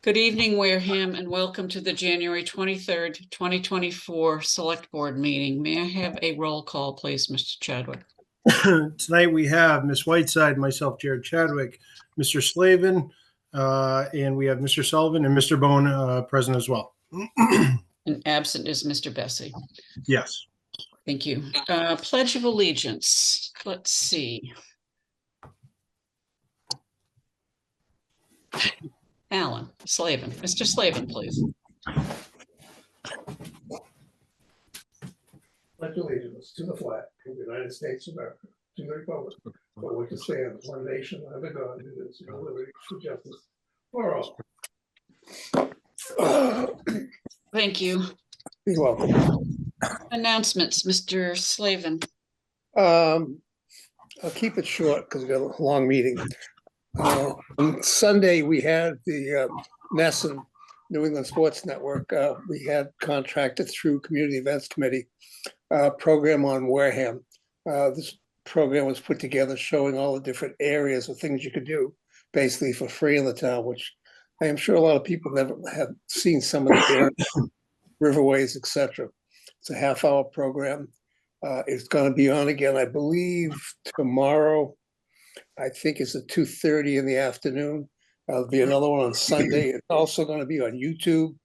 Good evening, Wareham, and welcome to the January 23rd, 2024 Select Board meeting. May I have a roll call, please, Mr. Chadwick? Tonight we have Ms. Whiteside, myself, Jared Chadwick, Mr. Slavin, and we have Mr. Sullivan and Mr. Bone present as well. And absent is Mr. Bessie. Yes. Thank you. Pledge of Allegiance. Let's see. Alan Slavin. Mr. Slavin, please. Pledge allegiance to the flag of the United States of America, to the republic for which it stands, one nation under God, indivisible, with liberty and justice for all. Thank you. You're welcome. Announcements, Mr. Slavin. I'll keep it short because we've got a long meeting. On Sunday, we had the NESN, New England Sports Network. We had contracted through Community Events Committee program on Wareham. This program was put together showing all the different areas of things you could do basically for free in the town, which I am sure a lot of people never have seen some of the areas, riverways, etc. It's a half-hour program. It's going to be on again, I believe, tomorrow. I think it's at 2:30 in the afternoon. There'll be another one on Sunday. It's also going to be on YouTube,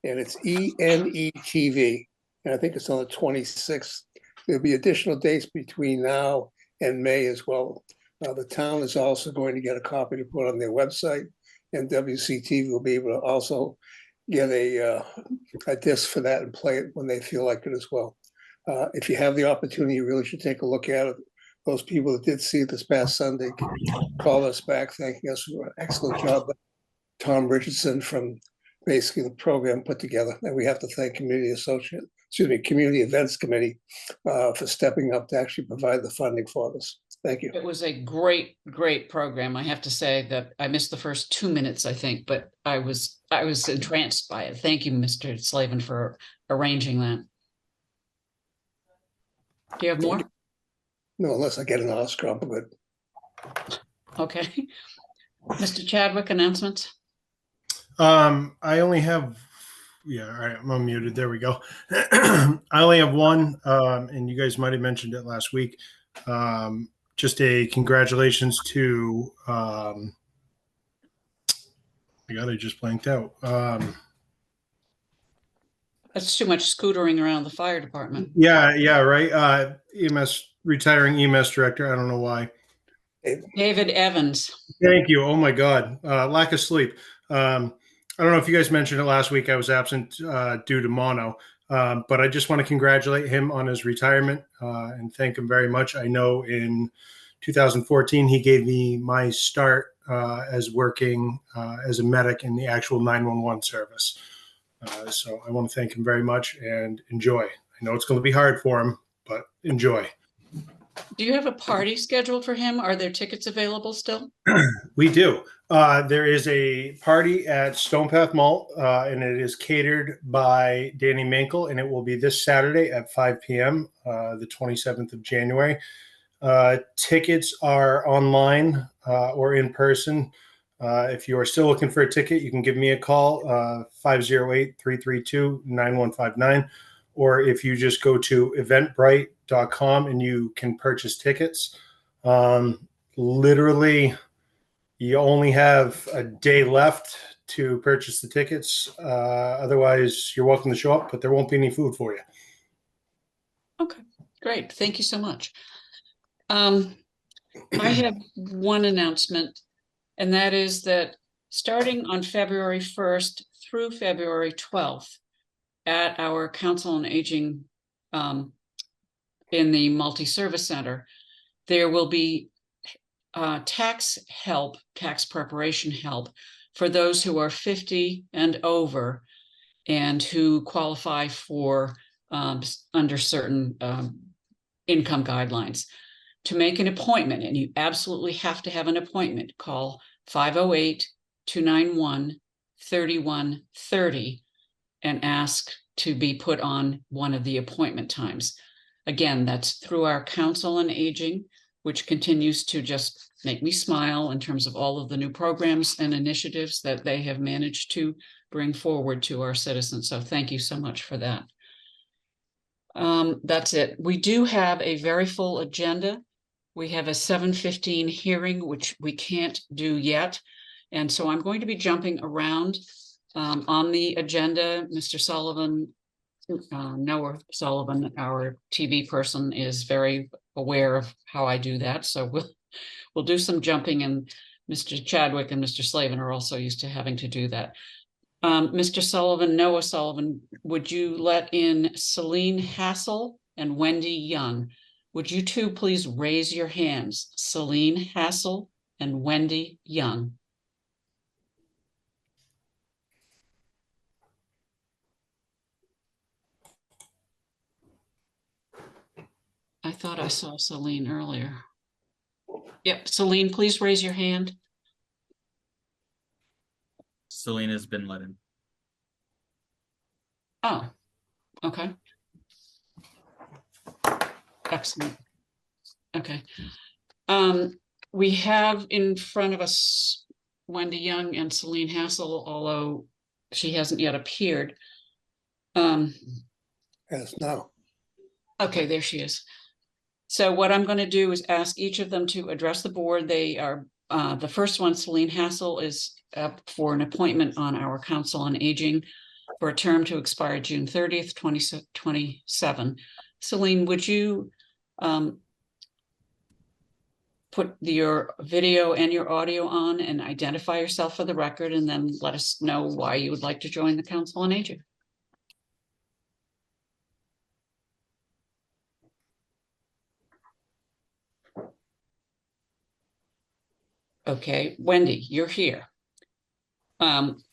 and it's ENETV. And I think it's on the 26th. There'll be additional dates between now and May as well. The town is also going to get a copy to put on their website, and WCTV will be able to also get a disc for that and play it when they feel like it as well. If you have the opportunity, you really should take a look at it. Those people that did see it this past Sunday called us back, thanking us for an excellent job by Tom Richardson from basically the program put together. And we have to thank Community Events Committee for stepping up to actually provide the funding for this. Thank you. It was a great program. I have to say that I missed the first 2 minutes, I think, but I was entranced by it. Thank you, Mr. Slavin, for arranging that. Do you have more? No, unless I get an Oscar, I'm good. Okay. Mr. Chadwick, announcements? I only have, all right, I'm unmuted. There we go. I only have one, and you guys might have mentioned it last week. Just a congratulations to, I just blanked out. That's too much scootering around the fire department. Yeah, right. Retiring EMS director. I don't know why. David Evans. Thank you. Oh my God. Lack of sleep. I don't know if you guys mentioned it last week. I was absent due to mono, but I just want to congratulate him on his retirement and thank him very much. I know in 2014, he gave me my start as working as a medic in the actual 911 service. So I want to thank him very much and enjoy. I know it's going to be hard for him, but enjoy. Do you have a party scheduled for him? Are there tickets available still? We do. There is a party at Stonepath Mall, and it is catered by Danny Mankel, and it will be this Saturday at 5 p.m., the 27th of January. Tickets are online or in person. If you are still looking for a ticket, you can give me a call, 508-332-9159. Or if you just go to eventbrite.com and you can purchase tickets. Literally, you only have a day left to purchase the tickets. Otherwise, you're welcome to show up, but there won't be any food for you. Okay, great. Thank you so much. I have one announcement, and that is that starting on February 1st through February 12th at our Council on Aging in the Multi-Service Center, there will be tax preparation help for those who are 50 and over and who qualify for under certain income guidelines. To make an appointment, and you absolutely have to have an appointment, call 508-291-3130 and ask to be put on one of the appointment times. Again, that's through our Council on Aging, which continues to just make me smile in terms of all of the new programs and initiatives that they have managed to bring forward to our citizens. So thank you so much for that. That's it. We do have a very full agenda. We have a 7:15 hearing, which we can't do yet. And so I'm going to be jumping around on the agenda. Mr. Sullivan, Noah Sullivan, our TV person, is very aware of how I do that. So we'll do some jumping, and Mr. Chadwick and Mr. Slavin are also used to having to do that. Mr. Sullivan, Noah Sullivan, would you let in Celine Hassel and Wendy Young? Would you two please raise your hands? Celine Hassel and Wendy Young. I thought I saw Celine earlier. Yep, Celine, please raise your hand. Celine has been let in. Oh, okay. Excellent. Okay. We have in front of us Wendy Young and Celine Hassel, although she hasn't yet appeared. Yes, no. Okay, there she is. So what I'm going to do is ask each of them to address the board. They are, the first one, Celine Hassel, is up for an appointment on our Council on Aging for a term to expire June 30th, 2027. Celine, would you put your video and your audio on and identify yourself for the record, and then let us know why you would like to join the Council on Aging? Okay, Wendy, you're here.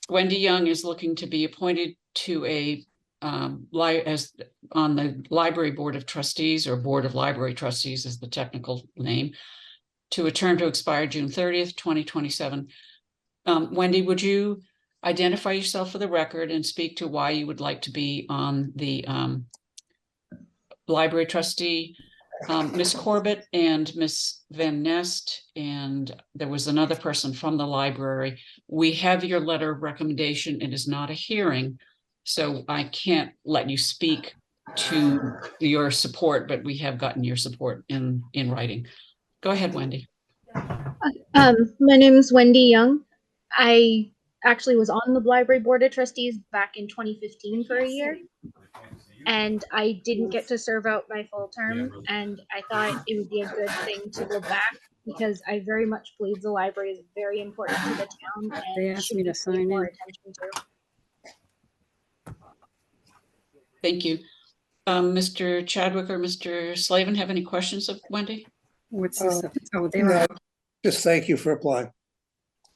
Wendy Young is looking to be appointed to a as on the Library Board of Trustees, or Board of Library Trustees is the technical name, to a term to expire June 30th, 2027. Wendy, would you identify yourself for the record and speak to why you would like to be on the library trustee? Ms. Corbett and Ms. Van Nest, and there was another person from the library. We have your letter of recommendation. It is not a hearing, so I can't let you speak to your support, but we have gotten your support in writing. Go ahead, Wendy. My name is Wendy Young. I actually was on the library board of trustees back in 2015 for a year, and I didn't get to serve out my full term, and I thought it would be a good thing to go back because I very much believe the library is very important to the town and They asked me to sign more in. attention to. Thank you. Mr. Chadwick or Mr. Slavin have any questions of Wendy? What's this? Oh, they No, were. just thank you for applying.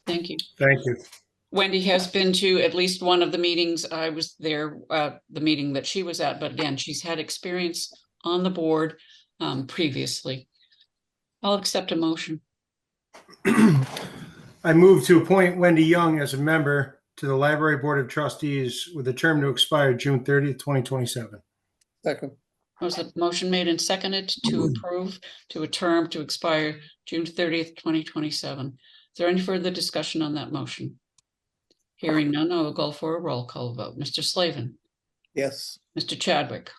Thank you. Thank you. Wendy has been to at least one of the meetings. I was there, the meeting that she was at, but again, she's had experience on the board previously. I'll accept a motion. I move to appoint Wendy Young as a member to the Library Board of Trustees with a term to expire June 30th, 2027. Second. Was the motion made and seconded to approve to a term to expire June 30th, 2027? Is there any further discussion on that motion? Hearing none, I will go for a roll call vote. Mr. Slavin, Yes. Mr. Chadwick,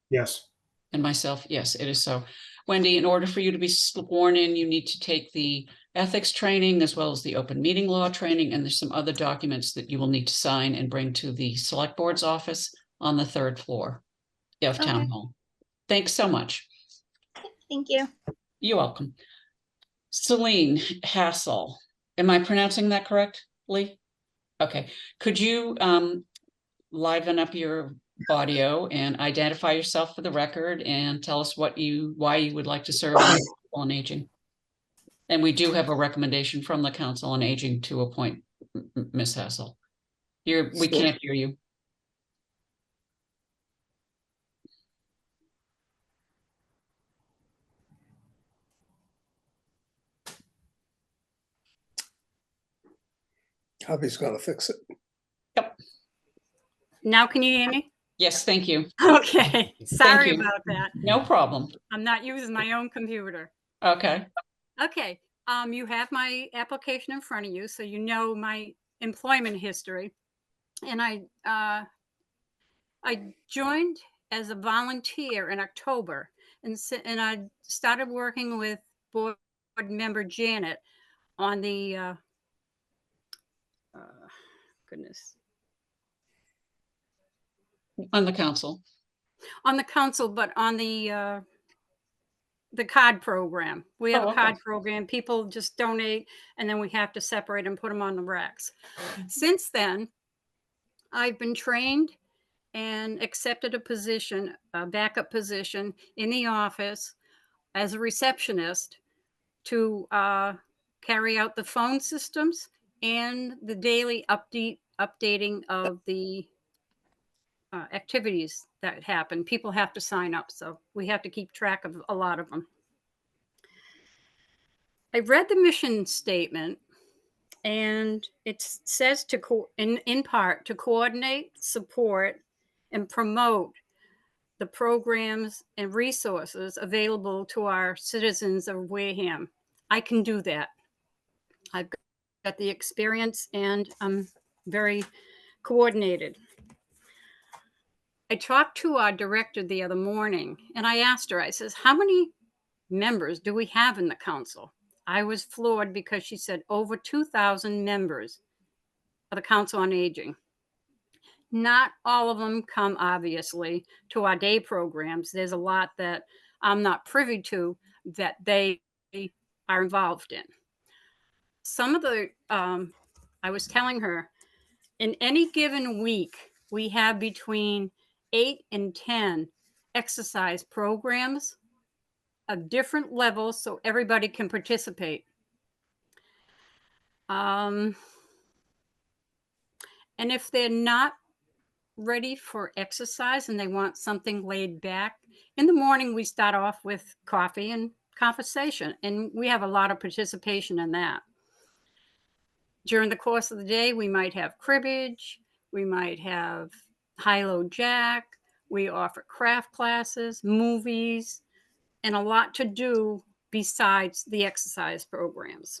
Yes. and myself, yes, it is so. Wendy, in order for you to be sworn in, you need to take the ethics training as well as the open meeting law training, and there's some other documents that you will need to sign and bring to the select board's office on the 3rd floor of Town Okay. Hall. Thanks so much. Thank you. You're welcome. Celine Hassel, am I pronouncing that correctly? Okay, could you liven up your audio and identify yourself for the record and tell us why you would like to serve on the Council on Aging? And we do have a recommendation from the Council on Aging to appoint Ms. Hassel. We can't hear you. Hubby's gonna fix it. Yep. Now can you hear me? Yes, thank you. Okay, sorry you. about that. No problem. I'm not using my own computer. Okay. Okay, you have my application in front of you, so you know my employment history. And I joined as a volunteer in October, and I started working with board member Janet on the goodness On the council. on the council, but on the card program. We have Oh, a okay. card program. People just donate, and then we have to separate and put them on the racks. Since then, I've been trained and accepted a position, a backup position in the office as a receptionist to carry out the phone systems and the daily updating of the activities that happen. People have to sign up, so we have to keep track of a lot of them. I read the mission statement, and it says in part to coordinate, support, and promote the programs and resources available to our citizens of Wareham. I can do that. I've got the experience, and I'm very coordinated. I talked to our director the other morning, and I asked her, I says, how many members do we have in the council? I was floored because she said over 2,000 members of the Council on Aging. Not all of them come, obviously, to our day programs. There's a lot that I'm not privy to that they are involved in. Some of the, I was telling her, in any given week, we have between 8 and 10 exercise programs of different levels so everybody can participate. And if they're not ready for exercise and they want something laid back, in the morning we start off with coffee and conversation, and we have a lot of participation in that. During the course of the day, we might have cribbage, we might have high-low jack, we offer craft classes, movies, and a lot to do besides the exercise programs.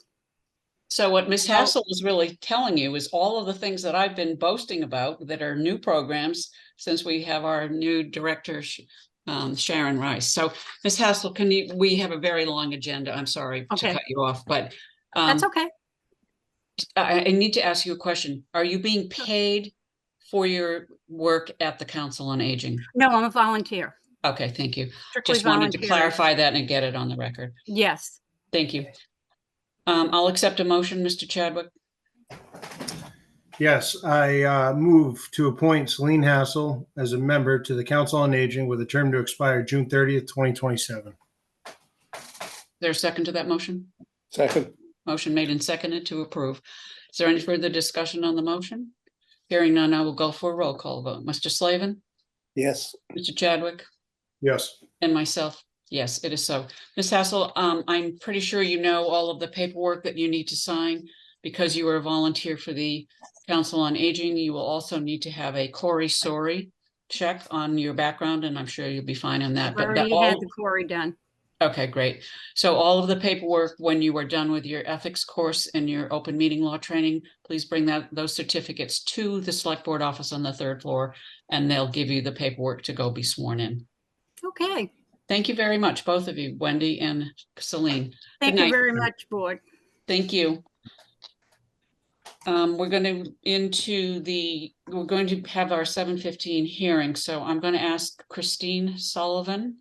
So what Ms. Well- Hassel was really telling you is all of the things that I've been boasting about that are new programs since we have our new director, Sharon Rice. So Ms. Hassel, we have a very long agenda. I'm sorry to cut you off, but That's okay. I need to ask you a question. Are you being paid for your work at the Council on Aging? No, I'm a volunteer. Okay, thank you. Strictly Just wanted to volunteering. clarify that and get it on the record. Yes. Thank you. I'll accept a motion, Mr. Chadwick. Yes, I move to appoint Celine Hassel as a member to the Council on Aging with a term to expire June 30th, 2027. Is there a second to that motion? Second. Motion made and seconded to approve. Is there any further discussion on the motion? Hearing none, I will go for a roll call vote. Mr. Slavin, Yes. Mr. Chadwick, Yes. and myself. Yes, it is so. Ms. Hassel, I'm pretty sure you know all of the paperwork that you need to sign because you are a volunteer for the Council on Aging. You will also need to have a Corey Sorry check on your background, and I'm sure you'll be fine on that. I've But already had the Corey done. okay, great. So all of the paperwork, when you are done with your ethics course and your open meeting law training, please bring those certificates to the select board office on the 3rd floor, and they'll give you the paperwork to go be sworn in. Okay. Thank you very much, both of you, Wendy and Celine. Thank you very much, board. Thank you. We're going to have our 7:15 hearing. So I'm going to ask Christine Sullivan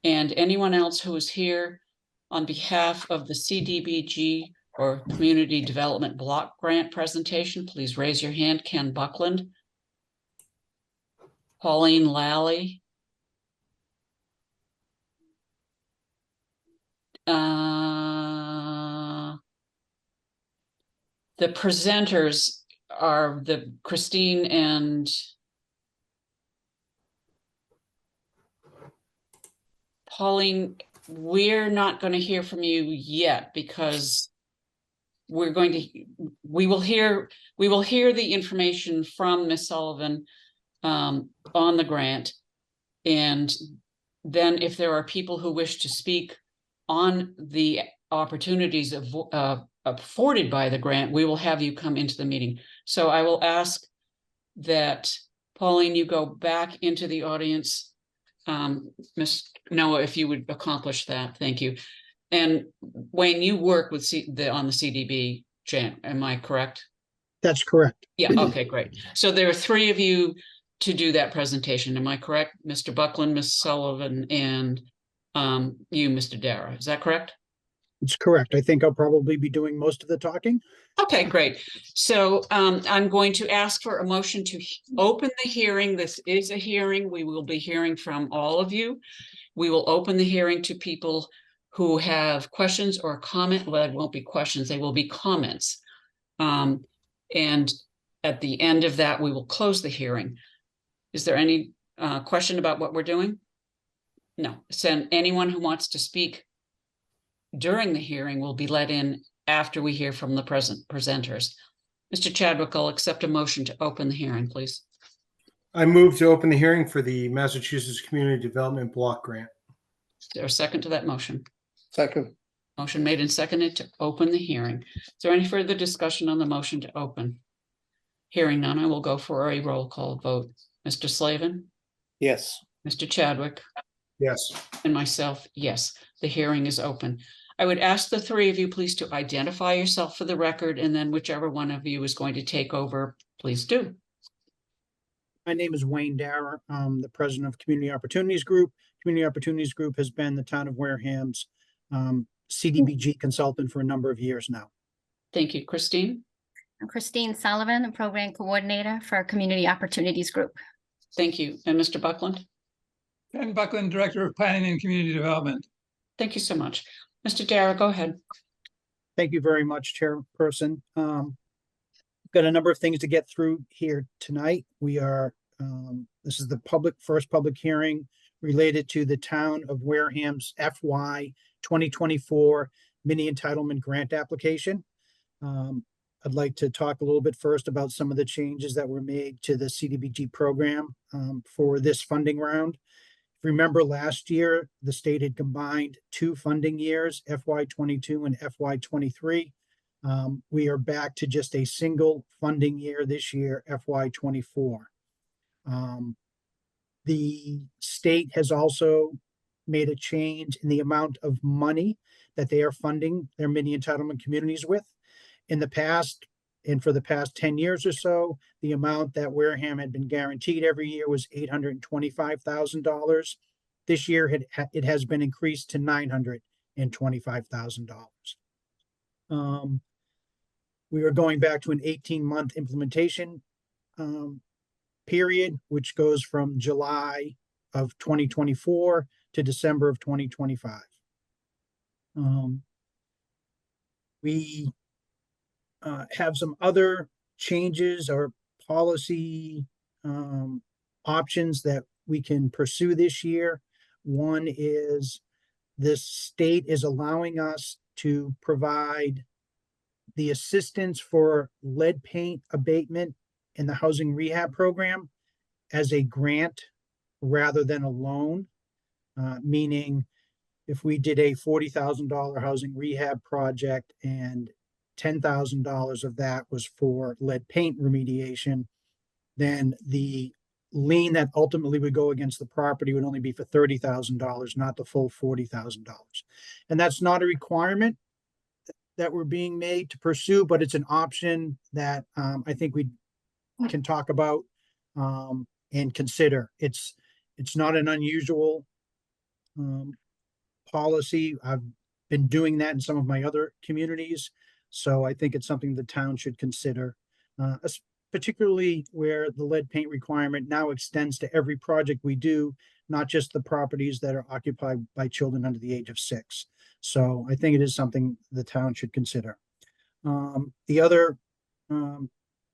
and anyone else who is here on behalf of the CDBG or Community Development Block Grant presentation, please raise your hand. Ken Buckland, Pauline Lally, the presenters are the Christine and Pauline. We're not going to hear from you yet because we will hear the information from Ms. Sullivan on the grant. And then if there are people who wish to speak on the opportunities afforded by the grant, we will have you come into the meeting. So I will ask that, Pauline, you go back into the audience. Miss Noah, if you would accomplish that, thank you. And Wayne, you work with on the CDB, Jan, am I correct? That's correct. Yeah, okay, great. So there are three of you to do that presentation, am I correct? Mr. Buckland, Ms. Sullivan, and you, Mr. Dara, is that correct? It's correct. I think I'll probably be doing most of the talking. Okay, great. So I'm going to ask for a motion to open the hearing. This is a hearing. We will be hearing from all of you. We will open the hearing to people who have questions or comment. Well, it won't be questions, they will be comments. And at the end of that, we will close the hearing. Is there any question about what we're doing? No. So anyone who wants to speak during the hearing will be let in after we hear from the presenters. Mr. Chadwick, I'll accept a motion to open the hearing, please. I move to open the hearing for the Massachusetts Community Development Block Grant. Is there a second to that motion? Second. Motion made and seconded to open the hearing. Is there any further discussion on the motion to open? Hearing none, I will go for a roll call vote. Mr. Slavin, Yes. Mr. Chadwick, Yes. and myself, yes, the hearing is open. I would ask the three of you please to identify yourself for the record, and then whichever one of you is going to take over, please do. My name is Wayne Dara. I'm the president of Community Opportunities Group. Community Opportunities Group has been the town of Wareham's CDBG consultant for a number of years now. Thank you. Christine? I'm Christine Sullivan, the program coordinator for Community Opportunities Group. Thank you. And Mr. Buckland? Ken Buckland, Director of Planning and Community Development. Thank you so much. Mr. Dara, go ahead. Thank you very much, Chairperson. Got a number of things to get through here tonight. We are, this is the first public hearing related to the town of Wareham's FY 2024 mini entitlement grant application. I'd like to talk a little bit first about some of the changes that were made to the CDBG program for this funding round. If you remember last year, the state had combined two funding years, FY22 and FY23. We are back to just a single funding year this year, FY24. The state has also made a change in the amount of money that they are funding their mini entitlement communities with. In the past, and for the past 10 years or so, the amount that Wareham had been guaranteed every year was $825,000. This year, it has been increased to $925,000. We are going back to an 18-month implementation period, which goes from July of 2024 to December of 2025. We have some other changes or policy options that we can pursue this year. One is this state is allowing us to provide the assistance for lead paint abatement in the housing rehab program as a grant rather than a loan, meaning if we did a $40,000 housing rehab project and $10,000 of that was for lead paint remediation, then the lien that ultimately would go against the property would only be for $30,000, not the full $40,000. And that's not a requirement that we're being made to pursue, but it's an option that I think we can talk about and consider. It's not an unusual policy. I've been doing that in some of my other communities. So I think it's something the town should consider, particularly where the lead paint requirement now extends to every project we do, not just the properties that are occupied by children under the age of 6. So I think it is something the town should consider. The other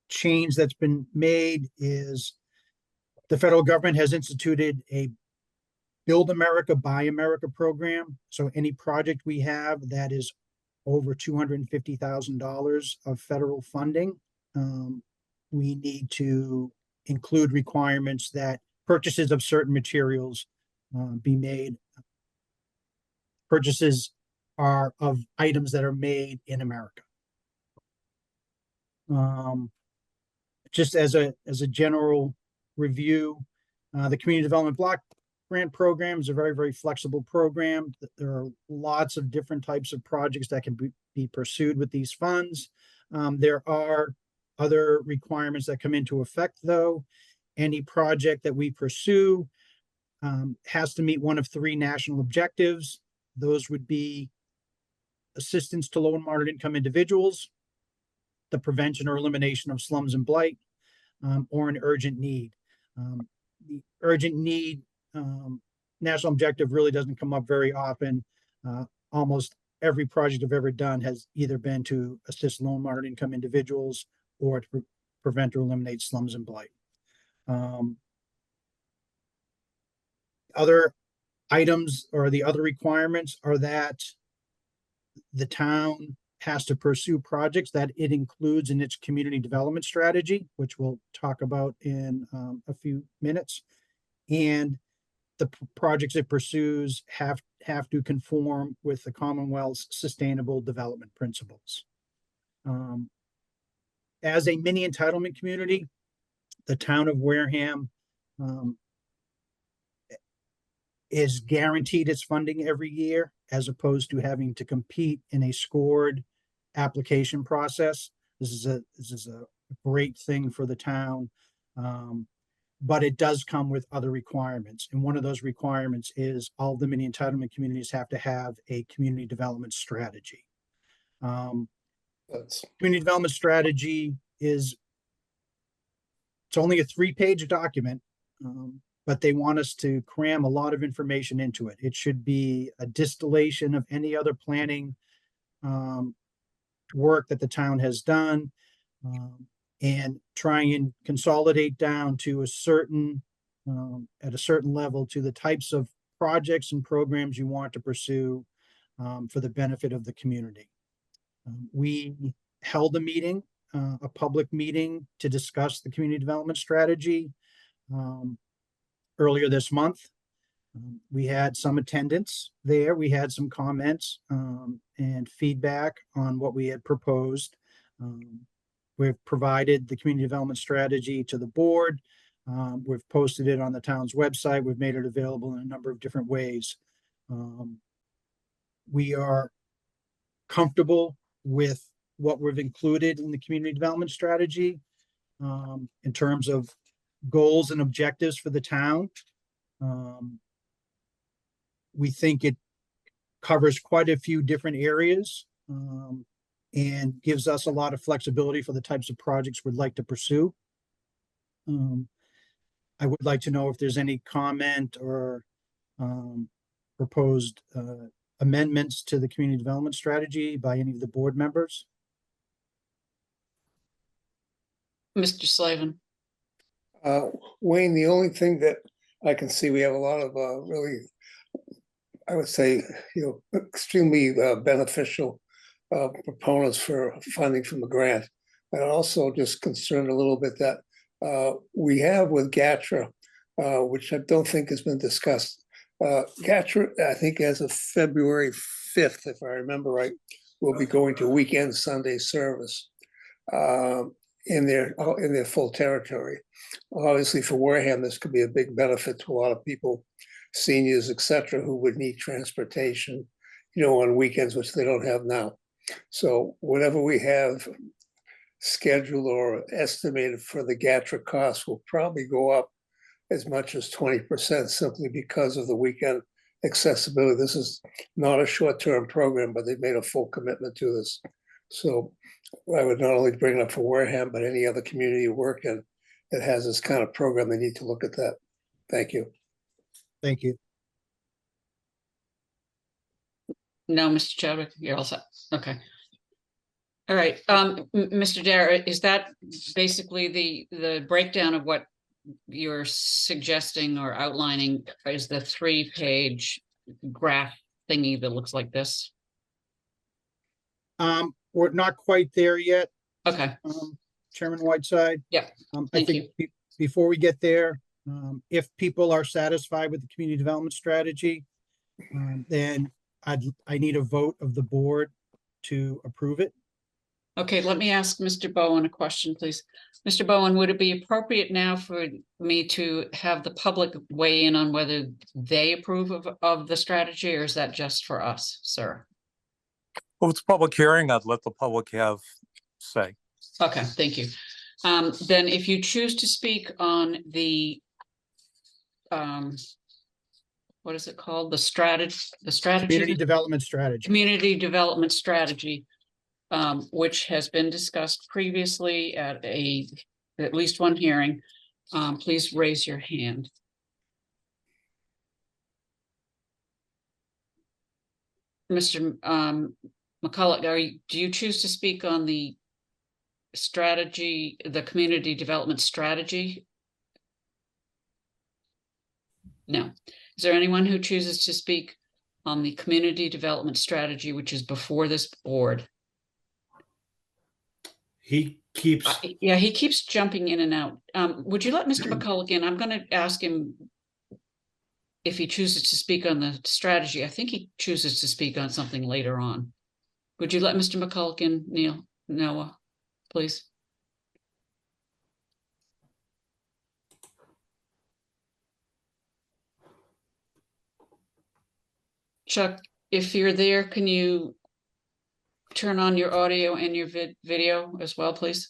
change that's been made is the federal government has instituted a Build America, Buy America program. So any project we have that is over $250,000 of federal funding, we need to include requirements that purchases of certain materials be made. Purchases are of items that are made in America. Just as a general review, the Community Development Block Grant Program is a very, very flexible program. There are lots of different types of projects that can be pursued with these funds. There are other requirements that come into effect, though. Any project that we pursue has to meet one of 3 national objectives. Those would be assistance to low and moderate income individuals, the prevention or elimination of slums and blight, or an urgent need. The urgent need national objective really doesn't come up very often. Almost every project I've ever done has either been to assist low and moderate income individuals or to prevent or eliminate slums and blight. Other items or the other requirements are that the town has to pursue projects that it includes in its community development strategy, which we'll talk about in a few minutes. And the projects it pursues have to conform with the Commonwealth's sustainable development principles. As a mini entitlement community, the town of Wareham is guaranteed its funding every year, as opposed to having to compete in a scored application process. This is a great thing for the town, but it does come with other requirements. And one of those requirements is all the mini entitlement communities have to have a community development strategy. Community development strategy it's only a 3-page document, but they want us to cram a lot of information into it. It should be a distillation of any other planning work that the town has done, and try and consolidate down to a certain, at a certain level, to the types of projects and programs you want to pursue for the benefit of the community. We held a meeting, a public meeting, to discuss the community development strategy earlier this month. We had some attendance there. We had some comments and feedback on what we had proposed. We've provided the community development strategy to the board. We've posted it on the town's website. We've made it available in a number of different ways. We are comfortable with what we've included in the community development strategy in terms of goals and objectives for the town. We think it covers quite a few different areas and gives us a lot of flexibility for the types of projects we'd like to pursue. I would like to know if there's any comment or proposed amendments to the community development strategy by any of the board members. Mr. Slavin. Wayne, the only thing that I can see, we have a lot of really, I would say, extremely beneficial proponents for funding from the grant. And also just concerned a little bit that we have with GATRA, which I don't think has been discussed. GATRA, I think as of February 5th, if I remember right, will be going to weekend Sunday service in their full territory. Obviously for Wareham, this could be a big benefit to a lot of people, seniors, etc., who would need transportation, on weekends, which they don't have now. So whatever we have scheduled or estimated for the GATRA costs will probably go up as much as 20% simply because of the weekend accessibility. This is not a short-term program, but they've made a full commitment to this. So I would not only bring it up for Wareham, but any other community you work in that has this kind of program, they need to look at that. Thank you. Thank you. No, Mr. Chadwick, you're all set. Okay. All right, Mr. Dare, is that basically the breakdown of what you're suggesting or outlining? Is the 3-page graph thingy that looks like this? We're not quite there yet. Okay. Chairman Whiteside. Yeah. I think before we get there, if people are satisfied with the community development strategy, then I need a vote of the board to approve it. Okay, let me ask Mr. Bowen a question, please. Mr. Bowen, would it be appropriate now for me to have the public weigh in on whether they approve of the strategy, or is that just for us, sir? Well, it's a public hearing. I'd let the public have say. Okay, thank you. Then if you choose to speak on the what is it called? The strategy. Community development strategy. Community development strategy, which has been discussed previously at least one hearing. Please raise your hand. Mr. McCulloch, do you choose to speak on the strategy, the community development strategy? No. Is there anyone who chooses to speak on the community development strategy, which is before this board? He keeps. Yeah, he keeps jumping in and out. Would you let Mr. McCulloch in? I'm going to ask him if he chooses to speak on the strategy. I think he chooses to speak on something later on. Would you let Mr. McCulloch in, Noah, please? Chuck, if you're there, can you turn on your audio and your video as well, please?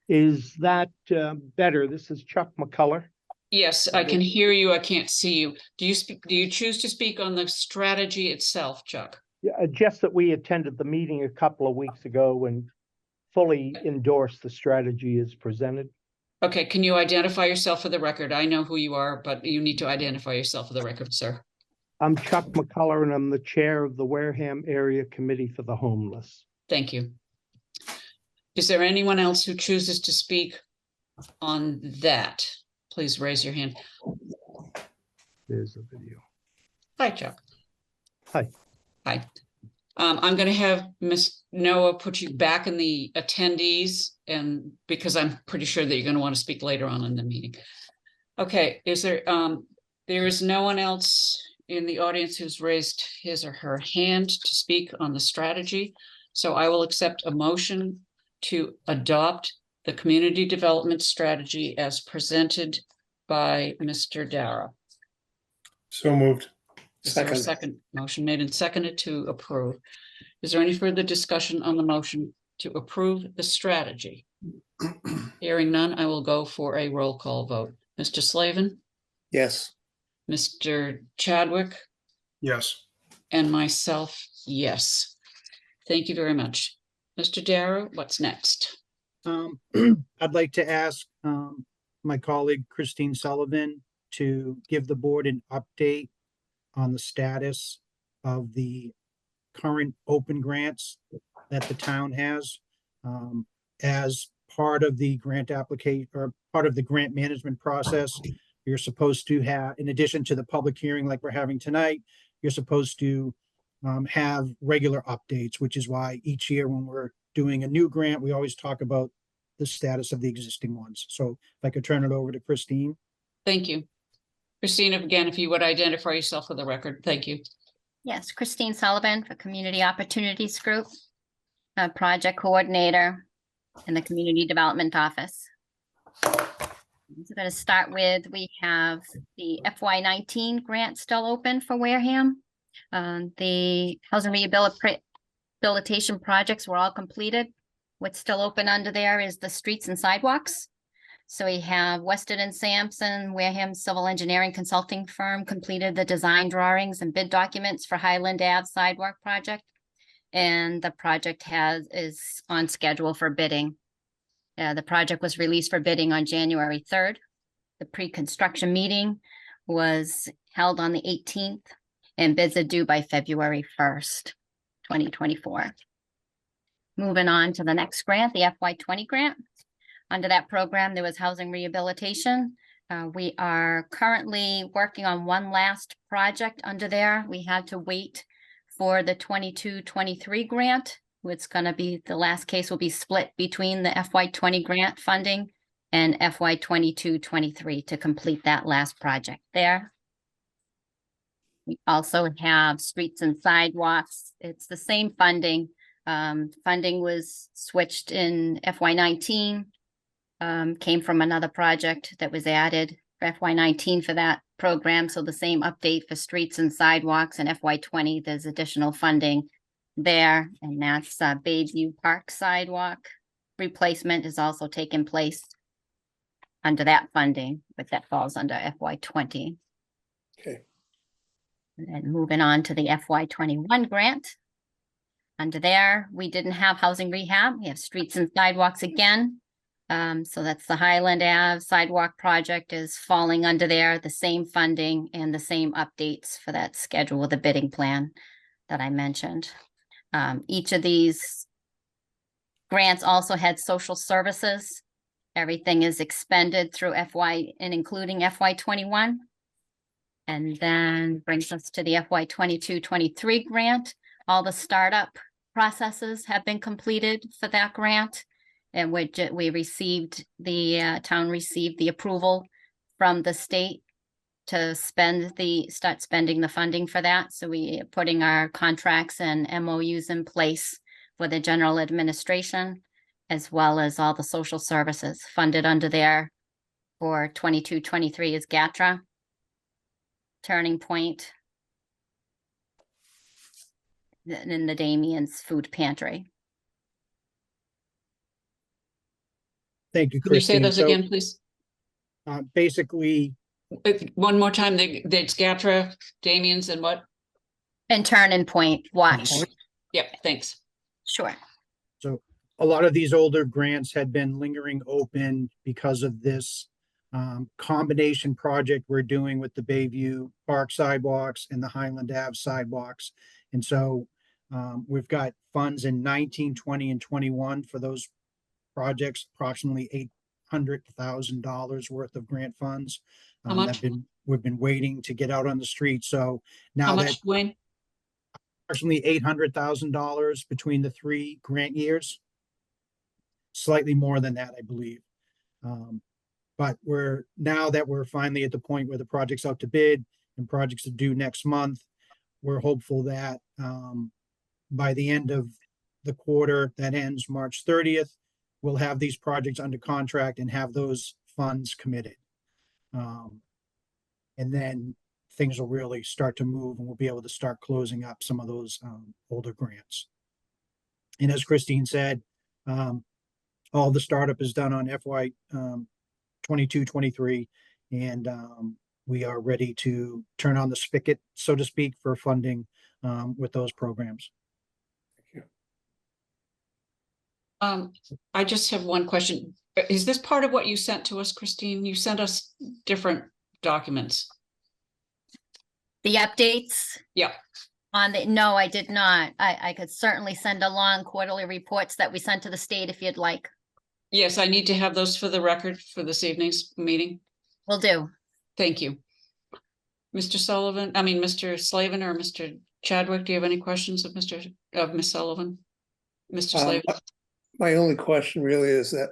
Is that better? This is Chuck McCullough. Yes, I can hear you. I can't see you. Do you choose to speak on the strategy itself, Chuck? Yeah, just that we attended the meeting a couple of weeks ago and fully endorsed the strategy as presented. Okay, can you identify yourself for the record? I know who you are, but you need to identify yourself for the record, sir. I'm Chuck McCullough, and I'm the chair of the Wareham Area Committee for the Homeless. Thank you. Is there anyone else who chooses to speak on that? Please raise your hand. There's a video. Hi, Chuck. Hi. Hi. I'm going to have Miss Noah put you back in the attendees, and because I'm pretty sure that you're going to want to speak later on in the meeting. Okay, there is no one else in the audience who's raised his or her hand to speak on the strategy. So I will accept a motion to adopt the community development strategy as presented by Mr. Dara. So moved. Is there a second? Motion made and seconded to approve. Is there any further discussion on the motion to approve the strategy? Hearing none, I will go for a roll call vote. Mr. Slavin? Yes. Mr. Chadwick? Yes. And myself, yes. Thank you very much. Mr. Darrow, what's next? I'd like to ask my colleague Christine Sullivan to give the board an update on the status of the current open grants that the town has as part of the grant application or part of the grant management process. You're supposed to have, in addition to the public hearing like we're having tonight, you're supposed to have regular updates, which is why each year when we're doing a new grant, we always talk about the status of the existing ones. So if I could turn it over to Christine. Thank you. Christine, again, if you would identify yourself for the record. Thank you. Yes, Christine Sullivan for Community Opportunities Group, project coordinator in the Community Development Office. So I'm going to start with, we have the FY19 grant still open for Wareham. The housing rehabilitation projects were all completed. What's still open under there is the streets and sidewalks. So we have Weston and Sampson, Wareham Civil Engineering Consulting Firm completed the design drawings and bid documents for Highland Ave sidewalk project. And the project is on schedule for bidding. The project was released for bidding on January 3rd. The pre-construction meeting was held on the 18th and bids are due by February 1st, 2024. Moving on to the next grant, the FY20 grant. Under that program, there was housing rehabilitation. We are currently working on one last project under there. We had to wait for the 22-23 grant. It's going to be, the last case will be split between the FY20 grant funding and FY22-23 to complete that last project there. We also have streets and sidewalks. It's the same funding. Funding was switched in FY19. Came from another project that was added for FY19 for that program. So the same update for streets and sidewalks in FY20. There's additional funding there, and that's Bayview Park sidewalk replacement is also taking place under that funding, but that falls under FY20. Okay. And moving on to the FY21 grant. Under there, we didn't have housing rehab. We have streets and sidewalks again. So that's the Highland Ave sidewalk project is falling under there, the same funding and the same updates for that schedule with the bidding plan that I mentioned. Each of these grants also had social services. Everything is expended through FY and including FY21. And then brings us to the FY22-23 grant. All the startup processes have been completed for that grant. And we received the town received the approval from the state to start spending the funding for that. So we are putting our contracts and MOUs in place for the general administration, as well as all the social services funded under there for 22-23 is GATRA, Turning Point, and then the Damien's Food Pantry. Thank you, Can you say Christine. those So, again, please? basically, One more time, it's GATRA, Damien's, and what? And Turning Point, watch. Yep, thanks. Sure. so a lot of these older grants had been lingering open because of this combination project we're doing with the Bayview Park sidewalks and the Highland Ave sidewalks. And so we've got funds in 19, 20, and 21 for those projects, approximately $800,000 worth of grant funds. How much? We've been waiting to get out on the street. So now How that much, Wayne? approximately $800,000 between the 3 grant years, slightly more than that, I believe. But now that we're finally at the point where the project's out to bid and projects are due next month, we're hopeful that by the end of the quarter that ends March 30th, we'll have these projects under contract and have those funds committed. And then things will really start to move and we'll be able to start closing up some of those older grants. And as Christine said, all the startup is done on FY 22-23, and we are ready to turn on the spigot, so to speak, for funding with those programs. I just have one question. Is this part of what you sent to us, Christine? You sent us different documents. The updates? Yeah. No, I did not. I could certainly send along quarterly reports that we sent to the state if you'd like. Yes, I need to have those for the record for this evening's meeting. Will do. Thank you. Mr. Slavin or Mr. Chadwick, do you have any questions of Ms. Sullivan? Mr. Slavin? My only question really is that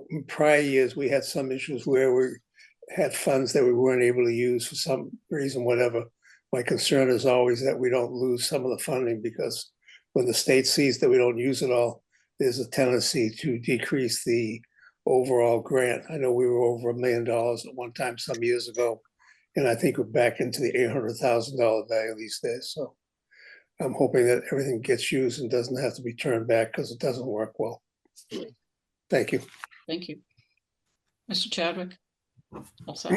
in prior years, we had some issues where we had funds that we weren't able to use for some reason, whatever. My concern is always that we don't lose some of the funding, because when the state sees that we don't use it all, there's a tendency to decrease the overall grant. I know we were over $1 million at one time some years ago, and I think we're back into the $800,000 value these days. So I'm hoping that everything gets used and doesn't have to be turned back because it doesn't work well. Thank you. Thank you. Mr. Chadwick? Also,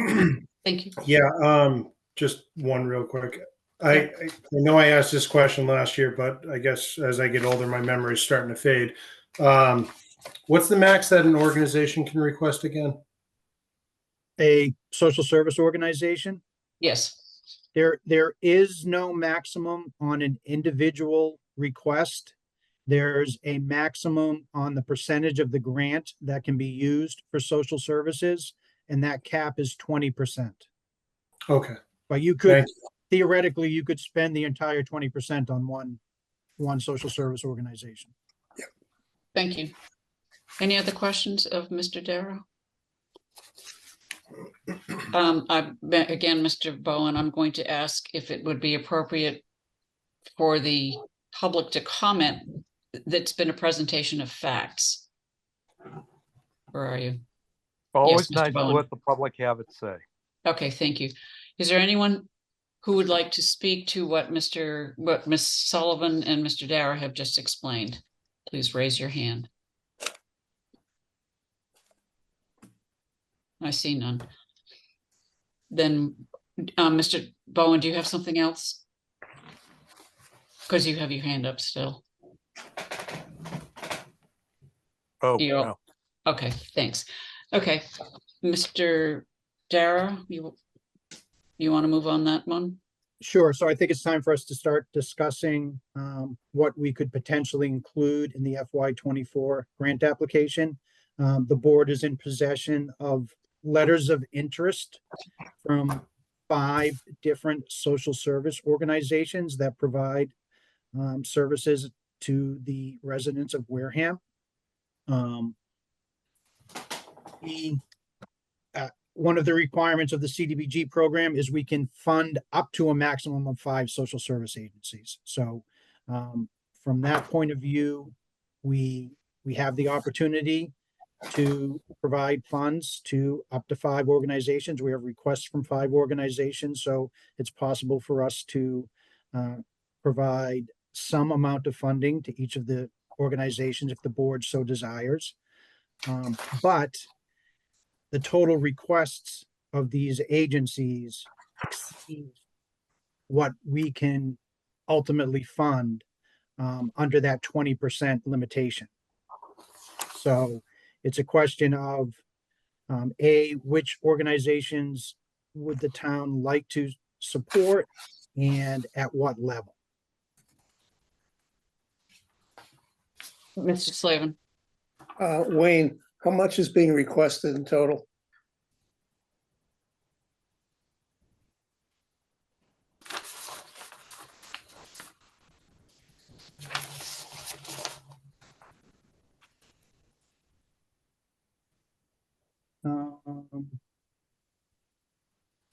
thank you. Yeah, just one real quick. I know I asked this question last year, but I guess as I get older, my memory is starting to fade. What's the max that an organization can request again? A social service organization? Yes. There is no maximum on an individual request. There's a maximum on the percentage of the grant that can be used for social services, and that cap is 20%. Okay. But you could, theoretically, you could spend the entire 20% on one social service organization. Yeah. Thank you. Any other questions of Mr. Darrow? Again, Mr. Bowen, I'm going to ask if it would be appropriate for the public to comment. That's been a presentation of facts. Where are you? Always Mr. nice to Bowen. let the public have its say. Okay, thank you. Is there anyone who would like to speak to what Ms. Sullivan and Mr. Dara have just explained? Please raise your hand. I see none. Then, Mr. Bowen, do you have something else? Because you have your hand up still. Oh, You- no. Okay, thanks. Okay, Mr. Dara, you want to move on that one? Sure. So I think it's time for us to start discussing what we could potentially include in the FY24 grant application. The board is in possession of letters of interest from 5 different social service organizations that provide services to the residents of Wareham. One of the requirements of the CDBG program is we can fund up to a maximum of 5 social service agencies. So from that point of view, we have the opportunity to provide funds to up to 5 organizations. We have requests from 5 organizations, so it's possible for us to provide some amount of funding to each of the organizations if the board so desires. But the total requests of these agencies exceed what we can ultimately fund under that 20% limitation. So it's a question of which organizations would the town like to support and at what level? Mr. Slavin. Wayne, how much is being requested in total?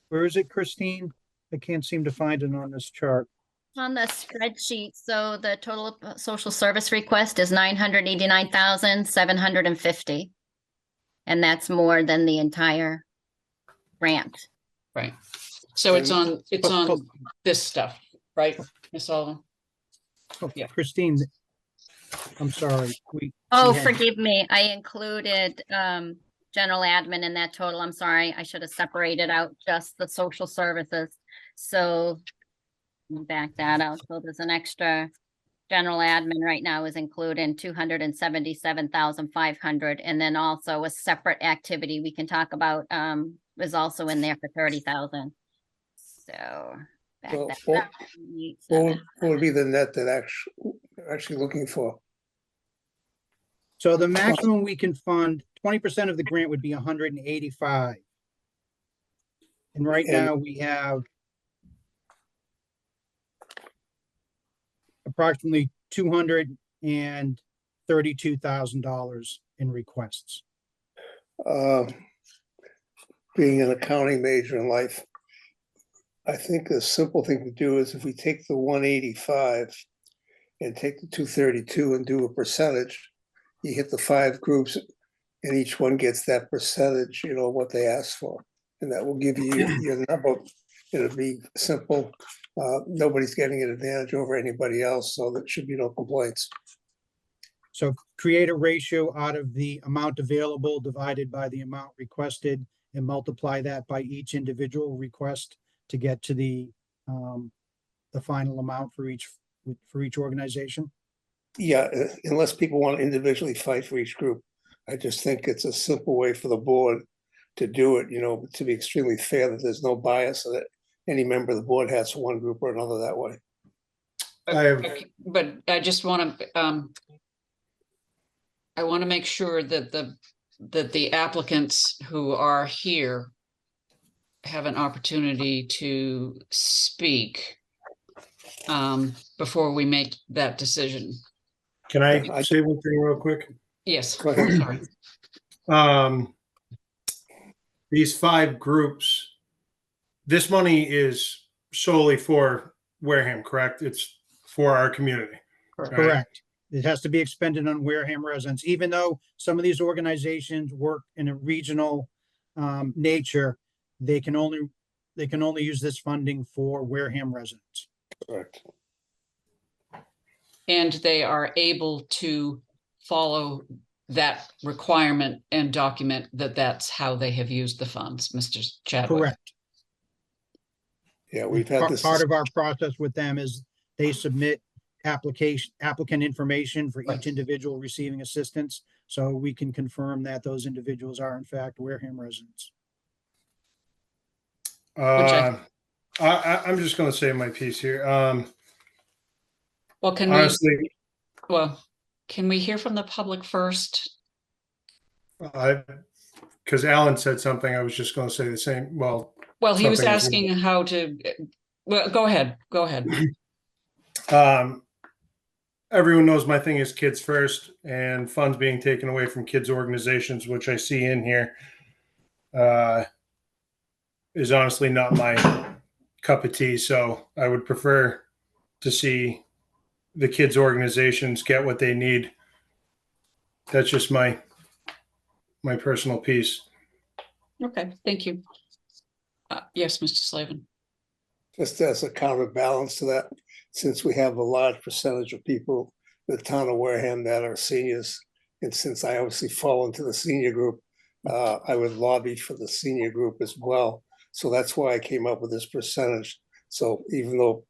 Where is it, Christine? I can't seem to find it on this chart. On the spreadsheet, so the total social service request is 989,750. And that's more than the entire grant. Right. So it's on Oh. this stuff, right, Ms. Sullivan? Oh, Yeah. Christine, I'm sorry. Oh, we had- forgive me. I included general admin in that total. I'm sorry. I should have separated out just the social services. So back that out. So there's an extra general admin right now is included in 277,500. And then also a separate activity we can talk about is also in there for 30,000. So back Well, that what- up. What would be the net that actually looking for? So the maximum we can fund, 20% of the grant would be 185. And right And- now we have approximately $232,000 in requests. Being an accounting major in life, I think the simple thing to do is if we take the 185 and take the 232 and do a percentage, you hit the 5 groups and each one gets that percentage, what they asked for. And that will give you your number. It'll be simple. Nobody's getting an advantage over anybody else, so there should be no complaints. So create a ratio out of the amount available divided by the amount requested and multiply that by each individual request to get to the final amount for each organization. Yeah, unless people want to individually fight for each group. I just think it's a simple way for the board to do it, to be extremely fair, that there's no bias, so that any member of the board has one group or another that way. But I just want to, I want to make sure that the applicants who are here have an opportunity to speak before we make that decision. Can I say one thing real quick? Yes, Go ahead. sorry. these 5 groups, this money is solely for Wareham, correct? It's for our community. Correct. Right. Correct. It has to be expended on Wareham residents, even though some of these organizations work in a regional nature, they can only use this funding for Wareham residents. Correct. And they are able to follow that requirement and document that that's how they have used the funds, Mr. Chadwick. Correct. Yeah, we've had this. Part of our process with them is they submit applicant information for Right. each individual receiving assistance, so we can confirm that those individuals are in fact Wareham residents. I'm just going to say my piece here. Well, Honestly, can we hear from the public first? because Alan said something, I was just going to say the same. Well, He was something as asking how to, well, go ahead. Everyone knows my thing is kids first, and funds being taken away from kids organizations, which I see in here, is honestly not my cup of tea. So I would prefer to see the kids organizations get what they need. That's just my personal piece. Okay, thank you. Yes, Mr. Slavin. Just as a counterbalance to that, since we have a large percentage of people in the town of Wareham that are seniors, and since I obviously fall into the senior group, I would lobby for the senior group as well. So that's why I came up with this percentage. So even though,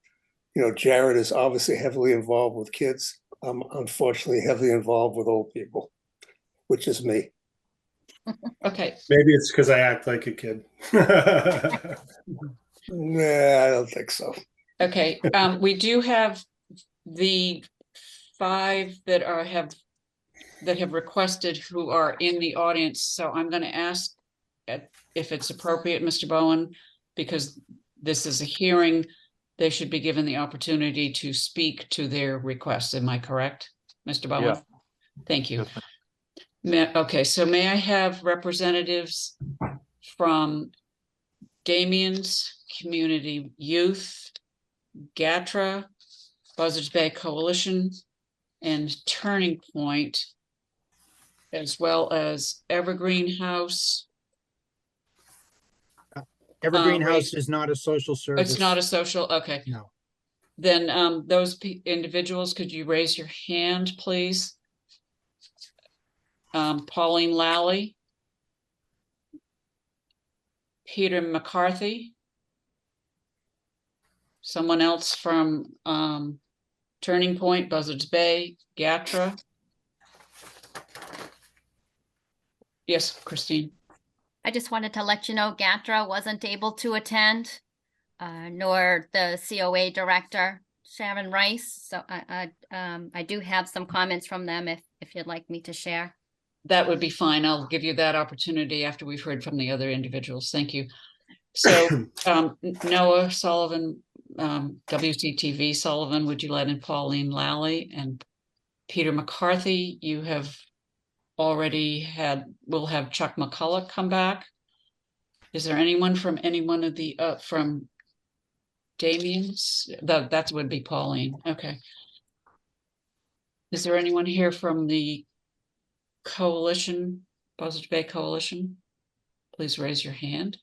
Jared is obviously heavily involved with kids, I'm unfortunately heavily involved with old people, which is me. Okay. Maybe it's because I act like a kid. Nah, I don't think so. Okay, we do have the 5 that have requested who are in the audience. So I'm going to ask if it's appropriate, Mr. Bowen, because this is a hearing, they should be given the opportunity to speak to their requests. Am I correct, Mr. Bowen? Yeah. Thank you. Yes, Okay, so may I have representatives from Damien's Community Youth, GATRA, Buzzards Bay Coalition, and Turning Point, as well as Evergreen House. Evergreen House is not a social service. It's not a social, okay. No. Then those individuals, could you raise your hand, please? Pauline Lally, Peter McCarthy, someone else from Turning Point, Buzzards Bay, GATRA. Yes, Christine. I just wanted to let you know GATRA wasn't able to attend, nor the COA director, Sharon Rice. So I do have some comments from them if you'd like me to share. That would be fine. I'll give you that opportunity after we've heard from the other individuals. Thank you. So Noah Sullivan, WCTV Sullivan, would you let in Pauline Lally and Peter McCarthy? You have already we'll have Chuck McCulloch come back. Is there anyone from any one of the from Damien's? That would be Pauline. Okay. Is there anyone here from the coalition, Buzzards Bay Coalition? Please raise your hand.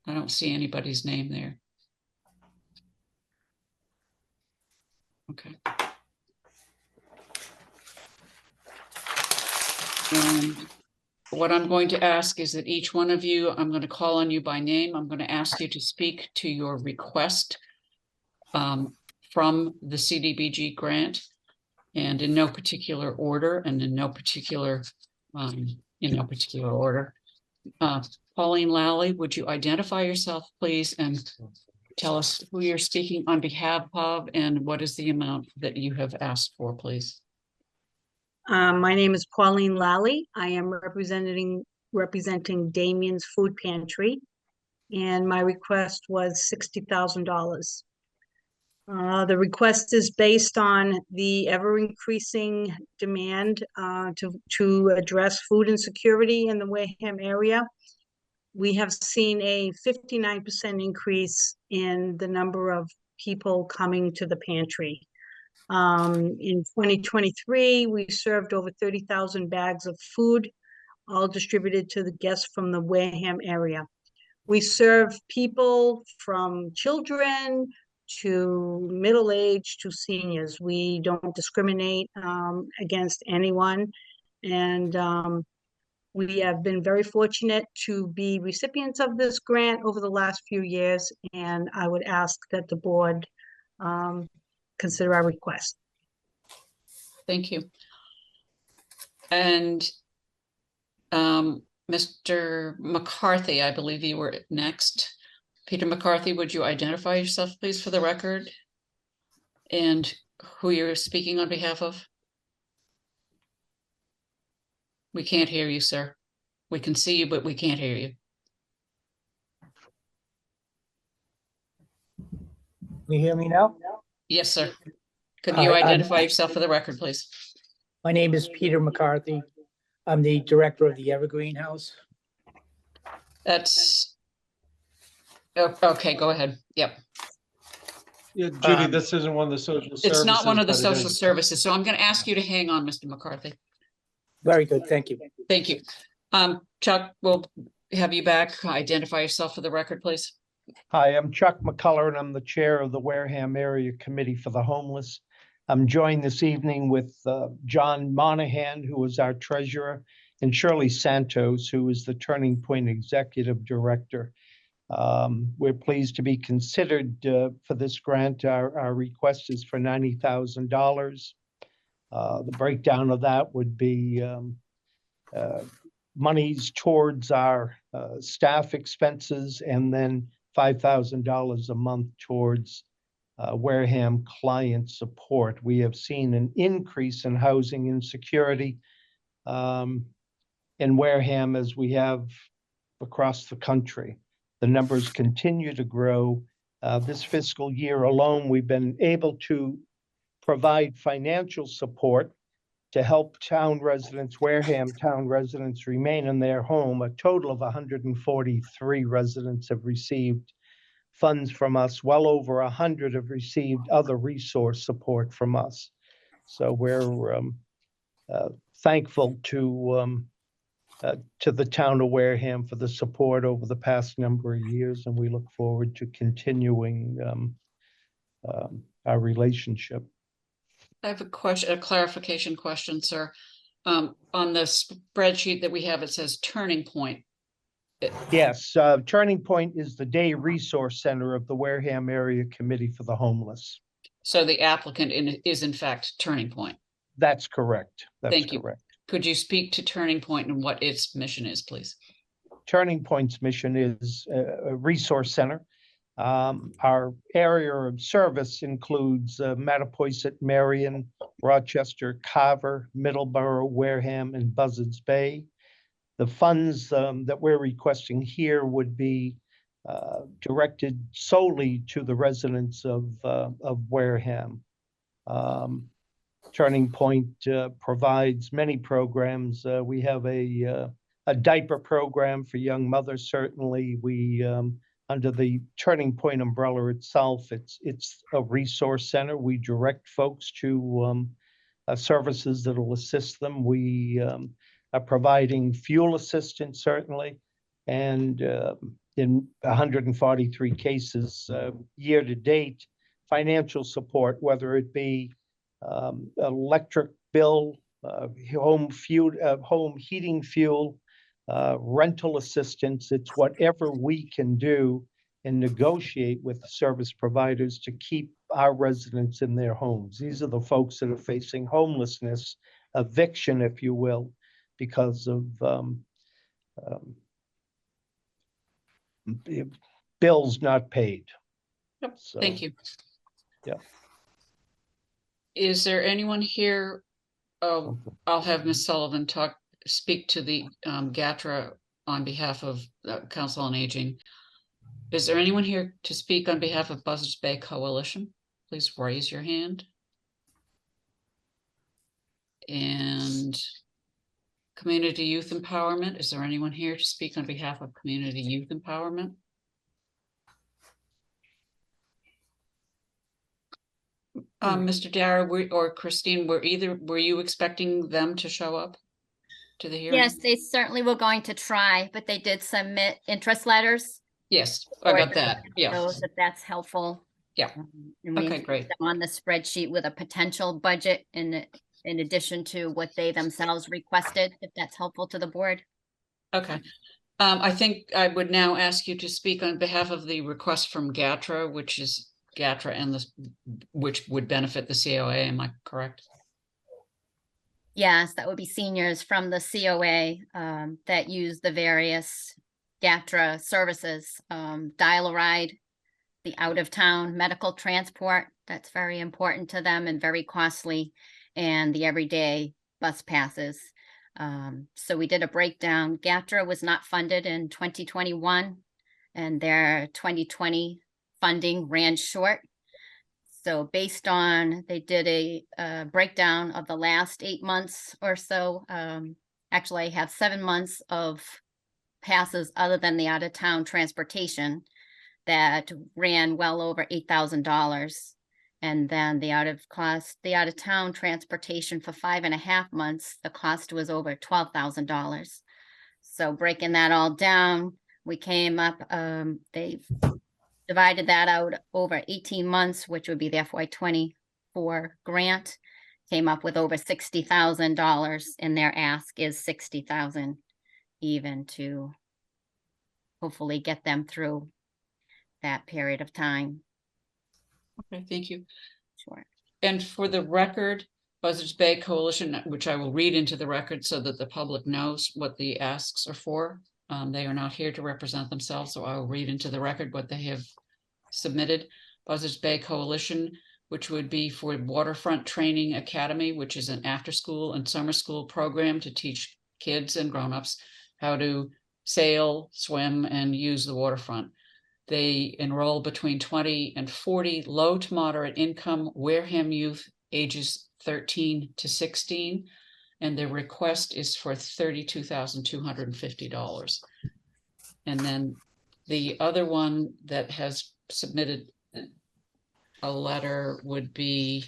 I don't see anybody's name there. Okay. And what I'm going to ask is that each one of you, I'm going to call on you by name. I'm going to ask you to speak to your request from the CDBG grant, and in no particular order and in no particular order. Pauline Lally, would you identify yourself, please, and tell us who you're speaking on behalf of and what is the amount that you have asked for, please? My name is Pauline Lally. I am representing Damien's Food Pantry, and my request was $60,000. The request is based on the ever-increasing demand to address food insecurity in the Wareham area. we have seen a 59% increase in the number of people coming to the pantry. In 2023, we served over 30,000 bags of food, all distributed to the guests from the Wareham area. We serve people from children to middle age to seniors. We don't discriminate against anyone. And we have been very fortunate to be recipients of this grant over the last few years. And I would ask that the board consider our request. Thank you. And Mr. McCarthy, I believe you were next. Peter McCarthy, would you identify yourself, please, for the record? And who you're speaking on behalf of? We can't hear you, sir. We can see you, but we can't hear you. Can you hear me now? Yes, sir. Could Hi, you I'm- identify yourself for the record, please? My name is Peter McCarthy. I'm the director of the Evergreen House. That's okay. Go ahead. Yep. Yeah, Judy, this isn't one of the social services. It's not one of the but it social is- services, so I'm going to ask you to hang on, Mr. McCarthy. Very good, thank you. Thank you. Chuck, we'll have you back. Identify yourself for the record, please. Hi, I'm Chuck McCullough, and I'm the chair of the Wareham Area Committee for the Homeless. I'm joined this evening with John Monahan, who is our treasurer, and Shirley Santos, who is the Turning Point Executive Director. We're pleased to be considered for this grant. Our request is for $90,000. The breakdown of that would be monies towards our staff expenses, and then $5,000 a month towards Wareham client support. We have seen an increase in housing insecurity in Wareham, as we have across the country. The numbers continue to grow. This fiscal year alone, we've been able to provide financial support to help town residents, Wareham town residents, remain in their home. A total of 143 residents have received funds from us. Well over 100 have received other resource support from us. So we're thankful to the town of Wareham for the support over the past number of years, and we look forward to continuing our relationship. I have a question, a clarification question, sir. On the spreadsheet that we have, it says Turning Point. Yes, Turning Point is the day resource center of the Wareham Area Committee for the Homeless. So the applicant is in fact Turning Point. That's correct. That's Thank you. correct. Could you speak to Turning Point and what its mission is, please? Turning Point's mission is a resource center. Our area of service includes Mattapoisett, Marion, Rochester, Carver, Middleborough, Wareham, and Buzzards Bay. The funds that we're requesting here would be directed solely to the residents of Wareham. Turning Point provides many programs. We have a diaper program for young mothers. Certainly, we under the Turning Point umbrella itself, it's a resource center. We direct folks to services that will assist them. We are providing fuel assistance, certainly, and in 143 cases year to date, financial support, whether it be electric bill, home heating fuel, rental assistance. It's whatever we can do and negotiate with service providers to keep our residents in their homes. These are the folks that are facing homelessness, eviction, if you will, because of bills not paid. Yep. So, thank you. Yeah. Is there anyone here? Oh, I'll have Ms. Sullivan speak to the GATRA on behalf of Council on Aging. Is there anyone here to speak on behalf of Buzzards Bay Coalition? Please raise your hand. And Community Youth Empowerment. Is there anyone here to speak on behalf of Community Youth Empowerment? Mr. Dara or Christine, were you expecting them to show up to the hearing? Yes, they certainly were going to try, but they did submit interest letters. Yes, I Or got that. Yeah. those, if that's helpful. Yeah. And we Okay, included great. them on the spreadsheet with a potential budget in addition to what they themselves requested, if that's helpful to the board. Okay. I think I would now ask you to speak on behalf of the request from GATRA, which is GATRA and which would benefit the COA. Am I correct? Yes, that would be seniors from the COA that use the various GATRA services, dial-a-ride, the out-of-town medical transport, that's very important to them and very costly, and the everyday bus passes. So we did a breakdown. GATRA was not funded in 2021, and their 2020 funding ran short. So based on, they did a breakdown of the last 8 months or so. Actually, I have 7 months of passes other than the out-of-town transportation that ran well over $8,000. And then the out-of-town transportation for 5.5 months, the cost was over $12,000. So breaking that all down, we came up, they've divided that out over 18 months, which would be the FY24 grant, came up with over $60,000, and their ask is $60,000 even to hopefully get them through that period of time. Okay, thank you. Sure. And for the record, Buzzards Bay Coalition, which I will read into the record so that the public knows what the asks are for. They are not here to represent themselves, so I will read into the record what they have submitted. Buzzards Bay Coalition, which would be for Waterfront Training Academy, which is an after-school and summer school program to teach kids and grown-ups how to sail, swim, and use the waterfront. They enroll between 20 and 40 low to moderate income Wareham youth ages 13 to 16, and their request is for $32,250. And then the other one that has submitted a letter would be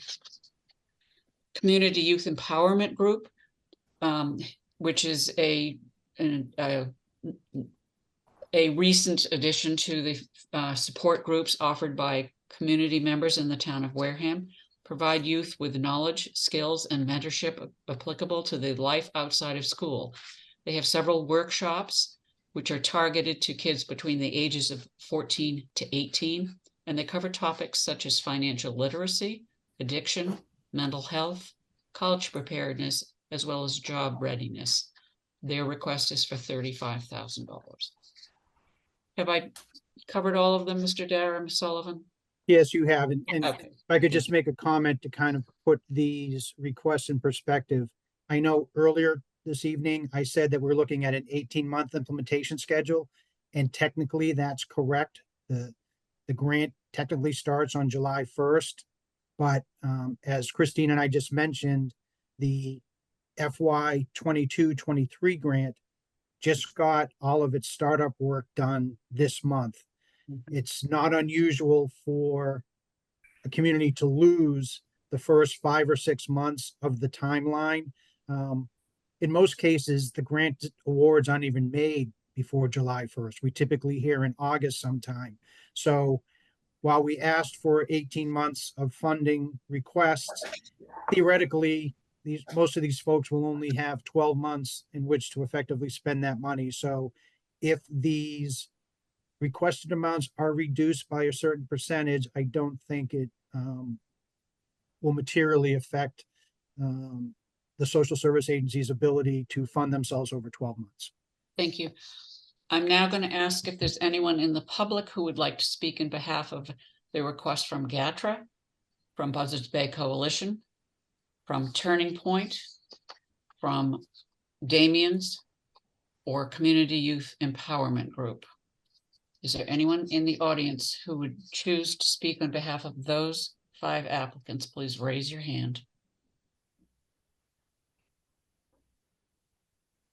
Community Youth Empowerment Group, which is a recent addition to the support groups offered by community members in the town of Wareham. Provide youth with knowledge, skills, and mentorship applicable to the life outside of school. They have several workshops which are targeted to kids between the ages of 14 to 18, and they cover topics such as financial literacy, addiction, mental health, college preparedness, as well as job readiness. Their request is for $35,000. Have I covered all of them, Mr. Dara, Ms. Sullivan? Yes, you have. And Okay. if I could just make a comment to kind of put these requests in perspective. I know earlier this evening, I said that we're looking at an 18-month implementation schedule, and technically that's correct. The grant technically starts on July 1st, but as Christine and I just mentioned, the FY 22-23 grant just got all of its startup work done this month. It's not unusual for a community to lose the first 5 or 6 months of the timeline. In most cases, the grant awards aren't even made before July 1st. We typically hear in August sometime. So while we asked for 18 months of funding requests, theoretically, most of these folks will only have 12 months in which to effectively spend that money. So if these requested amounts are reduced by a certain percentage, I don't think it will materially affect the social service agency's ability to fund themselves over 12 months. Thank you. I'm now going to ask if there's anyone in the public who would like to speak in behalf of the request from GATRA, from Buzzards Bay Coalition, from Turning Point, from Damien's, or Community Youth Empowerment Group. Is there anyone in the audience who would choose to speak on behalf of those 5 applicants? Please raise your hand.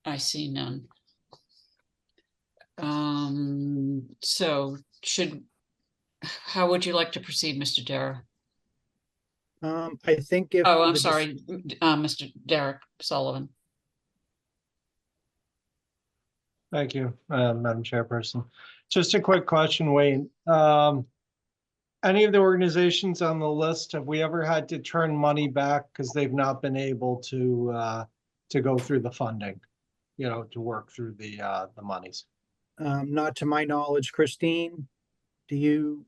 I see none. So how would you like to proceed, Mr. Dara? I think if. Oh, I'm the dis- sorry, Mr. Derek Sullivan. Thank you, Madam Chairperson. Just a quick question, Wayne. Any of the organizations on the list, have we ever had to turn money back because they've not been able to go through the funding, to work through the monies? Not to my knowledge. Christine, do you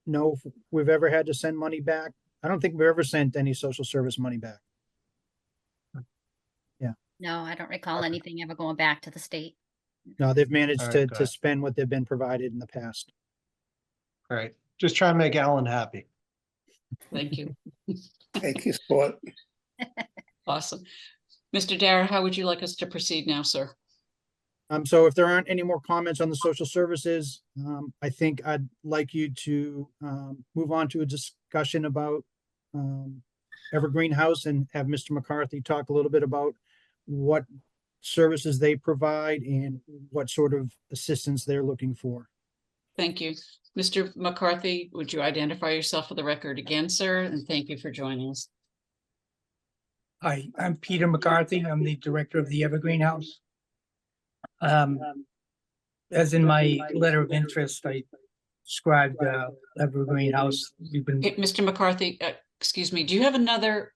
know if we've ever had to send money back? I don't think we've ever sent any social service money back. No, I don't recall anything ever going back to the state. No, they've managed All to right, good. spend what they've been provided in the past. Great. Just trying to make Alan happy. Thank you. Thank you, Sport. Awesome. Mr. Dara, how would you like us to proceed now, sir? So if there aren't any more comments on the social services, I think I'd like you to move on to a discussion about Evergreen House and have Mr. McCarthy talk a little bit about what services they provide and what sort of assistance they're looking for. Thank you. Mr. McCarthy, would you identify yourself for the record again, sir? And thank you for joining us. Hi, I'm Peter McCarthy. I'm the director of the Evergreen House. As in my letter of interest, I described Evergreen House. We've been. Hey, Mr. McCarthy, excuse me, do you have another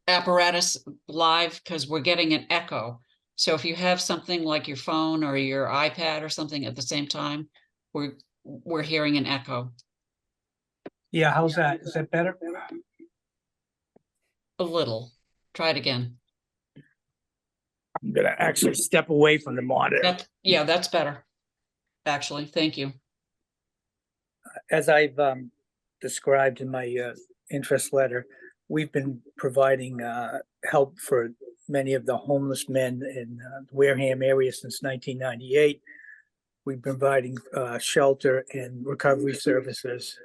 apparatus live? Because we're getting an echo. So if you have something like your phone or your iPad or something at the same time, we're hearing an echo. Yeah, how's that? Is that better? A little. Try it again. I'm gonna actually step away from the monitor. Yeah, that's better. Actually, thank you. As I've described in my interest letter, we've been providing help for many of the homeless men in the Wareham area since 1998. We've been providing shelter and recovery services.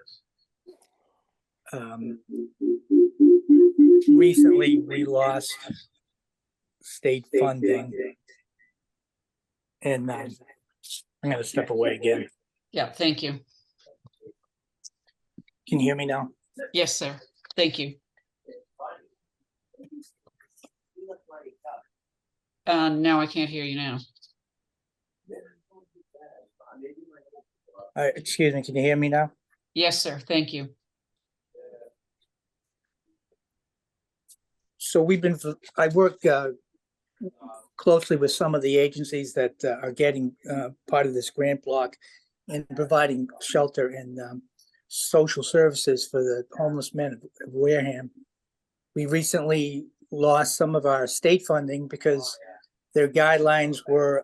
Recently, we lost state funding, and I'm going to step away again. Yeah, thank you. Can you hear me now? Yes, sir. Thank you. Now I can't hear you now. Excuse me, can you hear me now? Yes, sir. Thank you. So I work closely with some of the agencies that are getting part of this grant block and providing shelter and social services for the homeless men of Wareham. We recently lost some of our state funding because their guidelines were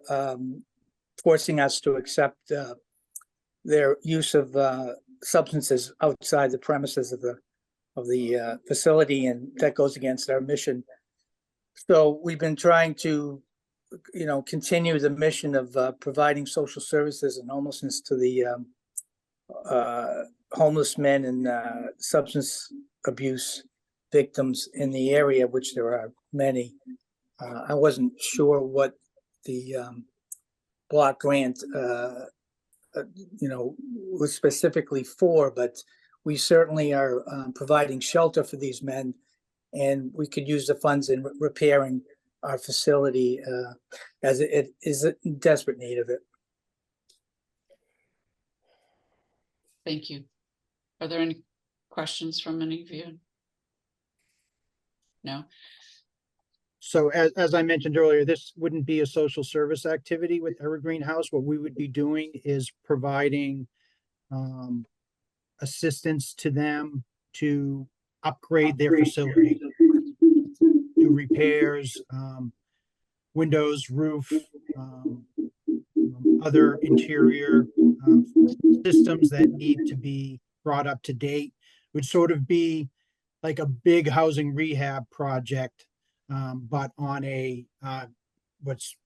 forcing us to accept their use of substances outside the premises of the facility, and that goes against our mission. So we've been trying to, continue the mission of providing social services and homelessness to the homeless men and substance abuse victims in the area, which there are many. I wasn't sure what the block grant, was specifically for, but we certainly are providing shelter for these men, and we could use the funds in repairing our facility as it is in desperate need of it. Thank you. Are there any questions from any of you? No. So as I mentioned earlier, this wouldn't be a social service activity with Evergreen House. What we would be doing is providing assistance to them to upgrade their facility, do repairs, windows, roof, other interior systems that need to be brought up to date. Would sort of be like a big housing rehab project, but on a what's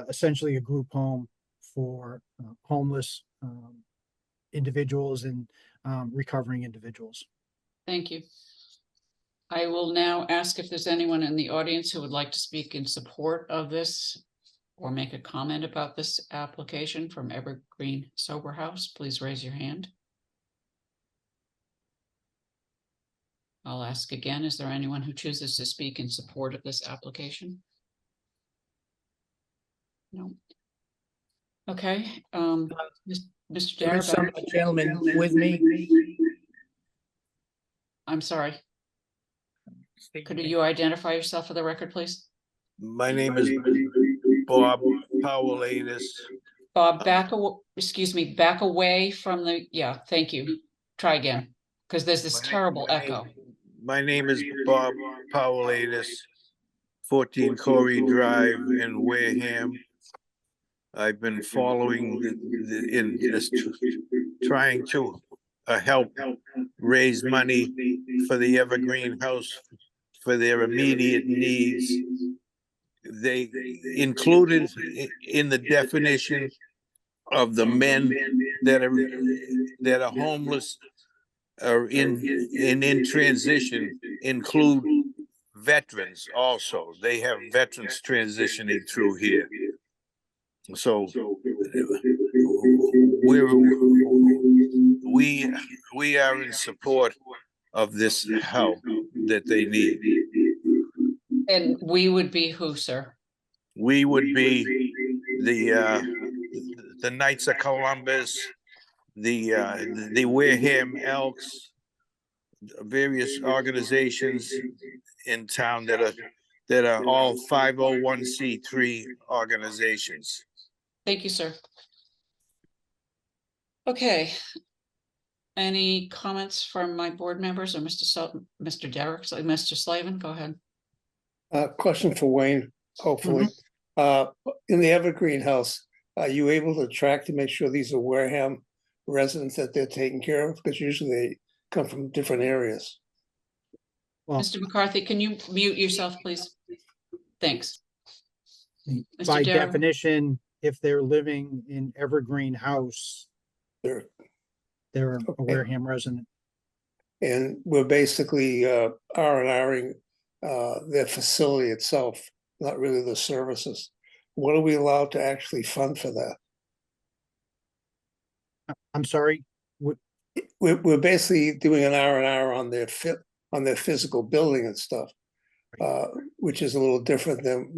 essentially a group home for homeless individuals and recovering individuals. Thank you. I will now ask if there's anyone in the audience who would like to speak in support of this or make a comment about this application from Evergreen Sober House. Please raise your hand. I'll ask again, is there anyone who chooses to speak in support of this application? No. Okay, Mr. There is some Darabont, gentleman with me. I'm sorry. Could you identify yourself for the record, please? My name is Bob Powell-Anis. Bob, back away from the, yeah, thank you. Try again, because there's this terrible echo. My name is Bob Powell-Anis, 14 Corey Drive in Wareham. I've been following in this, trying to help raise money for the Evergreen House for their immediate needs. They included in the definition of the men that are homeless or in transition include veterans also. They have veterans transitioning through here. So we are in support of this help that they need. And we would be who, sir? We would be the Knights of Columbus, the Wareham Elks, various organizations in town that are all 501c3 organizations. Thank you, sir. Okay. Any comments from my board members or Mr. Derrick, Mr. Slavin, go ahead. Question for Wayne, hopefully. In the Evergreen House, are you able to track to make sure these are Wareham residents that they're taking care of? Because usually they come from different areas. Well, Mr. McCarthy, can you mute yourself, please? Thanks. by Mr. Derrick? definition, if they're living in Evergreen House, they're a Wareham resident. And we're basically R&Ring their facility itself, not really the services. What are we allowed to actually fund for that? I'm sorry? We're basically doing an R&R on their physical building and stuff, which is a little different than,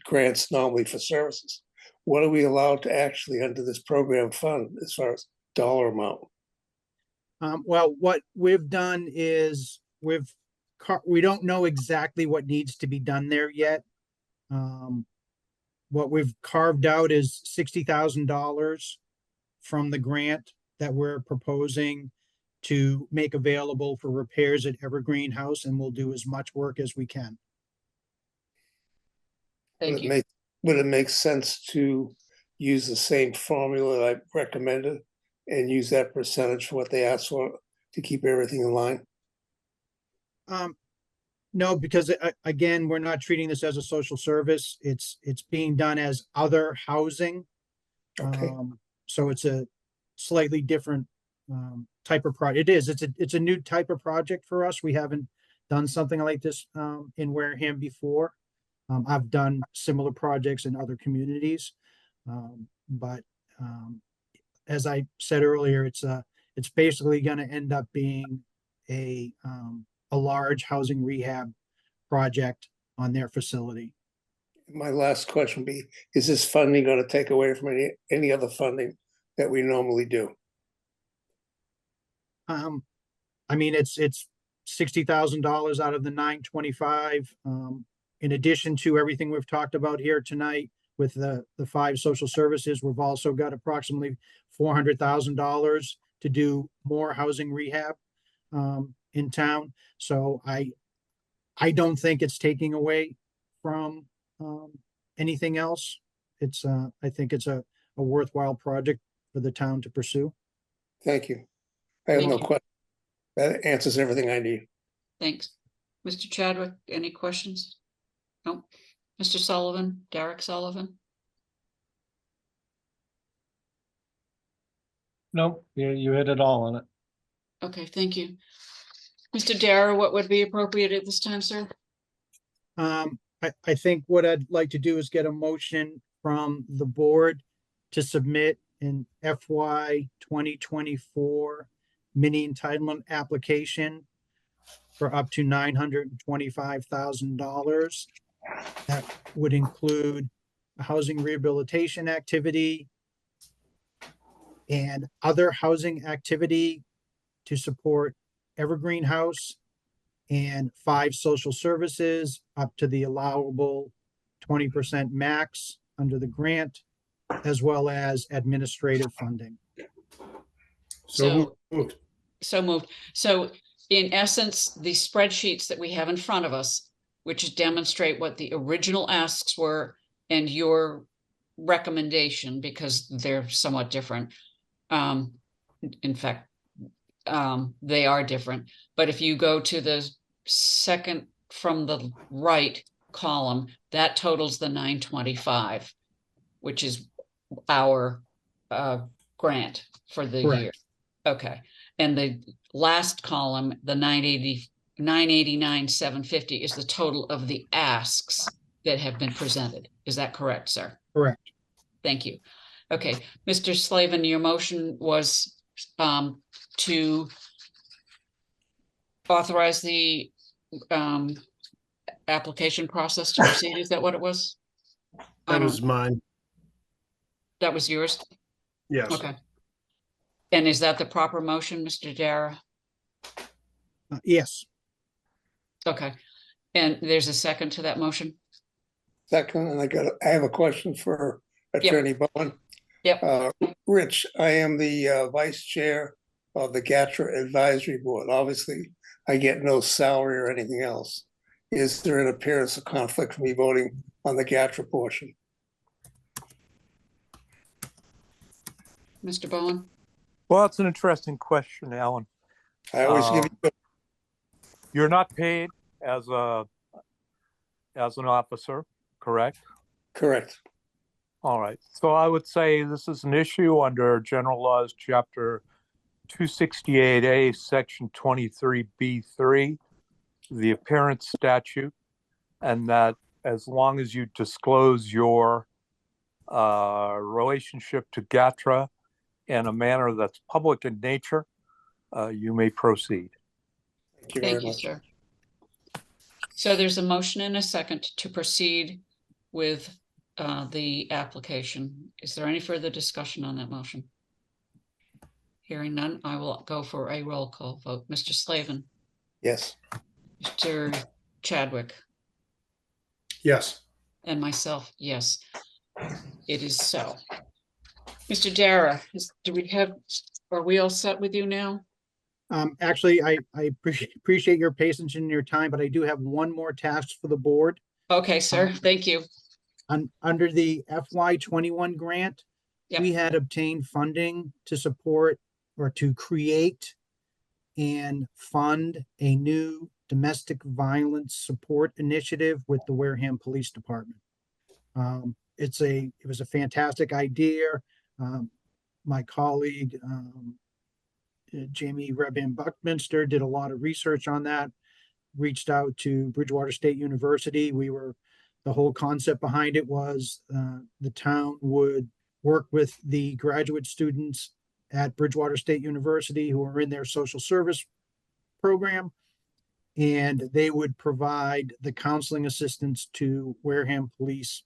grants normally for services. What are we allowed to actually under this program fund as far as dollar amount? Well, what we've done is we don't know exactly what needs to be done there yet. What we've carved out is $60,000 from the grant that we're proposing to make available for repairs at Evergreen House, and we'll do as much work as we can. Thank you. Would it make sense to use the same formula that I recommended and use that percentage for what they asked for to keep everything in line? No, because again, we're not treating this as a social service. It's being done as other housing. Okay. So it's a slightly different type of project. It's a new type of project for us. We haven't done something like this in Wareham before. I've done similar projects in other communities, but as I said earlier, it's basically going to end up being a large housing rehab project on their facility. My last question would be, is this funding going to take away from any other funding that we normally do? I mean, it's $60,000 out of the 925. In addition to everything we've talked about here tonight with the 5 social services, we've also got approximately $400,000 to do more housing rehab in town. So I don't think it's taking away from anything else. I think it's a worthwhile project for the town to pursue. Thank you. I have no question. That answers everything I need. Thanks. Mr. Chadwick, any questions? No. Mr. Sullivan, Derek Sullivan? No, you hit it all on it. Okay, thank you. Mr. Dara, what would be appropriate at this time, sir? I think what I'd like to do is get a motion from the board to submit an FY 2024 mini entitlement application for up to $925,000. That would include a housing rehabilitation activity and other housing activity to support Evergreen House, and 5 social services up to the allowable 20% max under the grant, as well as administrative funding. So moved. So moved. So in essence, the spreadsheets that we have in front of us, which demonstrate what the original asks were and your recommendation, because they're somewhat different. In fact, they are different. But if you go to the second from the right column, that totals the 925, which is our grant for the year. Okay. And the last column, the 989,750 is the total of the asks that have been presented. Is that correct, sir? Correct. Thank you. Okay, Mr. Slavin, your motion was to authorize the application process to proceed. Is that what it was? That was mine. That was yours? Yes. Okay. And is that the proper motion, Mr. Dara? Yes. Okay. And there's a second to that motion? Second, and I have a question for Attorney Bowen. Yep. Rich, I am the vice chair of the GATRA Advisory Board. Obviously, I get no salary or anything else. Is there an appearance of conflict for me voting on the GATRA portion? Mr. Bowen? Well, that's an interesting question, Alan. I always give you. You're not paid as an officer, correct? Correct. All right. So I would say this is an issue under General Laws, Chapter 268A, Section 23B3, the appearance statute, and that as long as you disclose your relationship to GATRA in a manner that's public in nature, you may proceed. Thank you very Thank you, much. sir. So there's a motion and a second to proceed with the application. Is there any further discussion on that motion? Hearing none, I will go for a roll call vote. Mr. Slavin? Yes. Mr. Chadwick? Yes. And myself, yes. It is so. Mr. Dara, are we all set with you now? Actually, I appreciate your patience and your time, but I do have one more task for the board. Okay, sir. Thank you. Under the FY 21 grant, we had obtained funding to support or to create and fund a new domestic violence support initiative with the Wareham Police Department. It was a fantastic idea. My colleague, Jamie Reban Buckminster, did a lot of research on that, reached out to Bridgewater State University. The whole concept behind it was the town would work with the graduate students at Bridgewater State University who are in their social service program, and they would provide the counseling assistance to Wareham Police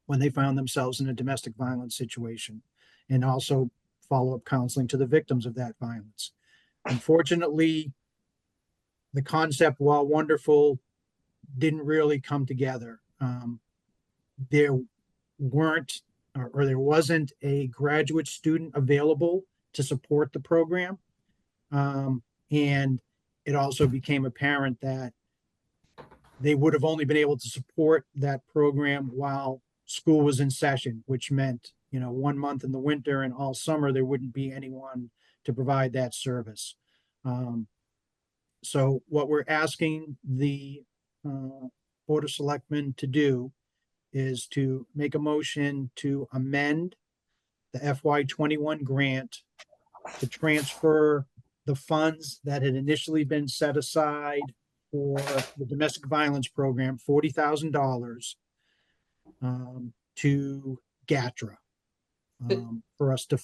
when they found themselves in a domestic violence situation, and also follow-up counseling to the victims of that violence. Unfortunately, the concept, while wonderful, didn't really come together. There wasn't a graduate student available to support the program. And it also became apparent that they would have only been able to support that program while school was in session, which meant, 1 month in the winter and all summer, there wouldn't be anyone to provide that service. So what we're asking the Board of Selectmen to do is to make a motion to amend the FY 21 grant to transfer the funds that had initially been set aside for the domestic violence program, $40,000 to GATRA, for us to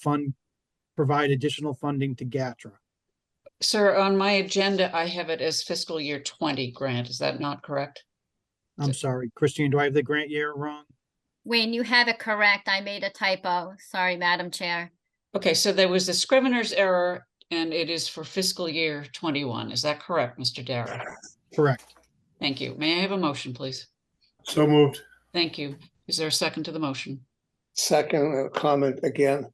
provide additional funding to GATRA. Sir, on my agenda, I have it as fiscal year 20 grant. Is that not correct? I'm sorry, Christine, do I have the grant year wrong? Wayne, you have it correct. I made a typo. Sorry, Madam Chair. Okay, so there was a scrivener's error and it is for fiscal year 21. Is that correct, Mr. Dara? Correct. Thank you. May I have a motion, please? So moved. Thank you. Is there a second to the motion? Second comment again.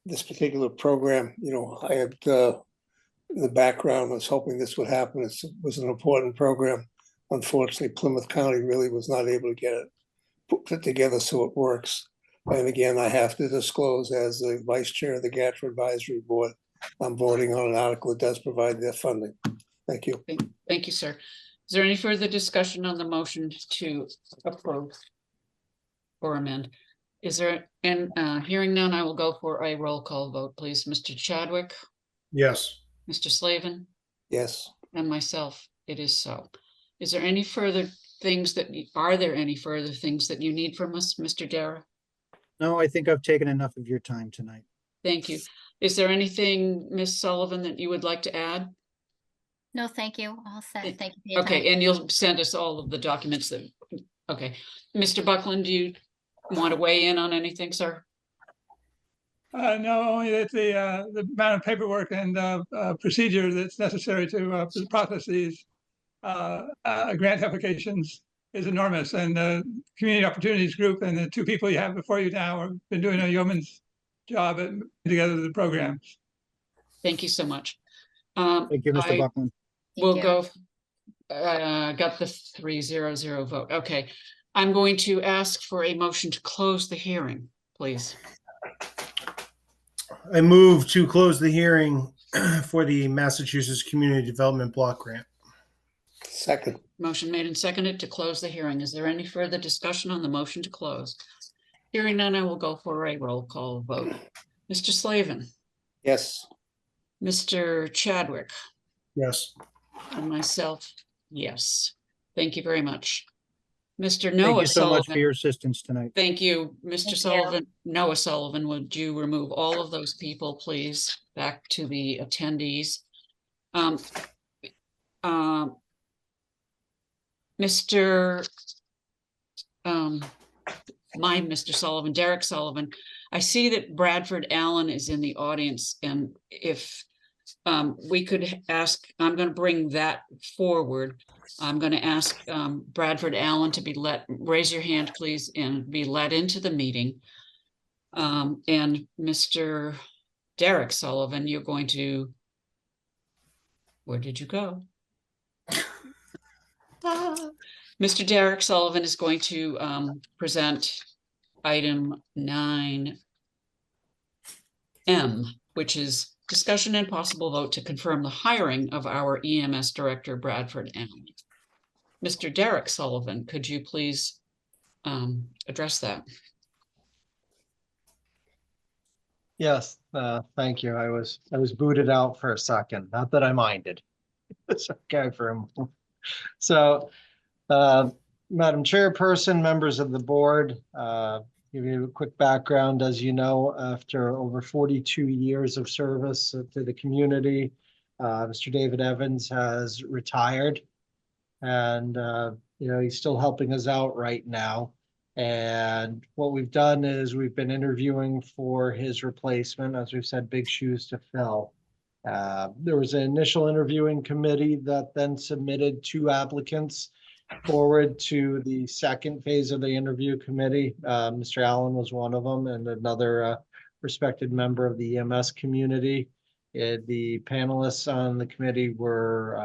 This particular program, I had in the background, I was hoping this would happen. It was an important program. Unfortunately, Plymouth County really was not able to get it put together so it works. And again, I have to disclose as the vice chair of the GATRA Advisory Board, I'm voting on an article that does provide their funding. Thank you. Thank you, sir. Is there any further discussion on the motion to approve or amend? Is there, and hearing none, I will go for a roll call vote, please. Mr. Chadwick? Yes. Mr. Slavin? Yes. And myself, it is so. Is there any further things are there any further things that you need from us, Mr. Dara? No, I think I've taken enough of your time tonight. Thank you. Is there anything, Ms. Sullivan, that you would like to add? No, thank you. All set. Thank you for your time. Okay, and you'll send us all of the documents that, okay. Mr. Buckland, do you want to weigh in on anything, sir? No, only that the amount of paperwork and procedure that's necessary to process these grant applications is enormous. And the Community Opportunities Group and the two people you have before you now have been doing a yeoman's job at putting together the programs. Thank you so much. Thank you, Mr. Buckland. We'll go, got the 3-0-0 vote. Okay, I'm going to ask for a motion to close the hearing, please. I move to close the hearing for the Massachusetts Community Development Block Grant. Second. Motion made and seconded to close the hearing. Is there any further discussion on the motion to close? Hearing none, I will go for a roll call vote. Mr. Slavin? Yes. Mr. Chadwick? Yes. And myself, yes. Thank you very much. Mr. Thank Noah you so Sullivan. much for your assistance tonight. Thank you, Mr. Thank you. Sullivan. Noah Sullivan, would you remove all of those people, please, back to the attendees? Mr. Sullivan, Derek Sullivan, I see that Bradford Allen is in the audience, and if we could ask, I'm going to bring that forward. I'm going to ask Bradford Allen to be raise your hand, please, and be let into the meeting. And Mr. Derek Sullivan, you're going to, where did you go? Mr. Derek Sullivan is going to present item 9M, which is discussion and possible vote to confirm the hiring of our EMS director, Bradford Allen. Mr. Derek Sullivan, could you please address that? Yes, thank you. I was booted out for a second. Not that I minded. It's okay for him. So, Madam Chairperson, members of the board, give you a quick background. As you know, after over 42 years of service to the community, Mr. David Evans has retired, and he's still helping us out right now. And what we've done is we've been interviewing for his replacement. As we've said, big shoes to fill. There was an initial interviewing committee that then submitted 2 applicants forward to the second phase of the interview committee. Mr. Allen was one of them, and another respected member of the EMS community. The panelists on the committee were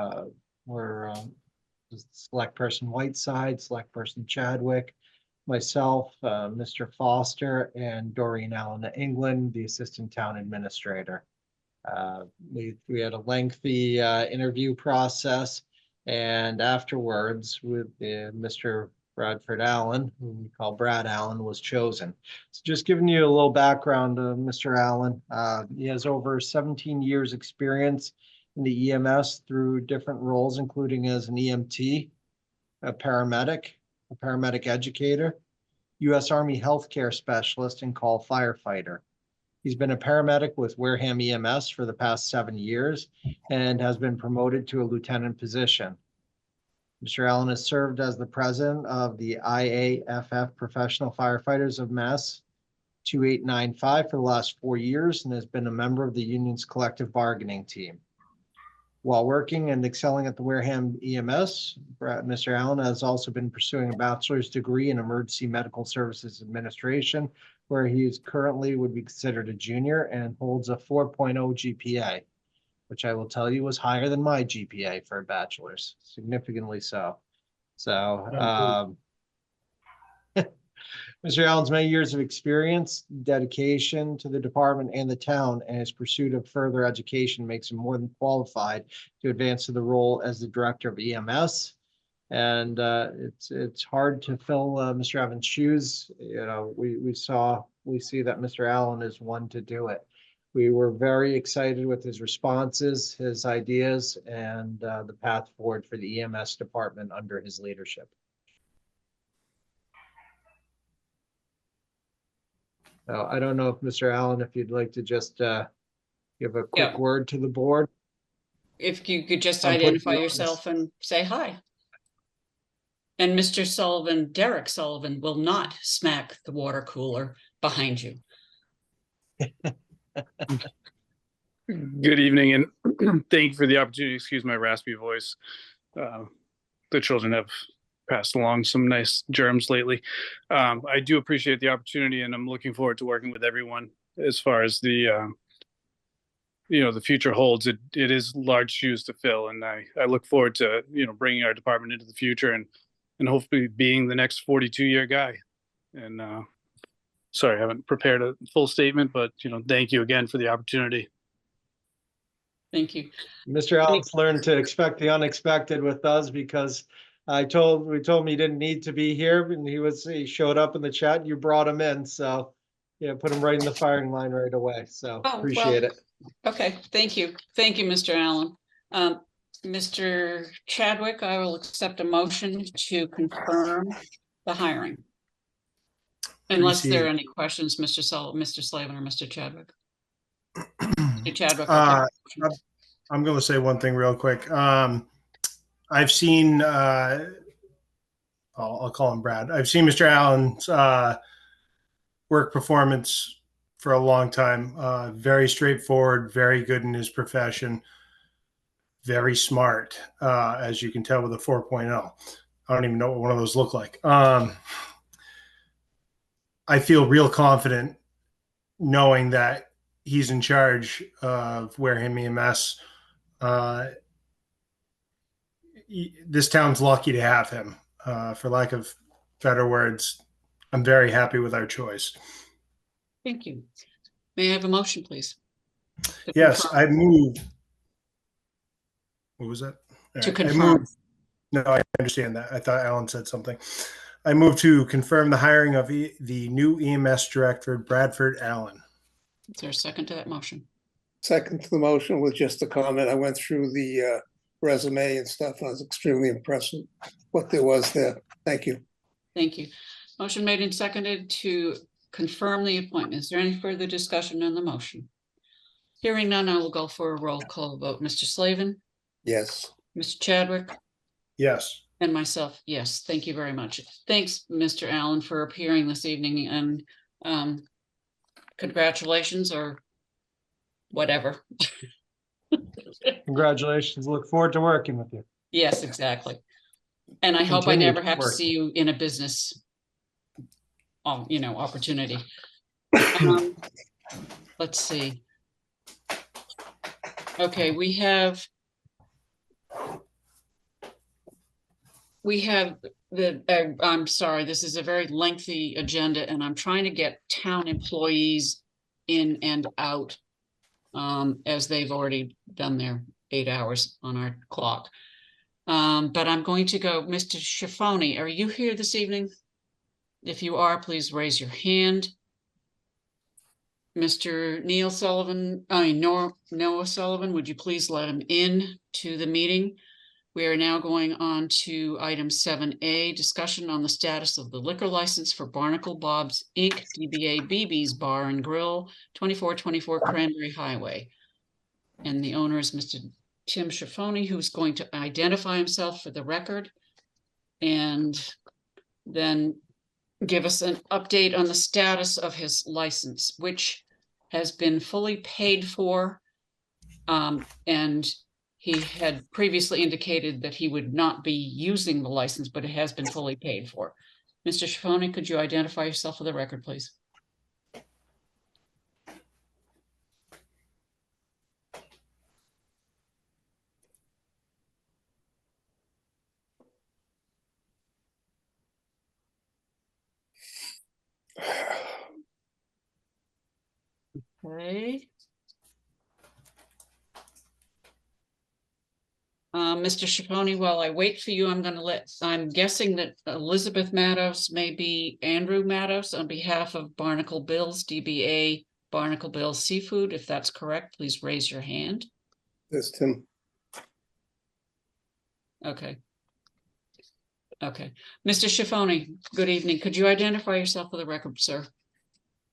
select person Whiteside, select person Chadwick, myself, Mr. Foster, and Doreen Allen England, the assistant town administrator. We had a lengthy interview process, and afterwards with Mr. Bradford Allen, who we call Brad Allen, was chosen. So just giving you a little background of Mr. Allen. He has over 17 years experience in the EMS through different roles, including as an EMT, a paramedic educator, U.S. Army healthcare specialist, and call firefighter. He's been a paramedic with Wareham EMS for the past 7 years and has been promoted to a lieutenant position. Mr. Allen has served as the president of the IAFF Professional Firefighters of Mass 2895 for the last 4 years and has been a member of the union's collective bargaining team. While working and excelling at the Wareham EMS, Mr. Allen has also been pursuing a bachelor's degree in emergency medical services administration, where he is currently would be considered a junior and holds a 4.0 GPA, which I will tell you was higher than my GPA for a bachelor's, significantly so. So, Mr. Allen's many years of experience, dedication to the department and the town, and his pursuit of further education makes him more than qualified to advance to the role as the director of EMS. And it's hard to fill Mr. Evans' shoes. You know, we see that Mr. Allen is one to do it. We were very excited with his responses, his ideas, and the path forward for the EMS department under his leadership. So I don't know if Mr. Allen, if you'd like to just give a quick word to the board. If you could just identify yourself and say hi. And Mr. Sullivan, Derek Sullivan, will not smack the water cooler behind you. Good evening, and thank you for the opportunity. Excuse my raspy voice. The children have passed along some nice germs lately. I do appreciate the opportunity, and I'm looking forward to working with everyone as far as the the future holds. It is large shoes to fill, and I look forward to bringing our department into the future and hopefully being the next 42-year guy. And sorry, I haven't prepared a full statement, but thank you again for the opportunity. Thank you. Mr. Allen's learned to expect the unexpected with us, because we told him he didn't need to be here, and he showed up in the chat and you brought him in. So put him right in the firing line right away. So appreciate it. Okay, thank you. Thank you, Mr. Allen. Mr. Chadwick, I will accept a motion to confirm the hiring. Unless there are any questions, Mr. Slavin, or Mr. Chadwick. Mr. Chadwick. I'm going to say one thing real quick. I've seen, I'll call him Brad. I've seen Mr. Allen's work performance for a long time. Very straightforward, very good in his profession, very smart, as you can tell with a 4.0. I don't even know what one of those look like. I feel real confident knowing that he's in charge of Wareham EMS. This town's lucky to have him. For lack of better words, I'm very happy with our choice. Thank you. May I have a motion, please? Yes, I move. What was that? To confirm. No, I understand that. I thought Alan said something. I move to confirm the hiring of the new EMS director, Bradford Allen. Is there a second to that motion? Second to the motion with just a comment. I went through the resume and stuff, and I was extremely impressed with what there was there. Thank you. Thank you. Motion made and seconded to confirm the appointment. Is there any further discussion on the motion? Hearing none, I will go for a roll call vote. Mr. Slavin? Yes. Mr. Chadwick? Yes. And myself, yes. Thank you very much. Thanks, Mr. Allen, for appearing this evening, and congratulations, or whatever. Congratulations. Look forward to working with you. Yes, exactly. And I hope I never have to see you in a business opportunity. Let's see. Okay, we have I'm sorry, this is a very lengthy agenda, and I'm trying to get town employees in and out as they've already done their 8 hours on our clock. But I'm going to go, Mr. Schifoni, are you here this evening? If you are, please raise your hand. Mr. Neil Sullivan, Noah Sullivan, would you please let him in to the meeting? We are now going on to item 7A, discussion on the status of the liquor license for Barnacle Bob's Inc., DBA BB's Bar and Grill, 2424 Cranberry Highway. And the owner is Mr. Tim Schifoni, who's going to identify himself for the record and then give us an update on the status of his license, which has been fully paid for. And he had previously indicated that he would not be using the license, but it has been fully paid for. Mr. Schifoni, could you identify yourself for the record, please? Okay. Mr. Schifoni, while I wait for you, I'm guessing that Elizabeth Mattos may be Andrew Mattos on behalf of Barnacle Bill's, DBA Barnacle Bill's Seafood. If that's correct, please raise your hand. Yes, Tim. Okay. Okay. Mr. Schifoni, good evening. Could you identify yourself for the record, sir?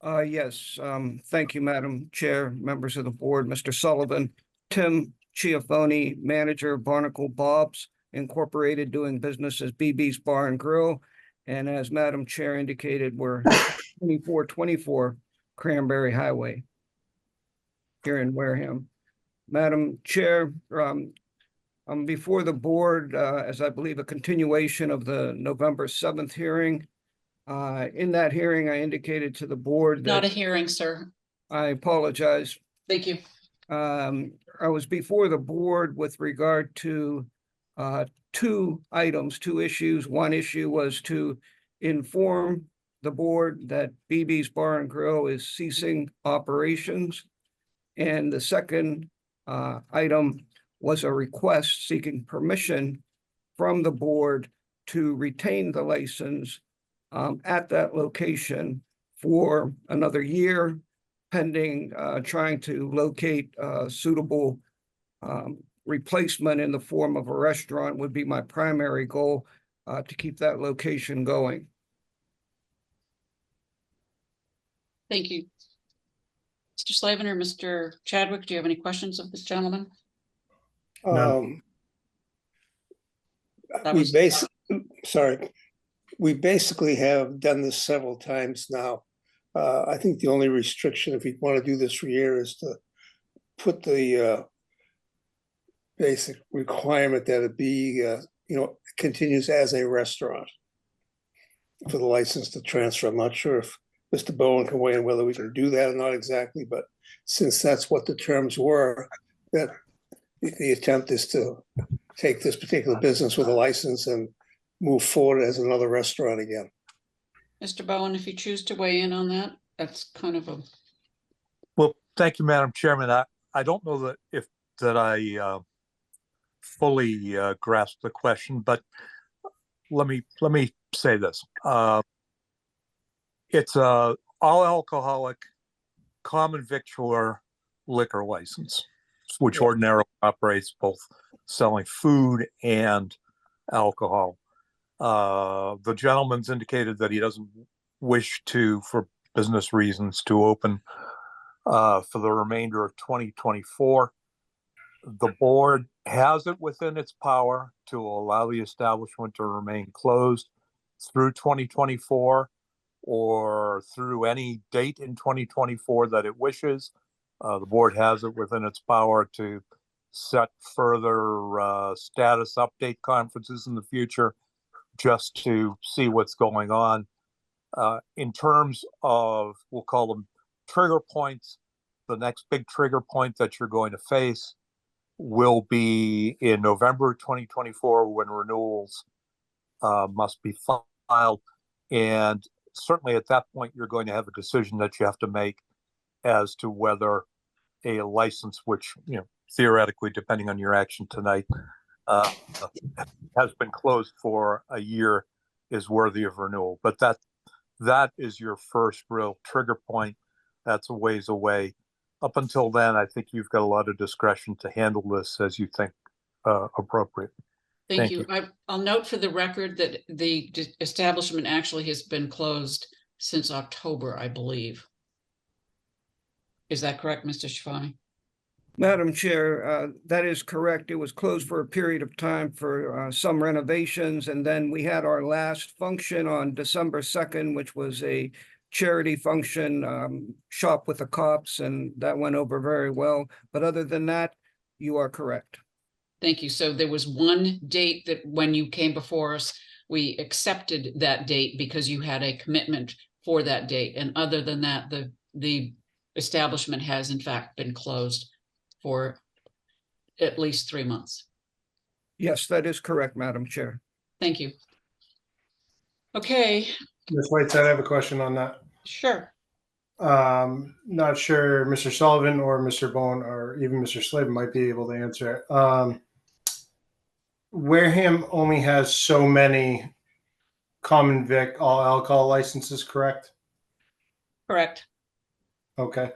Yes, thank you, Madam Chair, members of the board, Mr. Sullivan. Tim Chiafoni, manager, Barnacle Bob's Incorporated, doing business as BB's Bar and Grill. And as Madam Chair indicated, we're 2424 Cranberry Highway here in Wareham. Madam Chair, I'm before the board as I believe a continuation of the November 7th hearing. In that hearing, I indicated to the board that— Not a hearing, sir. I apologize. Thank you. I was before the board with regard to two items, two issues. One issue was to inform the board that BB's Bar and Grill is ceasing operations. And the second item was a request seeking permission from the board to retain the license at that location for another year, pending trying to locate a suitable replacement in the form of a restaurant would be my primary goal to keep that location going. Thank you. Mr. Slavin or Mr. Chadwick, do you have any questions of this gentleman? We basically have done this several times now. I think the only restriction, if we want to do this for a year, is to put the basic requirement that it be, continues as a restaurant for the license to transfer. I'm not sure if Mr. Bowen can weigh in whether we can do that or not exactly, but since that's what the terms were, that the attempt is to take this particular business with a license and move forward as another restaurant again. Mr. Bowen, if you choose to weigh in on that, that's kind of a— Well, thank you, Madam Chairman. I don't know that I fully grasp the question, but let me say this. It's a all alcoholic common victualler liquor license, which ordinarily operates both selling food and alcohol. The gentleman's indicated that he doesn't wish to, for business reasons, to open for the remainder of 2024. The board has it within its power to allow the establishment to remain closed through 2024 or through any date in 2024 that it wishes. The board has it within its power to set further status update conferences in the future just to see what's going on. In terms of, we'll call them trigger points, the next big trigger point that you're going to face will be in November 2024 when renewals must be filed. And certainly at that point, you're going to have a decision that you have to make as to whether a license, which, theoretically, depending on your action tonight, uh, has been closed for a year is worthy of renewal. But that is your first real trigger point. That's a ways away. Up until then, I think you've got a lot of discretion to handle this as you think appropriate. Thank you. I'll note for the record that the establishment actually has been closed since October, I believe. Is that correct, Mr. Schifani? Madam Chair, that is correct. It was closed for a period of time for some renovations, and then we had our last function on December 2nd, which was a charity function, Shop with the Cops, and that went over very well. But other than that, you are correct. Thank you. So there was one date that when you came before us, we accepted that date because you had a commitment for that date. And other than that, the establishment has in fact been closed for at least 3 months. Yes, that is correct, Madam Chair. Thank you. Okay. Ms. Whiteside, I have a question on that. Sure. Not sure Mr. Sullivan or Mr. Bone or even Mr. Slavin might be able to answer it. Wareham only has so many common vic all alcohol licenses, correct? Correct. Okay.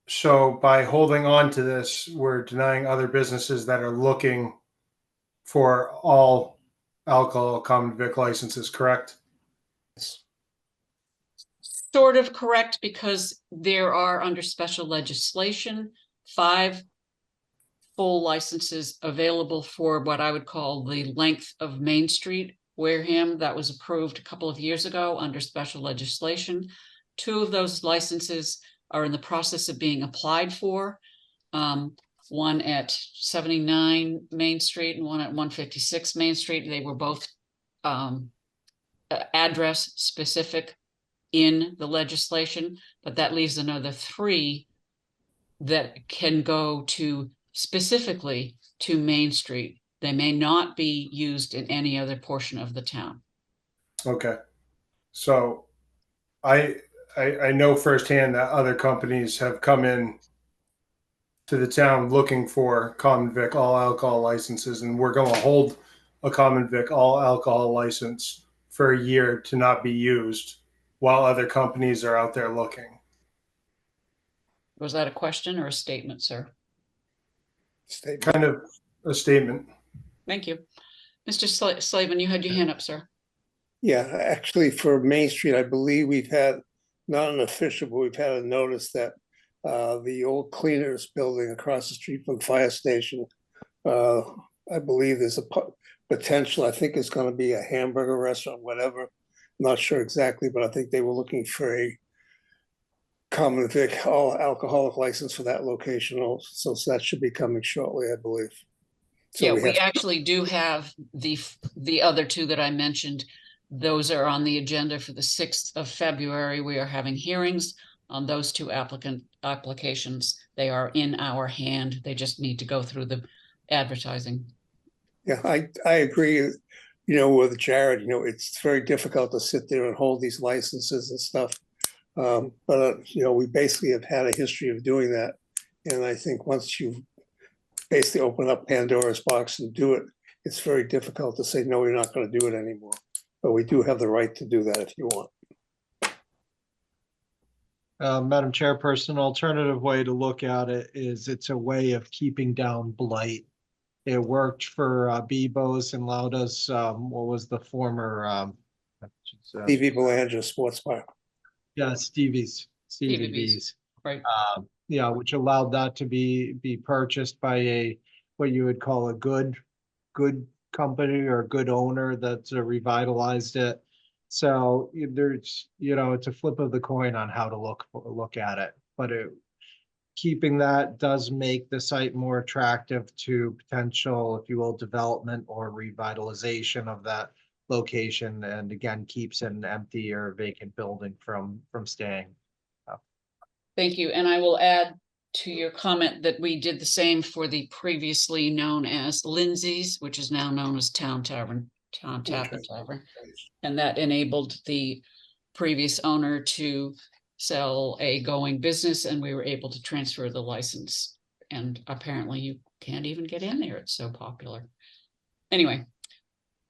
So by holding on to this, we're denying other businesses that are looking for all alcohol common vic licenses, correct? Sort of correct, because there are under special legislation 5 full licenses available for what I would call the length of Main Street, Wareham. That was approved a couple of years ago under special legislation. 2 of those licenses are in the process of being applied for. One at 79 Main Street and one at 156 Main Street. They were both address specific in the legislation, but that leaves another 3 that can go to specifically to Main Street. They may not be used in any other portion of the town. Okay. So I know firsthand that other companies have come in to the town looking for common vic all alcohol licenses, and we're going to hold a common vic all alcohol license for a year to not be used while other companies are out there looking. Was that a question or a statement, sir? Statement. Kind of a statement. Thank you. Mr. Slavin, you had your hand up, sir. Yeah, actually for Main Street, I believe we've had, not an official, but we've had a notice that the old cleaners building across the street from the fire station, I believe there's a potential, I think it's going to be a hamburger restaurant, whatever. Not sure exactly, but I think they were looking for a common vic all alcoholic license for that location also. So that should be coming shortly, I believe. So yeah, we actually do have the other 2 that I mentioned. Those are on the agenda for the 6th of February. We are having hearings on those 2 applications. They are in our hand. They just need to go through the advertising. Yeah, I agree. With Jared, it's very difficult to sit there and hold these licenses and stuff. But we basically have had a history of doing that. And I think once you basically open up Pandora's box and do it, it's very difficult to say, no, you're not going to do it anymore. But we do have the right to do that if you want. Madam Chairperson, alternative way to look at it is it's a way of keeping down blight. It worked for Bebo's and allowed us, what was the former? Stevie Belanger Sports Bar. Yeah, Stevie B's. Right. Yeah, which allowed that to be purchased by what you would call a good company or a good owner that's revitalized it. So there's, it's a flip of the coin on how to look at it, but keeping that does make the site more attractive to potential, if you will, development or revitalization of that location, and again keeps an empty or vacant building from staying. Thank you. And I will add to your comment that we did the same for the previously known as Lindsay's, which is now known as Town Tavern, Town Tap and Tavern. And that enabled the previous owner to sell a going business, and we were able to transfer the license. And apparently you can't even get in there. It's so popular. Anyway,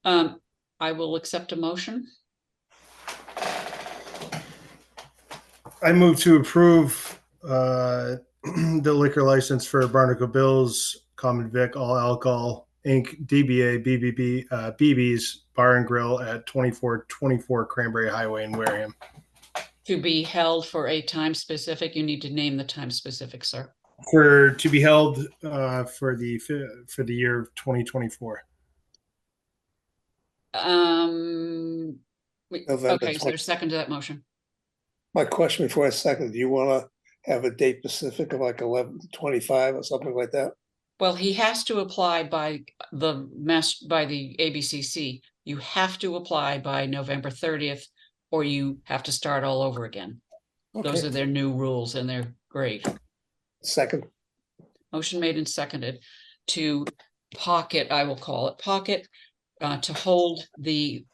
I will accept a motion. I move to approve the liquor license for Barnacle Bills, Common Vic, All Alcohol, Inc., DBA, BB's Bar and Grill at 2424 Cranberry Highway in Wareham. To be held for a time specific, you need to name the time specific, sir. To be held for the year of 2024. November Okay, is there a second to that motion? My question before I second, do you want to have a date specific of like 11/25 or something like that? Well, he has to apply by the ABCC. You have to apply by November 30th, or you have to start all over again. Those are their new rules, and they're great. Second. Motion made and seconded to pocket, I will call it pocket, to hold the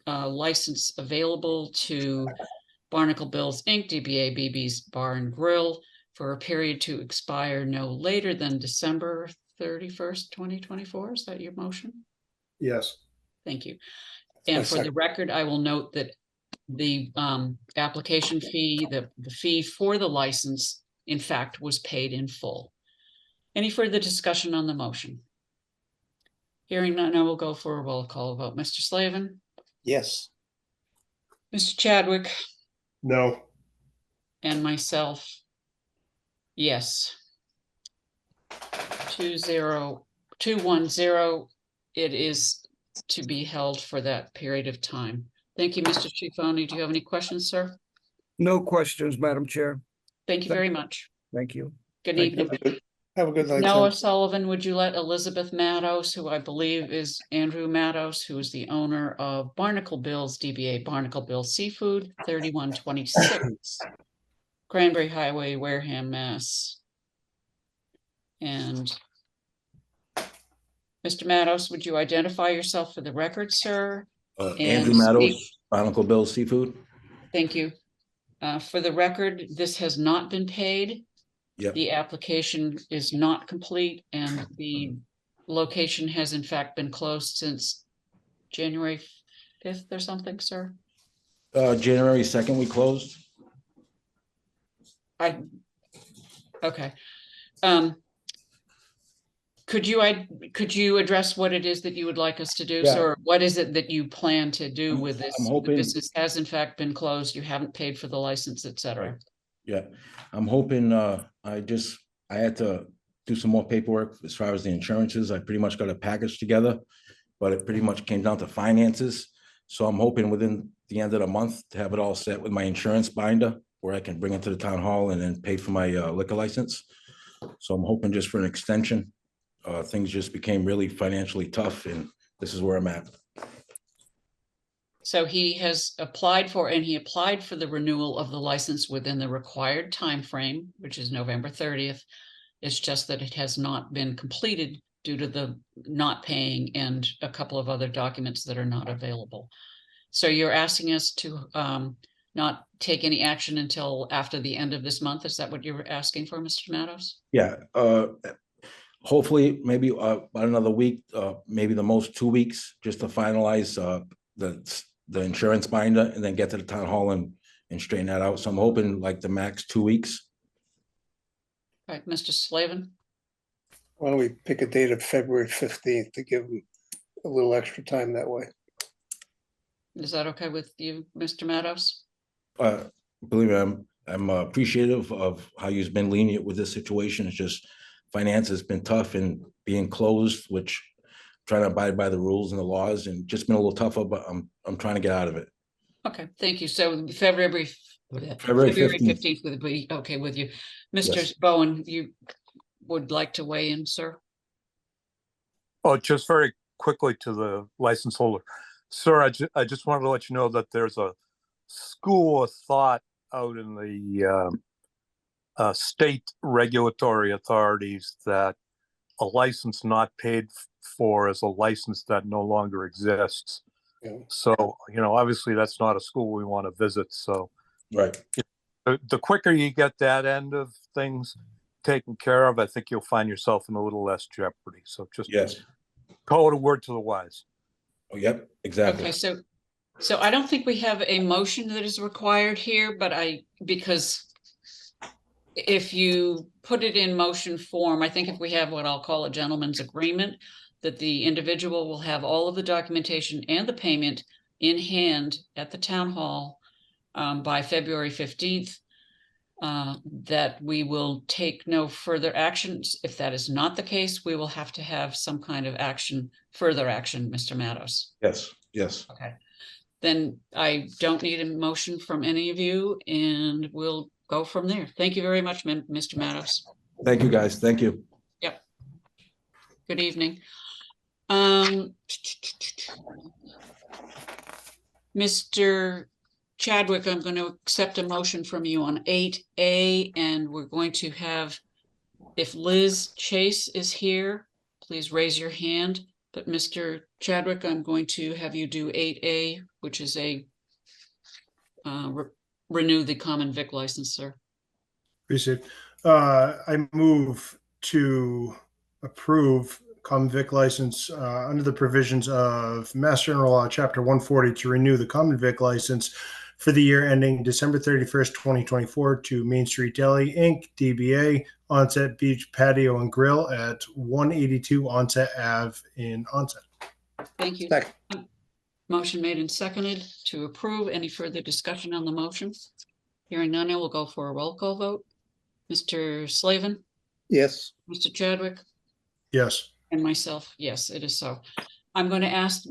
license available to Barnacle Bills Inc., DBA BB's Bar and Grill for a period to expire no later than December 31st, 2024. Is that your motion? Yes. Thank you. And for the record, I will note that the application fee, the fee for the license, in fact, was paid in full. Any further discussion on the motion? Hearing none, I will go for a roll call vote. Mr. Slavin? Yes. Mr. Chadwick? No. And myself, yes. 2-0-2-1-0. It is to be held for that period of time. Thank you, Mr. Ciccone. Do you have any questions, sir? No questions, Madam Chair. Thank you very much. Thank you. Good evening. Have a good night. Noah Sullivan, would you let Elizabeth Mattos, who I believe is Andrew Mattos, who is the owner of Barnacle Bills, DBA Barnacle Bills Seafood, 3126 Cranberry Highway, Wareham, Mass. And Mr. Mattos, would you identify yourself for the record, sir? Andrew Mattos, Barnacle Bills Seafood. Thank you. For the record, this has not been paid. Yep. The application is not complete, and the location has in fact been closed since January 5th or something, sir? January 2nd, we closed. Okay. Could you address what it is that you would like us to do, Yeah. sir? What is it that you plan to do with this? I'm hoping- The business has in fact been closed. You haven't paid for the license, et cetera. Yeah, I'm hoping, I had to do some more paperwork as far as the insurances. I pretty much got a package together, but it pretty much came down to finances. So I'm hoping within the end of the month to have it all set with my insurance binder where I can bring it to the town hall and then pay for my liquor license. So I'm hoping just for an extension. Things just became really financially tough, and this is where I'm at. So he has applied for the renewal of the license within the required time frame, which is November 30th. It's just that it has not been completed due to the not paying and a couple of other documents that are not available. So you're asking us to not take any action until after the end of this month. Is that what you're asking for, Mr. Mattos? Yeah, hopefully maybe about another week, maybe the most 2 weeks, just to finalize the insurance binder and then get to the town hall and straighten that out. So I'm hoping like the max 2 weeks. All right, Mr. Slavin. Why don't we pick a date of February 15th to give them a little extra time that way? Is that okay with you, Mr. Mattos? Believe me, I'm appreciative of how you've been lenient with this situation. It's just finance has been tough and being closed, which trying to abide by the rules and the laws, and just been a little tougher, but I'm trying to get out of it. Okay, thank you. So February 15th would be okay with you. Mr. Yes. Bowen, you would like to weigh in, sir? Oh, just very quickly to the license holder. Sir, I just wanted to let you know that there's a school of thought out in the state regulatory authorities that a license not paid for is a license that no longer exists. Yeah. So, obviously that's not a school we want to visit. So right. The quicker you get that end of things, taken care of, I think you'll find yourself in a little less jeopardy. So just Yes. call it a word to the wise. Oh, yep, exactly. Okay, so I don't think we have a motion that is required here, but because if you put it in motion form, I think if we have what I'll call a gentleman's agreement, that the individual will have all of the documentation and the payment in hand at the town hall by February 15th, that we will take no further actions. If that is not the case, we will have to have some kind of action, further action, Mr. Matos. Yes, yes. Okay. Then I don't need a motion from any of you, and we'll go from there. Thank you very much, Mr. Matos. Thank you, guys. Thank you. Yep. Good evening. Mr. Chadwick, I'm going to accept a motion from you on 8A, and we're going to have, if Liz Chase is here, please raise your hand. But Mr. Chadwick, I'm going to have you do 8A, which is a renew the common vic license, sir. Appreciate. I move to approve common vic license under the provisions of Mass General Law, Chapter 140, to renew the common vic license for the year ending December 31st, 2024 to Main Street Deli, Inc., DBA, Onset Beach Patio and Grill at 182 Onset Ave in Onset. Thank you. Motion made and seconded to approve. Any further discussion on the motion? Hearing none, I will go for a roll call vote. Mr. Slavin? Yes. Mr. Chadwick? Yes. And myself, yes, it is so. I'm going to ask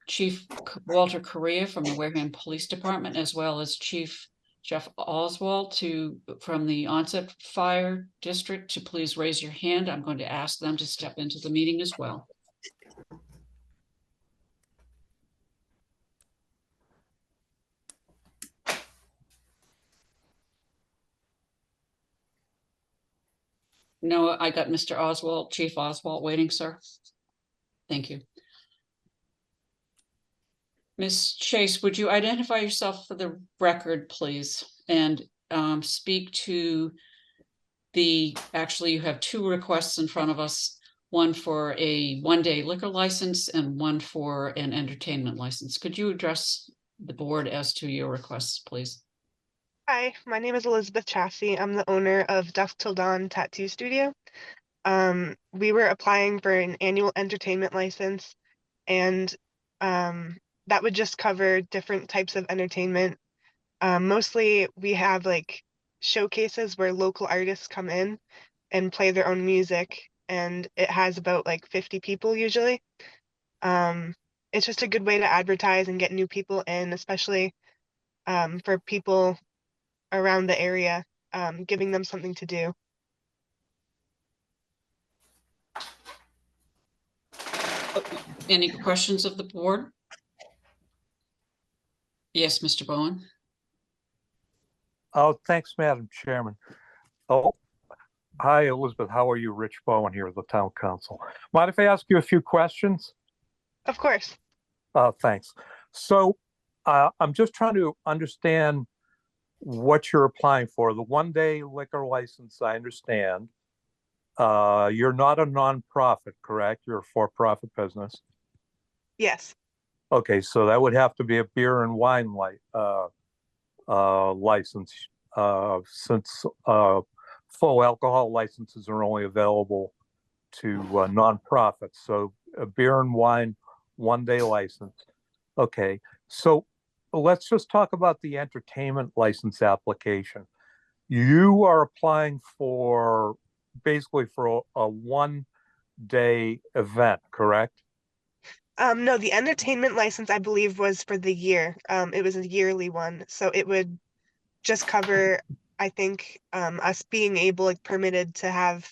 Chief Walter Correa from the Wareham Police Department, as well as Chief Jeff Oswald from the Onset Fire District, to please raise your hand. I'm going to ask them to step into the meeting as well. No, I got Mr. Oswald, Chief Oswald waiting, sir. Thank you. Ms. Chase, would you identify yourself for the record, please, and speak to actually you have two requests in front of us, one for a one-day liquor license and one for an entertainment license. Could you address the board as to your requests, please? Hi, my name is Elizabeth Chassie. I'm the owner of Dusk Till Dawn Tattoo Studio. We were applying for an annual entertainment license, and that would just cover different types of entertainment. Mostly we have like showcases where local artists come in and play their own music, and it has about like 50 people usually. It's just a good way to advertise and get new people in, especially for people around the area, giving them something to do. Any questions of the board? Yes, Mr. Bowen. Oh, thanks, Madam Chairman. Oh, hi, Elizabeth. How are you? Rich Bowen here, the Town Council. Mind if I ask you a few questions? Of course. Thanks. So I'm just trying to understand what you're applying for. The one-day liquor license, I understand. You're not a nonprofit, correct? You're a for-profit business. Yes. Okay, so that would have to be a beer and wine license, since full alcohol licenses are only available to nonprofits. So a beer and wine one-day license. Okay, so let's just talk about the entertainment license application. You are applying for basically for a one-day event, correct? No, the entertainment license, I believe, was for the year. It was a yearly one, so it would just cover, I think, us being able, like, permitted to have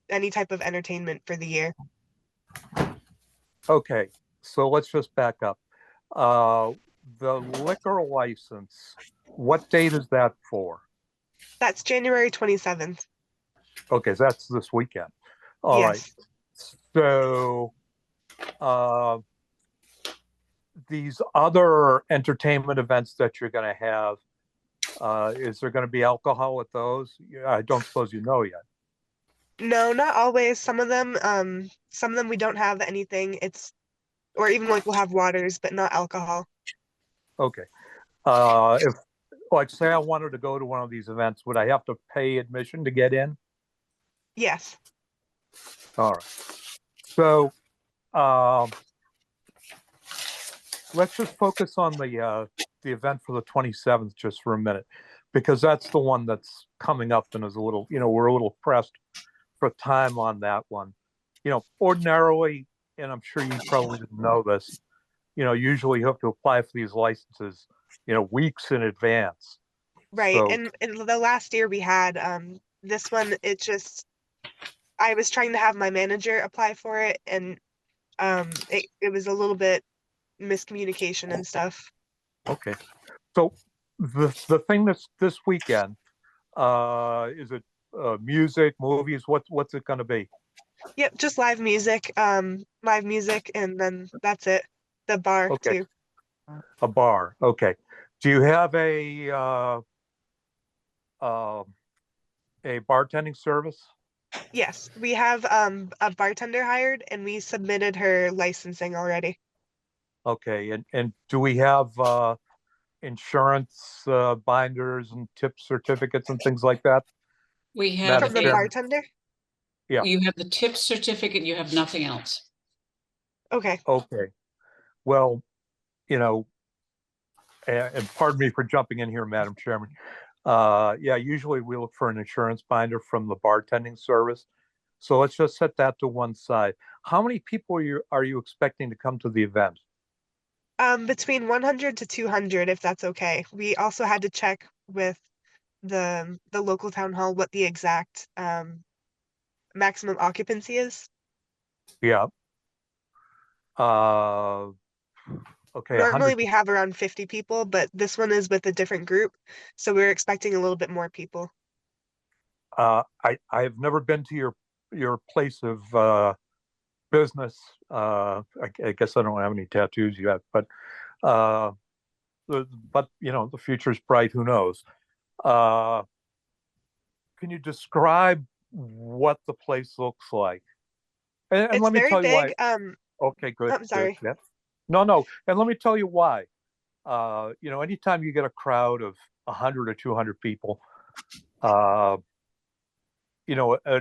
any type of entertainment for the year. Okay, so let's just back up. The liquor license, what date is that for? That's January 27th. Okay, so that's this weekend. All right. So these other entertainment events that you're going to have, is there going to be alcohol at those? I don't suppose you know yet. No, not always. Some of them we don't have anything. Or even like we'll have waters, but not alcohol. Okay. If, like, say I wanted to go to one of these events, would I have to pay admission to get in? Yes. All right. So, let's just focus on the event for the 27th just for a minute, because that's the one that's coming up and is a little, we're a little pressed for time on that one. Ordinarily, and I'm sure you probably didn't know this, usually you have to apply for these licenses, weeks in advance. Right. So, And in the last year we had this one, I was trying to have my manager apply for it, and it was a little bit miscommunication and stuff. okay. So the thing that's this weekend, is it music, movies? What's it going to be? Yep, just live music, and then that's it. The bar Okay, too. a bar. Okay. Do you have a bartending service? Yes, we have a bartender hired, and we submitted her licensing already. Okay, and do we have insurance binders and tip certificates and things like that? We have From the bartender? Yeah. You have the tip certificate, you have nothing else. Okay. Okay. Well, and pardon me for jumping in here, Madam Chairman. Yeah, usually we look for an insurance binder from the bartending service. So let's just set that to one side. How many people are you expecting to come to the event? Between 100 to 200, if that's okay. We also had to check with the local town hall what the exact maximum occupancy is. Yeah. Okay. Normally we have around 50 people, but this one is with a different group, so we're expecting a little bit more people. I've never been to your place of business. I guess I don't have any tattoos yet, but the future's bright. Who knows? Can you describe what the place looks like? And It's let me very tell you big. why. Okay, good. I'm sorry. Good. Yeah. No. And let me tell you why. Anytime you get a crowd of 100 or 200 people, and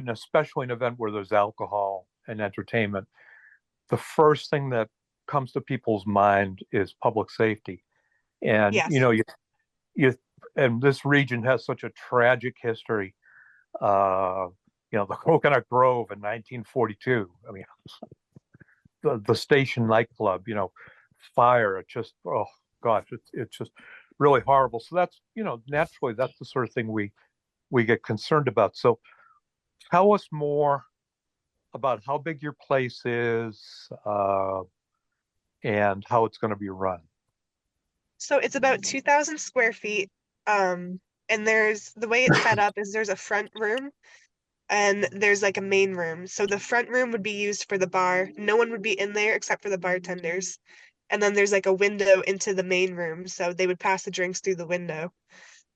especially an event where there's alcohol and entertainment, the first thing that comes to people's mind is public safety. And, Yes. and this region has such a tragic history. The Coconut Grove in 1942. I mean, the Station nightclub, fire. It just, oh gosh, it's just really horrible. So that's, naturally, that's the sort of thing we get concerned about. So tell us more about how big your place is, and how it's going to be run. So it's about 2,000 square feet. And the way it's set up is there's a front room and there's like a main room. So the front room would be used for the bar. No one would be in there except for the bartenders. And then there's like a window into the main room, so they would pass the drinks through the window.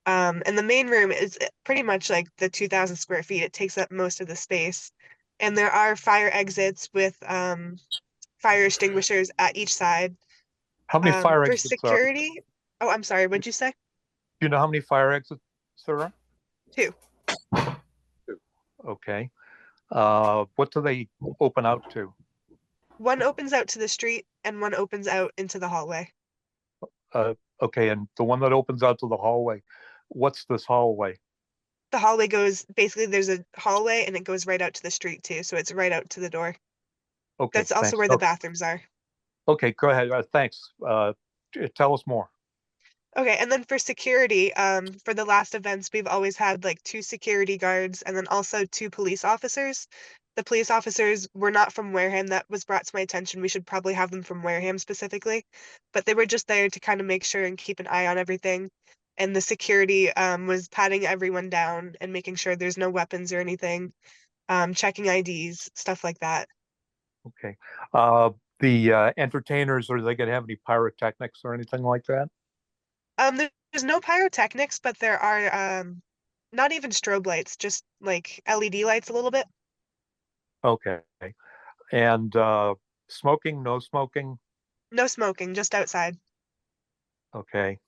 And the main room is pretty much like the 2,000 square feet. It takes up most of the space. And there are fire exits with fire extinguishers at each side. How many fire For exits are? security, oh, I'm sorry, what'd you say? Do you know how many fire exits there are? 2. Okay. What do they open out to? One opens out to the street and one opens out into the hallway. Okay, and the one that opens out to the hallway, what's this hallway? The hallway basically there's a hallway and it goes right out to the street too, so it's right out to the door. Okay, That's also thanks. where the bathrooms are. Okay, go ahead. Thanks. Tell us more. Okay, and then for security, for the last events, we've always had like 2 security guards and then also 2 police officers. The police officers were not from Wareham. That was brought to my attention. We should probably have them from Wareham specifically, but they were just there to kind of make sure and keep an eye on everything. And the security was patting everyone down and making sure there's no weapons or anything, checking IDs, stuff like that. Okay. The entertainers, are they going to have any pyrotechnics or anything like that? There's no pyrotechnics, but there are not even strobe lights, just like LED lights a little bit. Okay. And smoking, no smoking? No smoking, just outside. Okay.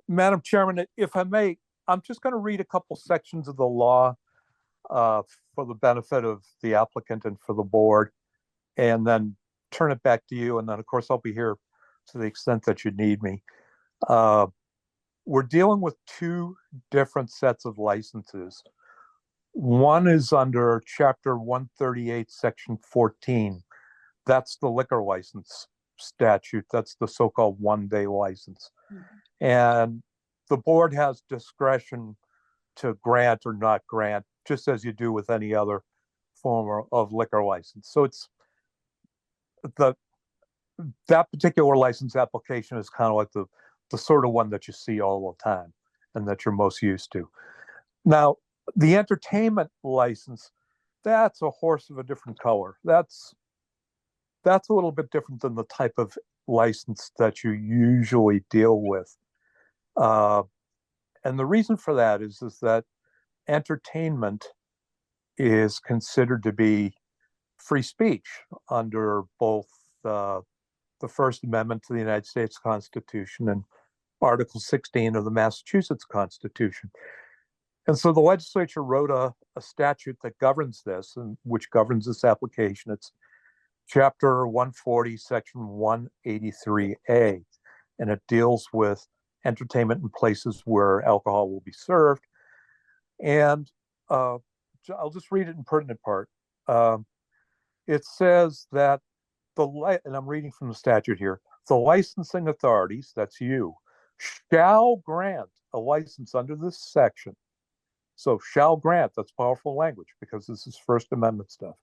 Madam Chairman, if I may, I'm just going to read a couple sections of the law for the benefit of the applicant and for the board, and then turn it back to you. And then, of course, I'll be here to the extent that you need me. We're dealing with two different sets of licenses. One is under Chapter 138, Section 14. That's the liquor license statute. That's the so-called one-day license. And the board has discretion to grant or not grant, just as you do with any other form of liquor license. So it's that particular license application is kind of like the sort of one that you see all the time and that you're most used to. Now, the entertainment license, that's a horse of a different color. That's a little bit different than the type of license that you usually deal with. And the reason for that is that entertainment is considered to be free speech under both the First Amendment to the United States Constitution and Article 16 of the Massachusetts Constitution. And so the legislature wrote a statute that governs this, and which governs this application. It's Chapter 140, Section 183A, and it deals with entertainment in places where alcohol will be served. And I'll just read it in pertinent part. It says that and I'm reading from the statute here, the licensing authorities, that's you, shall grant a license under this section. So shall grant, that's powerful language because this is First Amendment stuff.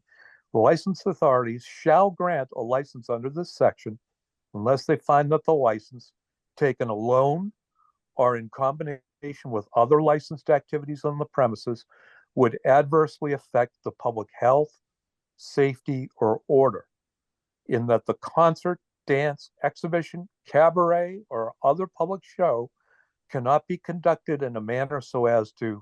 The licensed authorities shall grant a license under this section unless they find that the license, taken alone or in combination with other licensed activities on the premises, would adversely affect the public health, safety, or order, in that the concert, dance, exhibition, cabaret, or other public show cannot be conducted in a manner so as to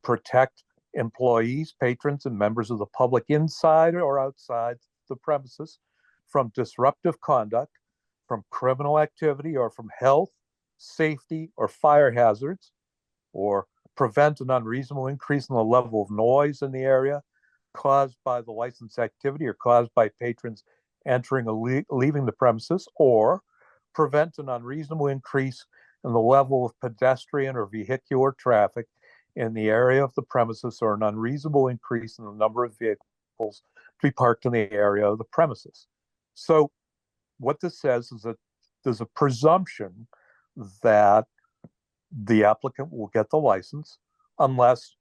protect employees, patrons, and members of the public inside or outside the premises from disruptive conduct, from criminal activity, or from health, safety, or fire hazards, or prevent an unreasonable increase in the level of noise in the area caused by the licensed activity or caused by patrons entering or leaving the premises, or prevent an unreasonable increase in the level of pedestrian or vehicular traffic in the area of the premises, or an unreasonable increase in the number of vehicles to be parked in the area of the premises. So what this says is that there's a presumption that the applicant will get the license unless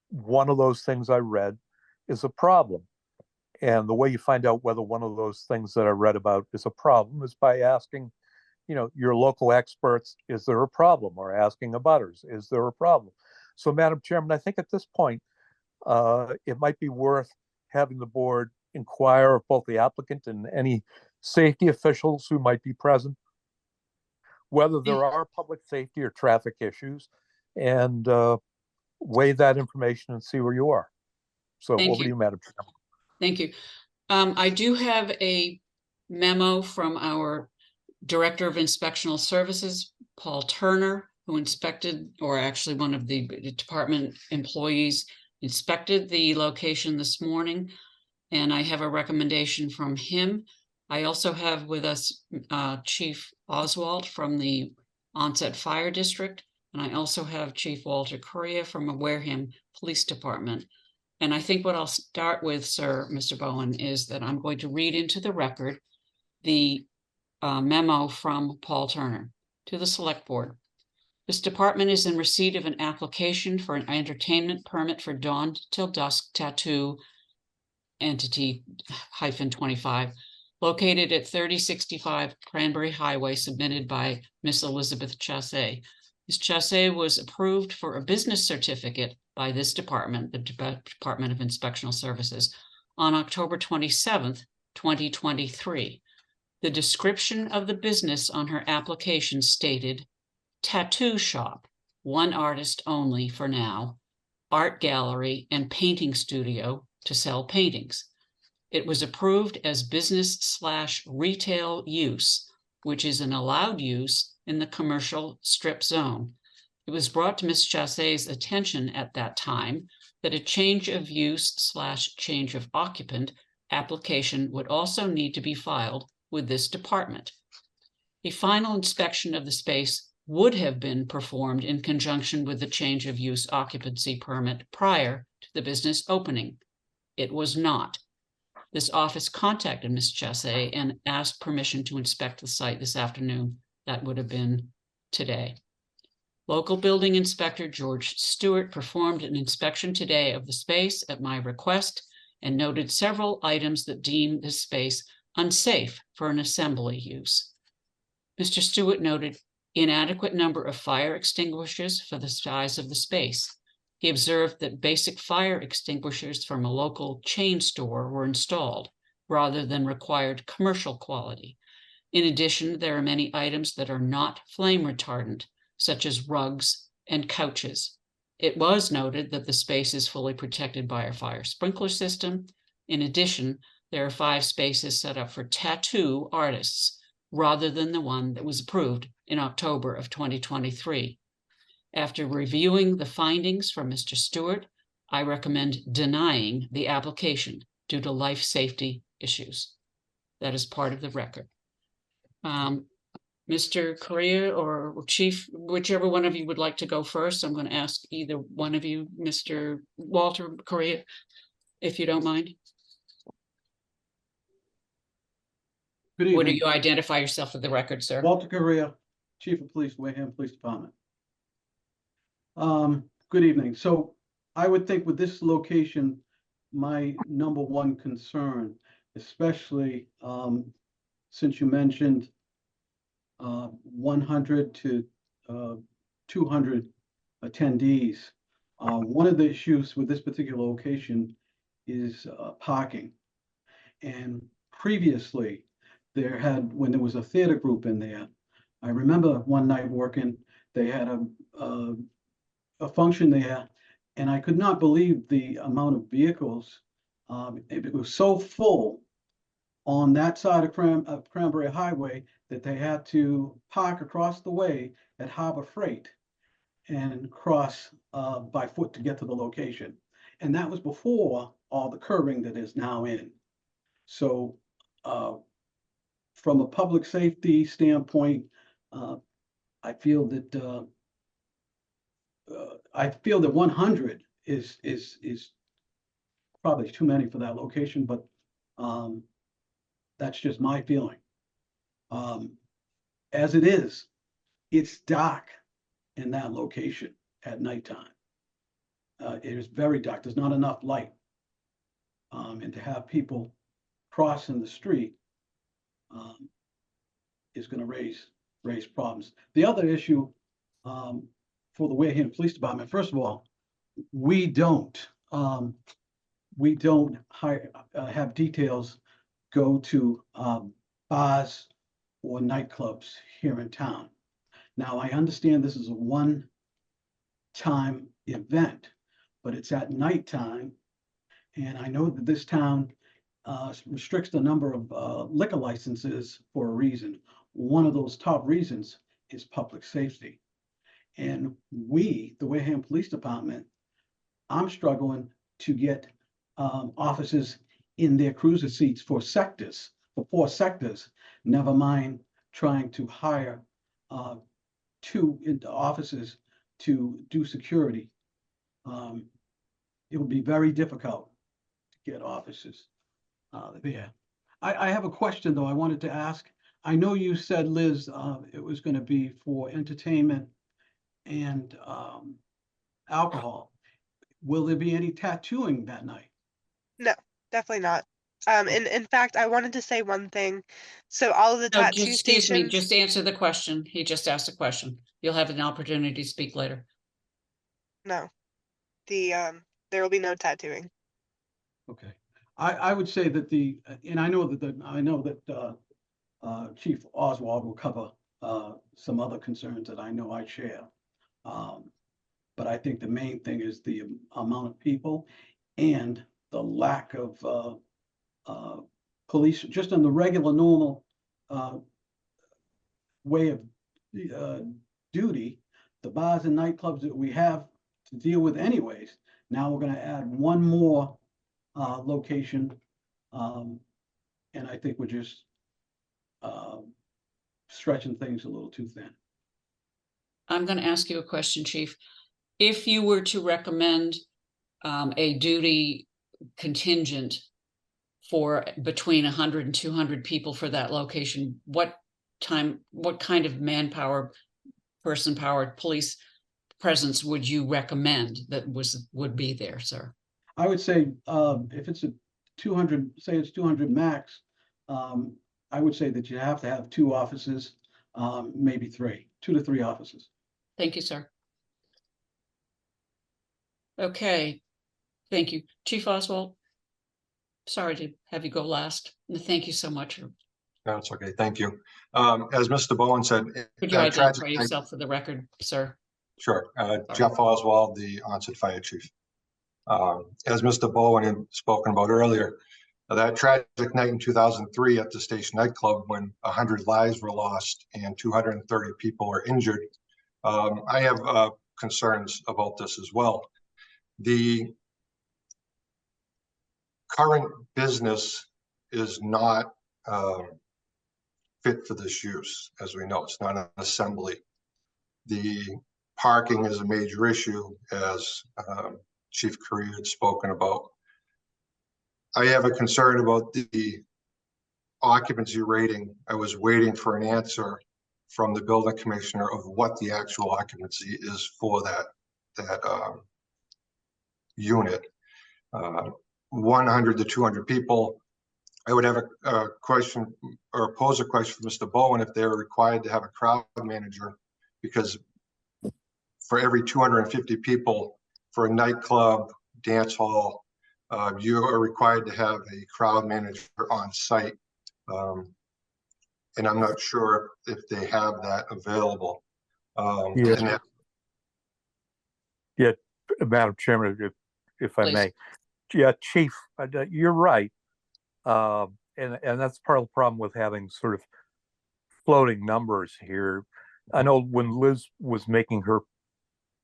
one of those things I read is a problem. And the way you find out whether one of those things that I read about is a problem is by asking, your local experts, is there a problem? Or asking abutters, is there a problem? So, Madam Chairman, I think at this point, it might be worth having the board inquire of both the applicant and any safety officials who might be present, whether there are public safety or traffic issues, and weigh that information and see where you are. So over to you, Madam Chairman. Thank you. I do have a memo from our Director of Inspectional Services, Paul Turner, who inspected, or actually one of the department employees inspected the location this morning, and I have a recommendation from him. I also have with us Chief Oswald from the Onset Fire District, and I also have Chief Walter Correa from the Wareham Police Department. And I think what I'll start with, Mr. Bowen, is that I'm going to read into the record the memo from Paul Turner to the Select Board. This department is in receipt of an application for an entertainment permit for Dawn Till Dusk Tattoo Entity -25, located at 3065 Cranberry Highway, submitted by Miss Elizabeth Chassé. Ms. Chassé was approved for a business certificate by this department, the Department of Inspectional Services, on October 27th, 2023. The description of the business on her application stated, tattoo shop, one artist only for now, art gallery and painting studio to sell paintings. It was approved as business/retail use, which is an allowed use in the commercial strip zone. It was brought to Ms. Chassay's attention at that time that a change of use/change of occupant application would also need to be filed with this department. A final inspection of the space would have been performed in conjunction with the change of use occupancy permit prior to the business opening. It was not. This office contacted Ms. Chassay and asked permission to inspect the site this afternoon. That would have been today. Local building inspector George Stewart performed an inspection today of the space at my request and noted several items that deem this space unsafe for an assembly use. Mr. Stewart noted inadequate number of fire extinguishers for the size of the space. He observed that basic fire extinguishers from a local chain store were installed rather than required commercial quality. In addition, there are many items that are not flame retardant, such as rugs and couches. It was noted that the space is fully protected by a fire sprinkler system. In addition, there are 5 spaces set up for tattoo artists, rather than the one that was approved in October of 2023. After reviewing the findings from Mr. Stewart, I recommend denying the application due to life safety issues. That is part of the record. Mr. Correa or Chief, whichever one of you would like to go first. I'm going to ask either one of you, Mr. Walter Correa, if you don't mind. Good evening. Would you identify yourself for the record, sir? Walter Correa, Chief of Police, Wareham Police Department. Good evening. So I would think with this location, my number one concern, especially since you mentioned 100 to 200 attendees. One of the issues with this particular location is parking. And previously, when there was a theater group in there, I remember one night working, they had a function there, and I could not believe the amount of vehicles. It was so full on that side of Cranberry Highway that they had to park across the way at Harbor Freight and cross by foot to get to the location. And that was before all the curbing that is now in. So from a public safety standpoint, I feel that 100 is probably too many for that location, but that's just my feeling. As it is, it's dark in that location at nighttime. It is very dark. There's not enough light. And to have people crossing the street is going to raise problems. The other issue for the Wareham Police Department, first of all, we don't have details go to bars or nightclubs here in town. Now, I understand this is a one-time event, but it's at nighttime, and I know that this town restricts the number of liquor licenses for a reason. One of those top reasons is public safety. And we, the Wareham Police Department, I'm struggling to get officers in their cruiser seats for 4 sectors, never mind trying to hire 2 officers to do security. It would be very difficult to get officers there. I have a question, though, I wanted to ask. I know you said, Liz, it was going to be for entertainment and alcohol. Will there be any tattooing that night? No, definitely not. And in fact, I wanted to say one thing. So all of the No, tattoo excuse me, stations. just answer the question. He just asked a question. You'll have an opportunity to speak later. No, there will be no tattooing. Okay. I would say that and I know that Chief Oswald will cover some other concerns that I know I share. But I think the main thing is the amount of people and the lack of police, just on the regular, normal way of duty, the bars and nightclubs that we have to deal with anyways. Now we're going to add one more location, and I think we're just stretching things a little too thin. I'm going to ask you a question, Chief. If you were to recommend a duty contingent for between 100 and 200 people for that location, what kind of manpower, person powered police presence would you recommend that would be there, sir? I would say if it's a 200, say it's 200 max, I would say that you have to have 2 offices, maybe 3, 2 to 3 offices. Thank you, sir. Okay, thank you. Chief Oswald, sorry to have you go last. Thank you so much. No, it's okay. Thank you. As Mr. Bowen said, Could you identify yourself for the record, sir? Sure. Jeff Oswald, the Onset Fire Chief. As Mr. Bowen had spoken about earlier, that tragic night in 2003 at the Station nightclub when 100 lives were lost and 230 people were injured, I have concerns about this as well. The current business is not fit for this use. As we know, it's not an assembly. The parking is a major issue, as Chief Curry had spoken about. I have a concern about the occupancy rating. I was waiting for an answer from the building commissioner of what the actual occupancy is for that unit. 100 to 200 people. I would have a question or pose a question for Mr. Bowen if they're required to have a crowd manager, because for every 250 people for a nightclub, dance hall, you are required to have a crowd manager on site. And I'm not sure if they have that available. Yeah, Madam Chairman, if I may. Yeah, Chief, you're right. And that's part of the problem with having sort of floating numbers here. I know when Liz was making her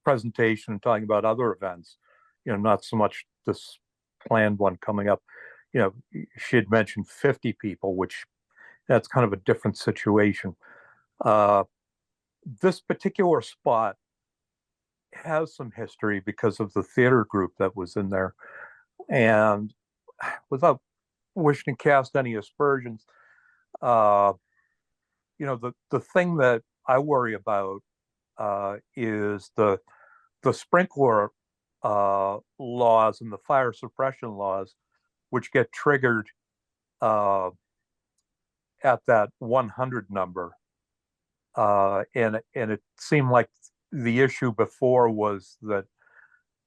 presentation and talking about other events, not so much this planned one coming up, she had mentioned 50 people, which that's kind of a different situation. This particular spot has some history because of the theater group that was in there. And without wishing to cast any aspersions, the thing that I worry about is the sprinkler laws and the fire suppression laws, which get triggered at that 100 number. And it seemed like the issue before was that,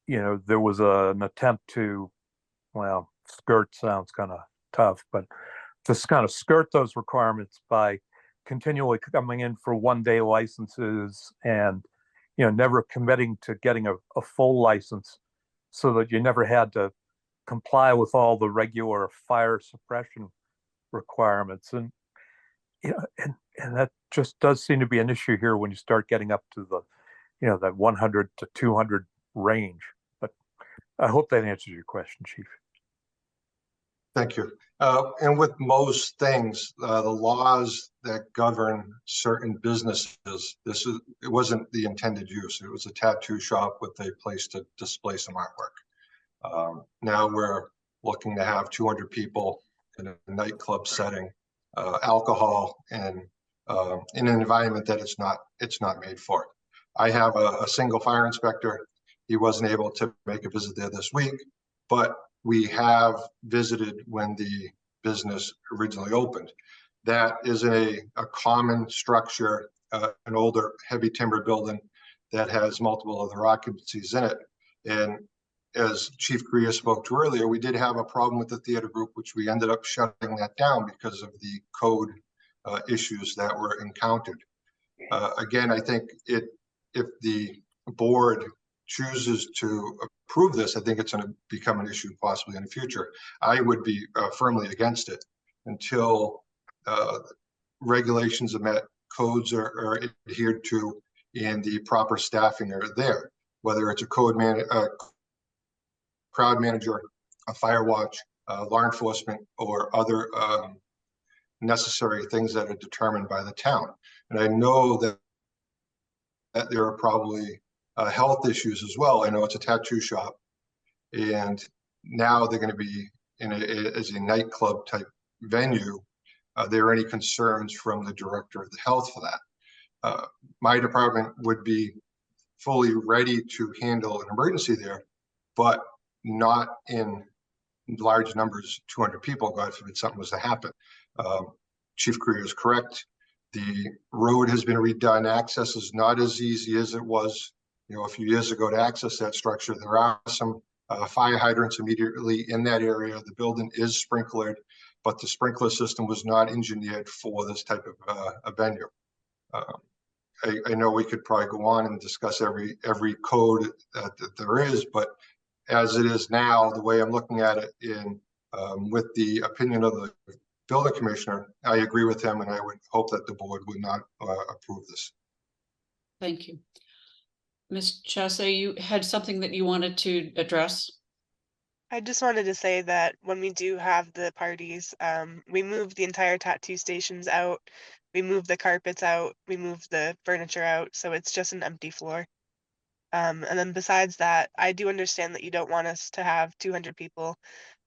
there was an attempt to, well, skirt sounds kind of tough, but just kind of skirt those requirements by continually coming in for one-day licenses and, never committing to getting a full license, so that you never had to comply with all the regular fire suppression requirements. And, and that just does seem to be an issue here when you start getting up to the, that 100 to 200 range. But I hope that answers your question, Chief. Thank you. And with most things, the laws that govern certain businesses, it wasn't the intended use. It was a tattoo shop with a place to display some artwork. Now we're looking to have 200 people in a nightclub setting, alcohol, and in an environment that it's not made for. I have a single fire inspector. He wasn't able to make a visit there this week, but we have visited when the business originally opened. That is a common structure, an older heavy timber building that has multiple other occupancies in it. And as Chief Greer spoke to earlier, we did have a problem with the theater group, which we ended up shutting that down because of the code issues that were encountered. Again, I think if the board chooses to approve this, I think it's going to become an issue possibly in the future. I would be firmly against it until regulations are met, codes are adhered to, and the proper staffing are there, whether it's a crowd manager, a fire watch, law enforcement, or other necessary things that are determined by the town. And I know that there are probably health issues as well. I know it's a tattoo shop, and now they're going to be as a nightclub type venue. Are there any concerns from the director of the health for that? My department would be fully ready to handle an emergency there, but not in large numbers, 200 people, God forbid something was to happen. Chief Creer is correct. The road has been redone. Access is not as easy as it was, a few years ago to access that structure. There are some fire hydrants immediately in that area. The building is sprinklered, but the sprinkler system was not engineered for this type of a venue. I know we could probably go on and discuss every code that there is, but as it is now, the way I'm looking at it with the opinion of the building commissioner, I agree with him, and I would hope that the board would not approve this. Thank you. Ms. Chasse, you had something that you wanted to address? I just wanted to say that when we do have the parties, we move the entire tattoo stations out, we move the carpets out, we move the furniture out, so it's just an empty floor. And then besides that, I do understand that you don't want us to have 200 people.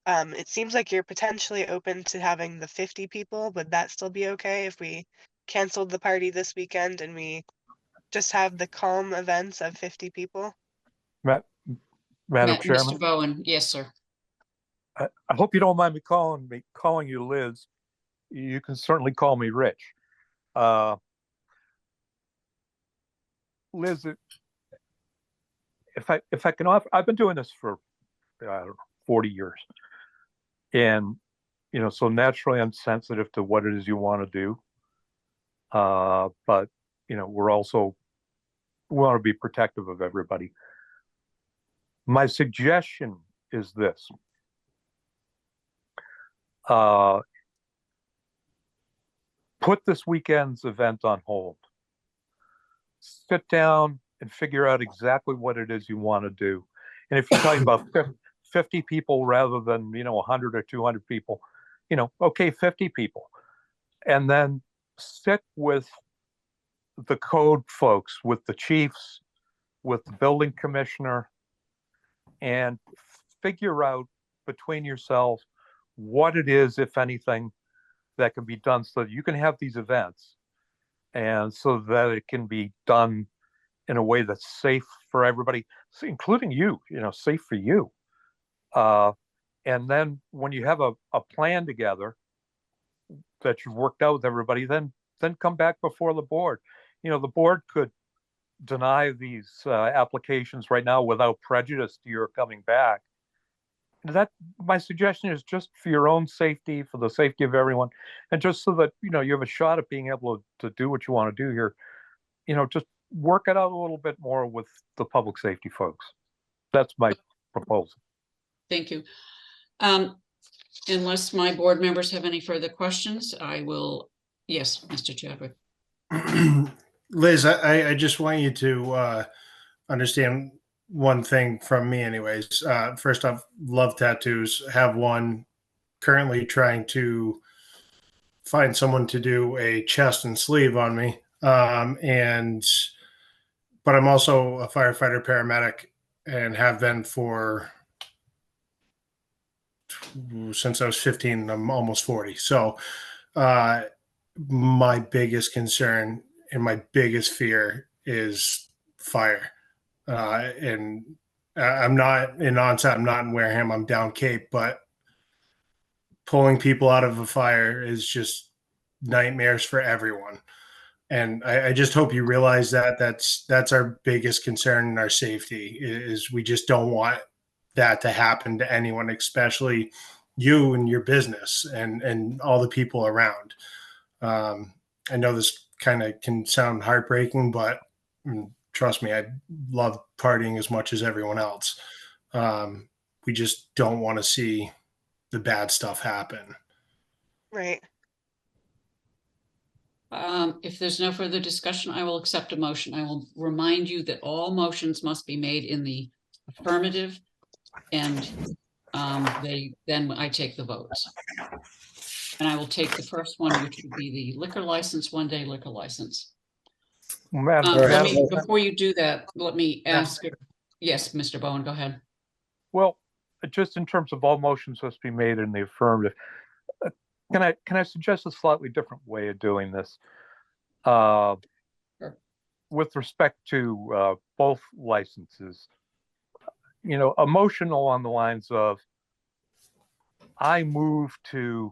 It seems like you're potentially open to having the 50 people. Would that still be okay if we canceled the party this weekend and we just have the calm events of 50 people? Madam Chairman, Mr. Bowen, yes, sir. I hope you don't mind me calling you Liz. You can certainly call me Rich. Liz, if I can offer, I've been doing this for 40 years, and so naturally I'm sensitive to what it is you want to do. But we want to be protective of everybody. My suggestion is this. Put this weekend's event on hold. Sit down and figure out exactly what it is you want to do. And if you're talking about 50 people rather than 100 or 200 people, okay, 50 people. And then sit with the code folks, with the chiefs, with the building commissioner, and figure out between yourselves what it is, if anything, that can be done so that you can have these events and so that it can be done in a way that's safe for everybody, including you, safe for you. And then when you have a plan together that you've worked out with everybody, then come back before the board. The board could deny these applications right now without prejudice to your coming back. My suggestion is just for your own safety, for the safety of everyone, and just so that you have a shot at being able to do what you want to do here. Just work it out a little bit more with the public safety folks. That's my proposal. Thank you. Unless my board members have any further questions, I will. Yes, Mr. Chadwick. Liz, I just want you to understand one thing from me anyways. First off, love tattoos, have one, currently trying to find someone to do a chest and sleeve on me. But I'm also a firefighter paramedic and have been since I was 15. I'm almost 40. So my biggest concern and my biggest fear is fire. And I'm not in onset, I'm not in Wareham, I'm down Cape, but pulling people out of a fire is just nightmares for everyone. And I just hope you realize that that's our biggest concern in our safety is we just don't want that to happen to anyone, especially you and your business and all the people around. I know this kind of can sound heartbreaking, but trust me, I love partying as much as everyone else. We just don't want to see the bad stuff happen. Right. If there's no further discussion, I will accept a motion. I will remind you that all motions must be made in the affirmative, and then I take the votes. And I will take the first one, which would be the liquor license, one-day liquor license. Before you do that, let me ask. Yes, Mr. Bowen, go ahead. Well, just in terms of all motions must be made in the affirmative, can I suggest a slightly different way of doing this? Sure. With respect to both licenses, a motion along the lines of, I move to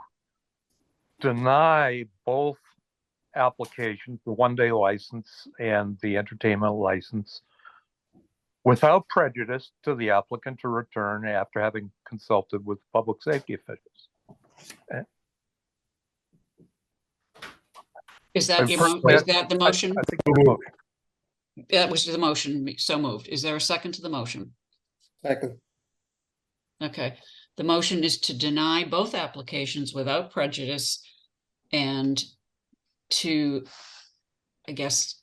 deny both applications, the one-day license and the entertainment license, without prejudice to the applicant to return after having consulted with public safety officials. Is that the motion? I think the motion. That was the motion. So moved. Is there a second to the motion? Second. Okay. The motion is to deny both applications without prejudice and to, I guess,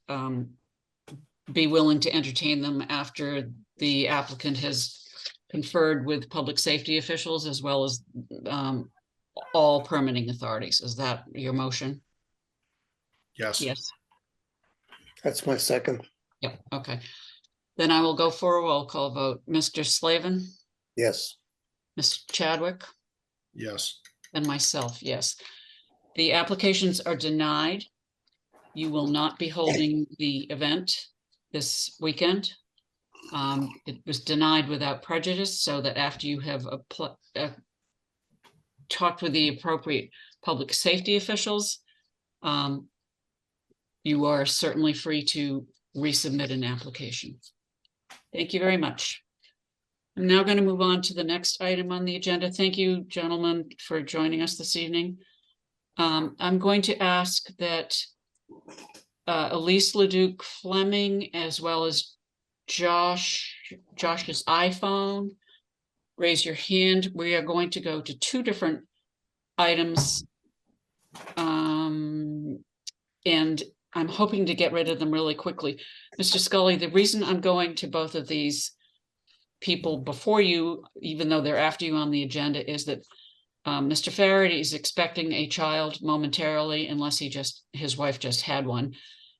be willing to entertain them after the applicant has conferred with public safety officials as well as all permitting authorities. Is that your motion? Yes. Yes. That's my second. Yep. Okay. Then I will go for a roll call vote. Mr. Slavin? Yes. Ms. Chadwick? Yes. And myself, yes. The applications are denied. You will not be holding the event this weekend. It was denied without prejudice, so that after you have talked with the appropriate public safety officials, you are certainly free to resubmit an application. Thank you very much. I'm now going to move on to the next item on the agenda. Thank you, gentlemen, for joining us this evening. I'm going to ask that Elise Leduc Fleming, as well as Josh's iPhone, raise your hand. We are going to go to two different items. And I'm hoping to get rid of them really quickly. Mr. Scully, the reason I'm going to both of these people before you, even though they're after you on the agenda, is that Mr. Faraday is expecting a child momentarily, unless his wife just had one.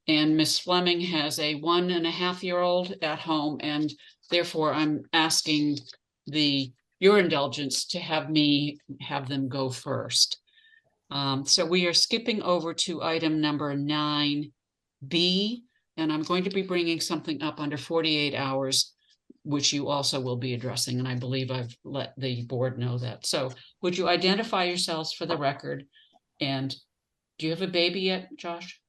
And Miss Fleming has a 1.5-year-old at home, and therefore I'm asking your indulgence to have them go first. So we are skipping over to item number 9B, and I'm going to be bringing something up under 48 hours, which you also will be addressing, and I believe I've let the board know that. So would you identify yourselves for the record? And do you have a baby yet, Josh?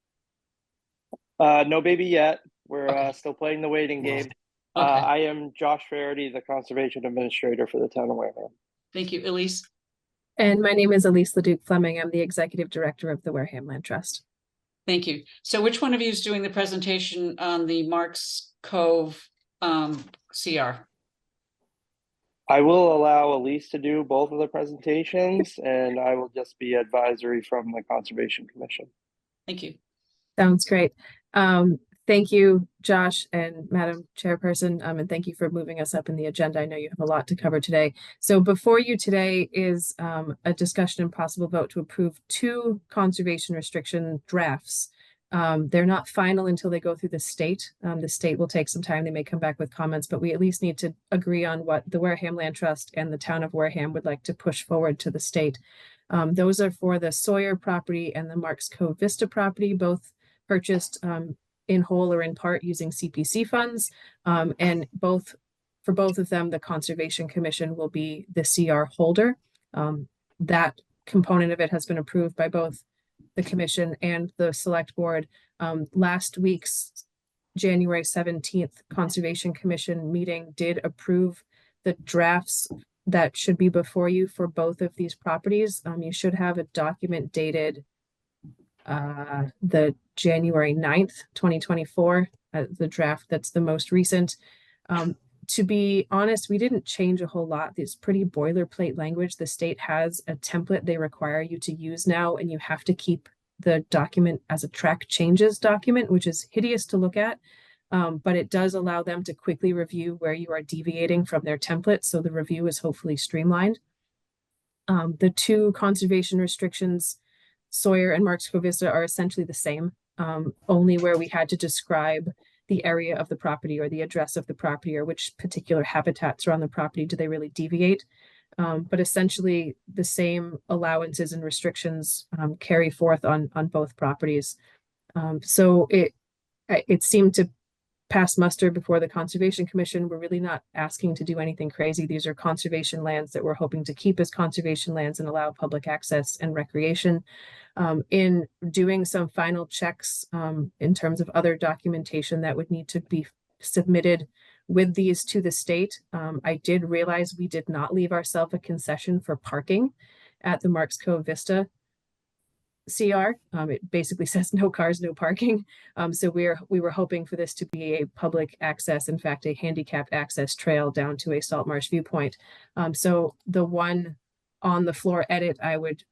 No baby yet. We're still playing the waiting game. Okay. I am Josh Faraday, the Conservation Administrator for the town of Wareham. Thank you. Elise? And my name is Elise Leduc Fleming. I'm the Executive Director of the Wareham Land Trust. Thank you. So which one of you is doing the presentation on the Marks Cove CR? I will allow Elise to do both of the presentations, and I will just be advisory from the Conservation Commission. Thank you. Sounds great. Thank you, Josh and Madam Chairperson, and thank you for moving us up in the agenda. I know you have a lot to cover today. So before you today is a discussion and possible vote to approve 2 conservation restriction drafts. They're not final until they go through the state. The state will take some time. They may come back with comments, but we at least need to agree on what the Wareham Land Trust and the town of Wareham would like to push forward to the state. Those are for the Sawyer property and the Marks Cove Vista property, both purchased in whole or in part using CPC funds. And for both of them, the Conservation Commission will be the CR holder. That component of it has been approved by both the commission and the select board. Last week's January 17th Conservation Commission meeting did approve the drafts that should be before you for both of these properties. You should have a document dated the January 9th, 2024, the draft that's the most recent. To be honest, we didn't change a whole lot. It's pretty boilerplate language. The state has a template they require you to use now, and you have to keep the document as a track changes document, which is hideous to look at. But it does allow them to quickly review where you are deviating from their template. So the review is hopefully streamlined. The two conservation restrictions, Sawyer and Marks Cove Vista, are essentially the same, only where we had to describe the area of the property or the address of the property or which particular habitats are on the property. Do they really deviate? But essentially the same allowances and restrictions carry forth on both properties. So it seemed to pass muster before the Conservation Commission. We're really not asking to do anything crazy. These are conservation lands that we're hoping to keep as conservation lands and allow public access and recreation. In doing some final checks in terms of other documentation that would need to be submitted with these to the state, I did realize we did not leave ourselves a concession for parking at the Marks Cove Vista CR. It basically says no cars, no parking. So we were hoping for this to be a public access, in fact, a handicapped access trail down to a Salt Marsh viewpoint. So the one on the floor edit I would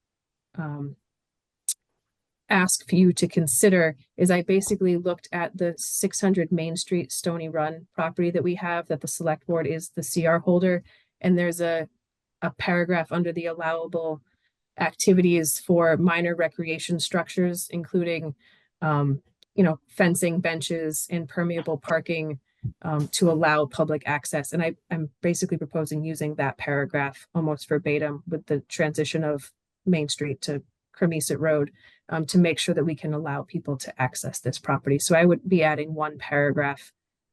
ask for you to consider is I basically looked at the 600 Main Street Stony Run property that we have, that the select board is the CR holder. And there's a paragraph under the allowable activities for minor recreation structures, including, fencing, benches, impermeable parking to allow public access. And I'm basically proposing using that paragraph almost verbatim with the transition of Main Street to Cremisa Road to make sure that we can allow people to access this property. So I would be adding one paragraph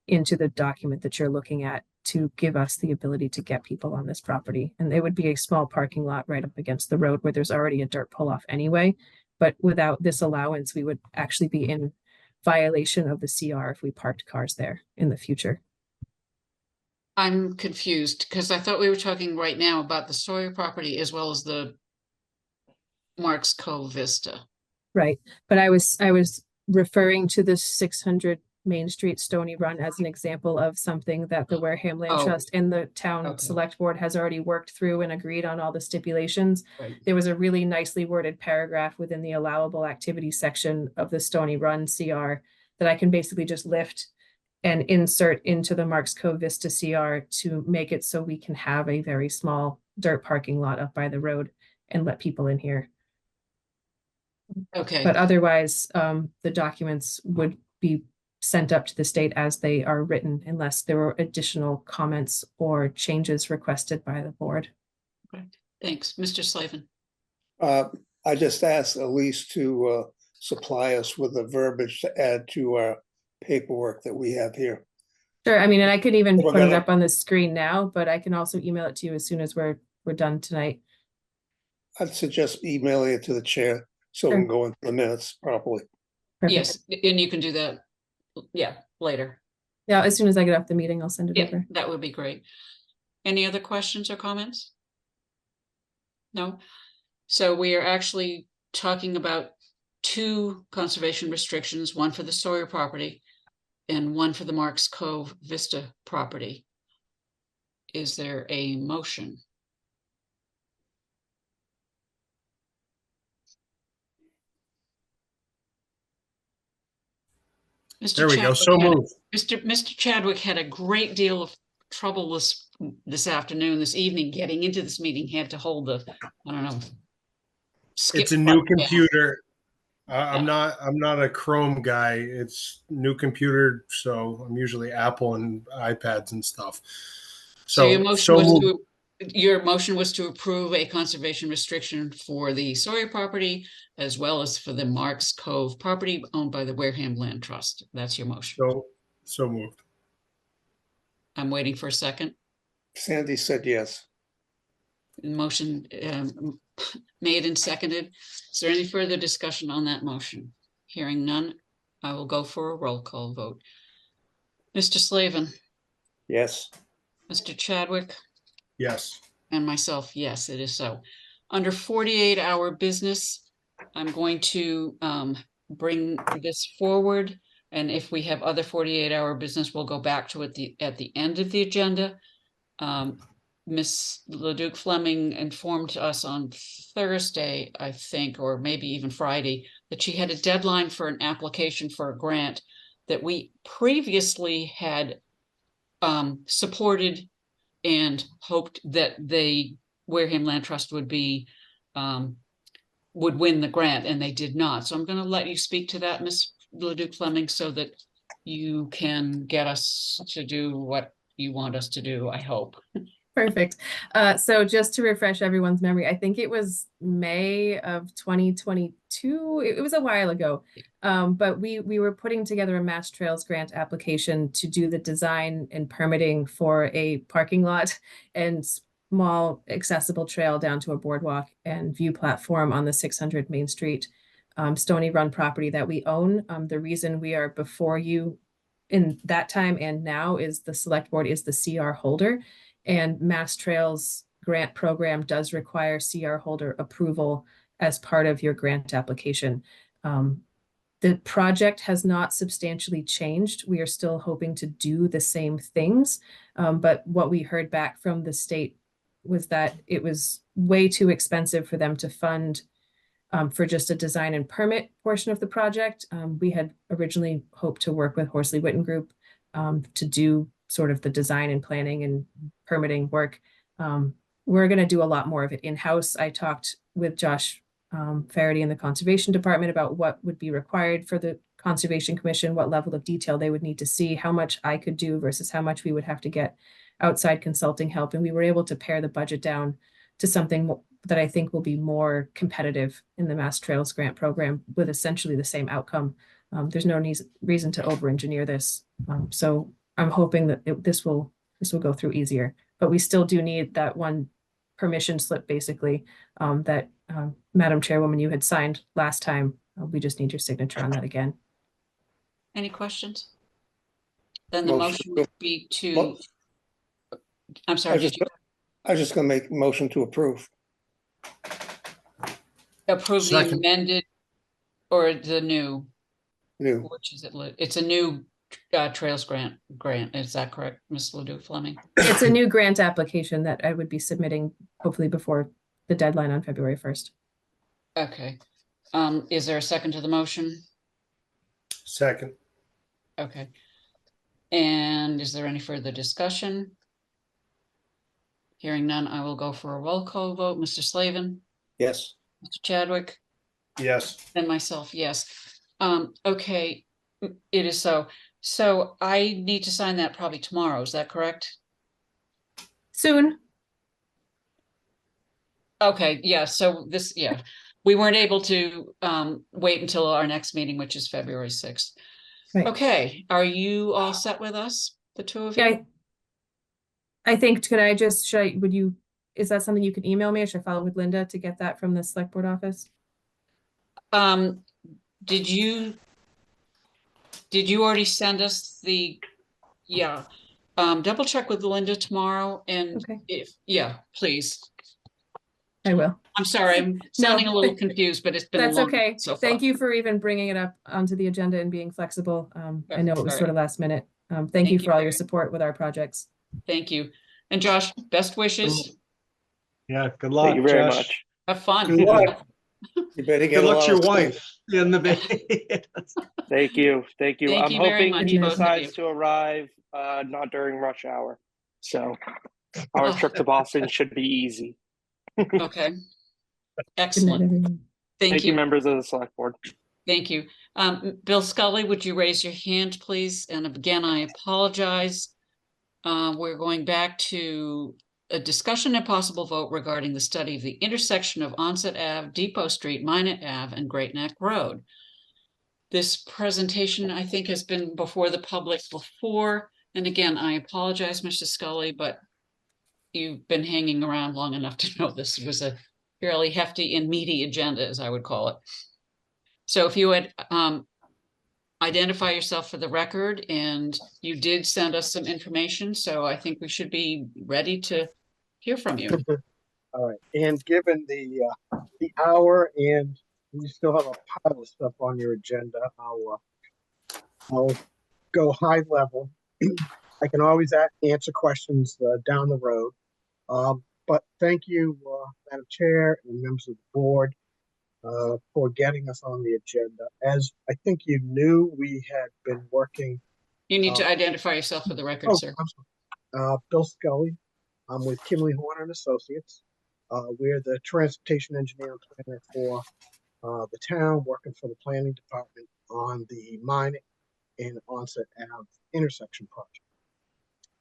into the document that you're looking at to give us the ability to get people on this property. And it would be a small parking lot right up against the road where there's already a dirt pull-off anyway. But without this allowance, we would actually be in violation of the CR if we parked cars there in the future. I'm confused because I thought we were talking right now about the Sawyer property as well as the Marks Cove Vista. Right. But I was referring to the 600 Main Street Stony Run as an example of something that the Wareham Land Trust and the town select board has already worked through and agreed on all the stipulations. Right. There was a really nicely worded paragraph within the allowable activity section of the Stony Run CR that I can basically just lift and insert into the Marks Cove Vista CR to make it so we can have a very small dirt parking lot up by the road and let people in here. Okay. But otherwise, the documents would be sent up to the state as they are written unless there were additional comments or changes requested by the board. Okay. Thanks. Mr. Slavin. I just asked Elise to supply us with the verbiage to add to our paperwork that we have here. Sure. I mean, and I could even We're put it gonna- up on the screen now, but I can also email it to you as soon as we're done tonight. I'd suggest emailing it to the chair so we can go into the minutes properly. Perfect. Yes, and you can do that. Yeah, later. Yeah, as soon as I get off the meeting, I'll send it Yeah, over. that would be great. Any other questions or comments? No? So we are actually talking about two conservation restrictions, one for the Sawyer property and one for the Marks Cove Vista property. Is there a motion? There we go. So moved. Mr. Chadwick had a great deal of trouble this afternoon, this evening, getting into this meeting. He had to hold the, I don't know. It's a new computer. I'm not a Chrome guy. It's new computer, so I'm usually Apple and iPads and stuff. So your motion was to approve a conservation restriction for the Sawyer property as well as for the Marks Cove property owned by the Wareham Land Trust. That's your motion. So moved. I'm waiting for a second. Sandy said yes. Motion made and seconded. Is there any further discussion on that motion? Hearing none, I will go for a roll call vote. Mr. Slavin. Yes. Mr. Chadwick. Yes. And myself, yes, it is so. Under 48-hour business, I'm going to bring this forward And if we have other 48-hour business, we'll go back to it at the end of the agenda. Ms. Leduc Fleming informed us on Thursday, I think, or maybe even Friday, that she had a deadline for an application for a grant that we previously had supported and hoped that the Wareham Land Trust would be would win the grant, and they did not. So I'm going to let you speak to that, Ms. Leduc Fleming, so that you can get us to do what you want us to do, I hope. Perfect. So just to refresh everyone's memory, I think it was May of 2022. It was a while ago. But we were putting together a Mass Trails grant application to do the design and permitting for a parking lot and small accessible trail down to a boardwalk and view platform on the 600 Main Street Stony Run property that we own. The reason we are before you in that time and now is the select board is the CR holder. And Mass Trails grant program does require CR holder approval as part of your grant application. The project has not substantially changed. We are still hoping to do the same things. But what we heard back from the state was that it was way too expensive for them to fund for just a design and permit portion of the project. We had originally hoped to work with Horsley Witten Group to do sort of the design and planning and permitting work. We're going to do a lot more of it in-house. I talked with Josh Faraday in the Conservation Department about what would be required for the Conservation Commission, what level of detail they would need to see, how much I could do versus how much we would have to get outside consulting help. And we were able to pare the budget down to something that I think will be more competitive in the Mass Trails grant program with essentially the same outcome. There's no reason to over-engineer this. So I'm hoping that this will go through easier, but we still do need that one permission slip basically that Madam Chairwoman, you had signed last time. We just need your signature on that again. Any questions? Then the motion would be to, I'm sorry, I was just going to make a motion to approve. Approve the amended or the new? New. Which is it? It's a new Trails grant. Is that correct, Ms. Leduc Fleming? It's a new grant application that I would be submitting hopefully before the deadline on February 1st. Okay. Is there a second to the motion? Second. Okay. And is there any further discussion? Hearing none, I will go for a roll call vote. Mr. Slavin? Yes. Mr. Chadwick? Yes. And myself, yes. Okay, it is so. So I need to sign that probably tomorrow. Is that correct? Soon. Okay, yeah. So this, yeah, we weren't able to wait until our next meeting, which is February 6th. Right. Okay, are you all set with us, the two of you? Yeah, I think, is that something you can email me or should I follow with Linda to get that from the select board office? Did you already send us the, yeah, double check with Linda tomorrow and yeah, please. I will. I'm sorry, I'm sounding a little confused, but it's been That's a long okay. so far. Thank you for even bringing it up onto the agenda and being flexible. I know it was sort of last minute. Thank you for all your support with our projects. Thank you. And Josh, best wishes. Yeah, good luck. Thank you very Josh. much. Have fun. Good luck. You better get Good a luck lot to your of wife in the baby. Thank you. Thank you. Thank I'm you very hoping much, he both of decides you. to arrive not during rush hour. So our trip to Boston should be easy. Okay. Excellent. Thank you, members of the select board. Thank you. Bill Scully, would you raise your hand, please? And again, I apologize. We're going back to a discussion and possible vote regarding the study of the intersection of Onset Ave, Depot Street, Minot Ave, and Great Neck Road. This presentation, I think, has been before the public before. And again, I apologize, Mr. Scully, but you've been hanging around long enough to know this was a fairly hefty and meaty agenda, as I would call it. So if you would identify yourself for the record, and you did send us some information, so I think we should be ready to hear from you. All right, and given the hour and you still have a pile of stuff on your agenda, I'll I'll go high level. I can always answer questions down the road. But thank you, Madam Chair and members of the board, for getting us on the agenda. As I think you knew, we had been working. You need to identify yourself for the record, Oh, sir. I'm sorry. Bill Scully. I'm with Kimley Horner and Associates. We're the transportation engineer and planner for the town, working for the planning department on the Mine and Onset Ave intersection project.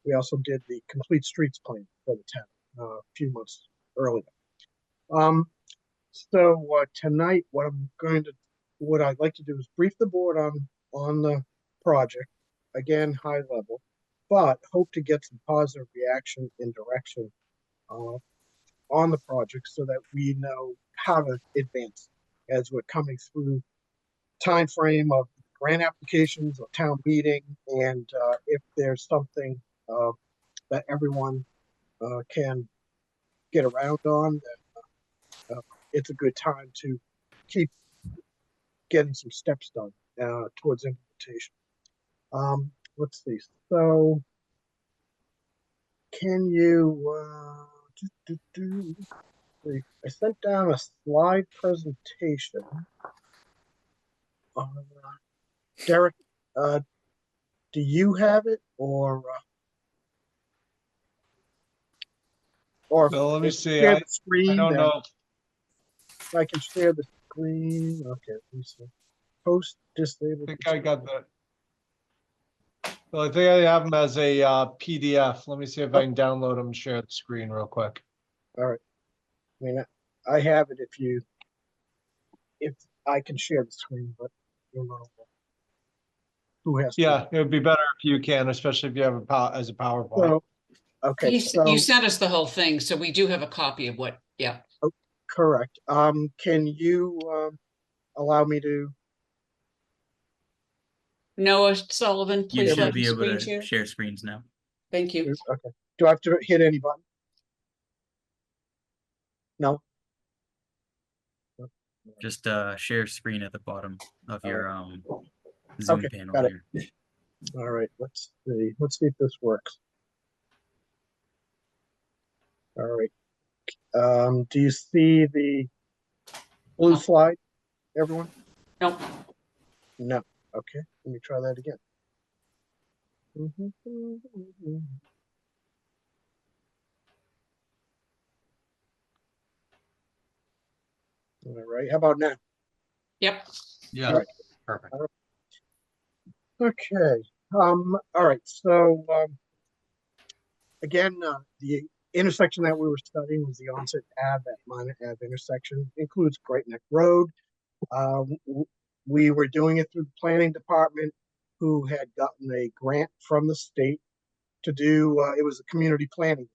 We also did the complete streets plan for the town a few months earlier. So tonight, what I'd like to do is brief the board on the project, again, high level, but hope to get some positive reaction and direction on the project so that we know how to advance as we're coming through time frame of grant applications or town meeting, and if there's something that everyone can get around on, then it's a good time to keep getting some steps done towards implementation. Let's see. So, can you? I sent down a slide presentation. Derek, do you have it, or Bill, let me see. share the screen? I don't know. I can share the screen. Okay, let me see. Post disabled. I think I got the. Well, I think I have them as a PDF. Let me see if I can download them and share the screen real quick. All right. I mean, I have it if I can share the screen, but you know who has to. Yeah, it would be better if you can, especially if you have as a PowerPoint. So, okay. You sent us the whole thing, so we do have a copy of what, yeah. Oh, correct. Can you allow me to? Noah Sullivan, please. You should let be able screen to share. share screens now. Thank you. Okay. Do I have to hit any button? No. Just share screen at the bottom of your Zoom Okay, panel got here. it. All right, let's see. Let's see if this works. All right. Do you see the blue slide, everyone? No. No. Okay, let me try that again. All right, how about now? Yep. Yeah, all right. Perfect. All right. Okay. All right. So again, the intersection that we were studying was the Onset Ave at Minot Ave intersection. Includes Great Neck Road. We were doing it through the planning department, who had gotten a grant from the state to do. It was a community planning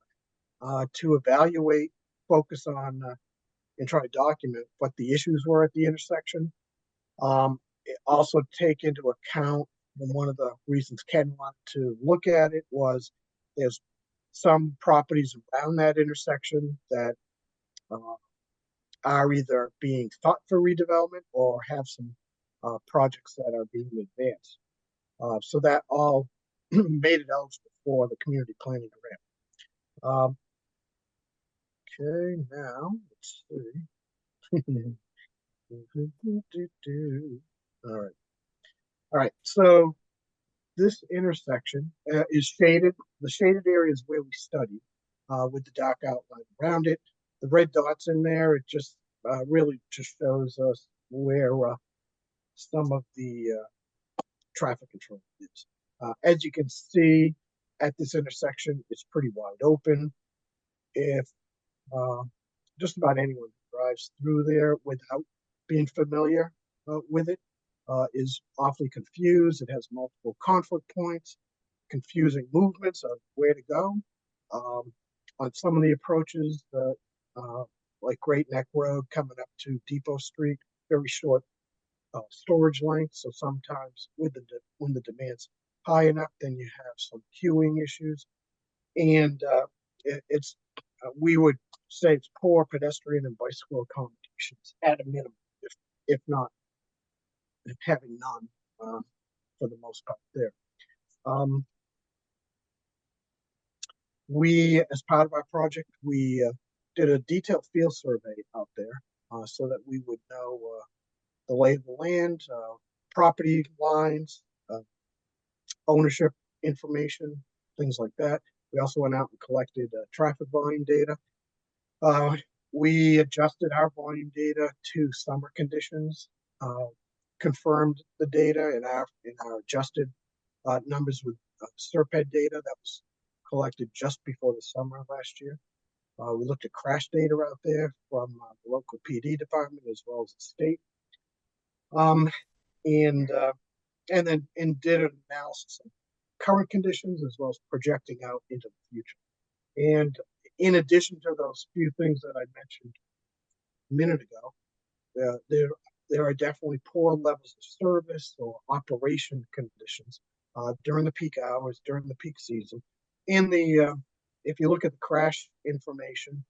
to evaluate, focus on, and try to document what the issues were at the intersection. Also take into account, and one of the reasons Ken wanted to look at it was there's some properties around that intersection that are either being thought for redevelopment or have some projects that are being advanced. So that all made it eligible for the community planning grant. Okay, now let's see. All right. All right. So this intersection is shaded. The shaded area is where we studied with the dark outline around it. The red dots in there, it just really just shows us where some of the traffic control is. As you can see at this intersection, it's pretty wide open. If just about anyone who drives through there without being familiar with it is awfully confused. It has multiple conflict points, confusing movements of where to go. On some of the approaches, like Great Neck Road coming up to Depot Street, very short storage length. So sometimes when the demand's high enough, then you have some queuing issues. And we would say it's poor pedestrian and bicycle accommodations at a minimum, if not having none. for the most part there. We, as part of our project, we did a detailed field survey out there so that we would know the lay of the land, property lines, ownership information, things like that. We also went out and collected traffic volume data. We adjusted our volume data to summer conditions, confirmed the data in our adjusted numbers with SERPED data that was collected just before the summer last year. We looked at crash data out there from the local PD department as well as the state, and then did an analysis of current conditions as well as projecting out into the future. And in addition to those few things that I mentioned a minute ago, there are definitely poor levels of service or operation conditions during the peak hours, during the peak season. And if you look at the crash information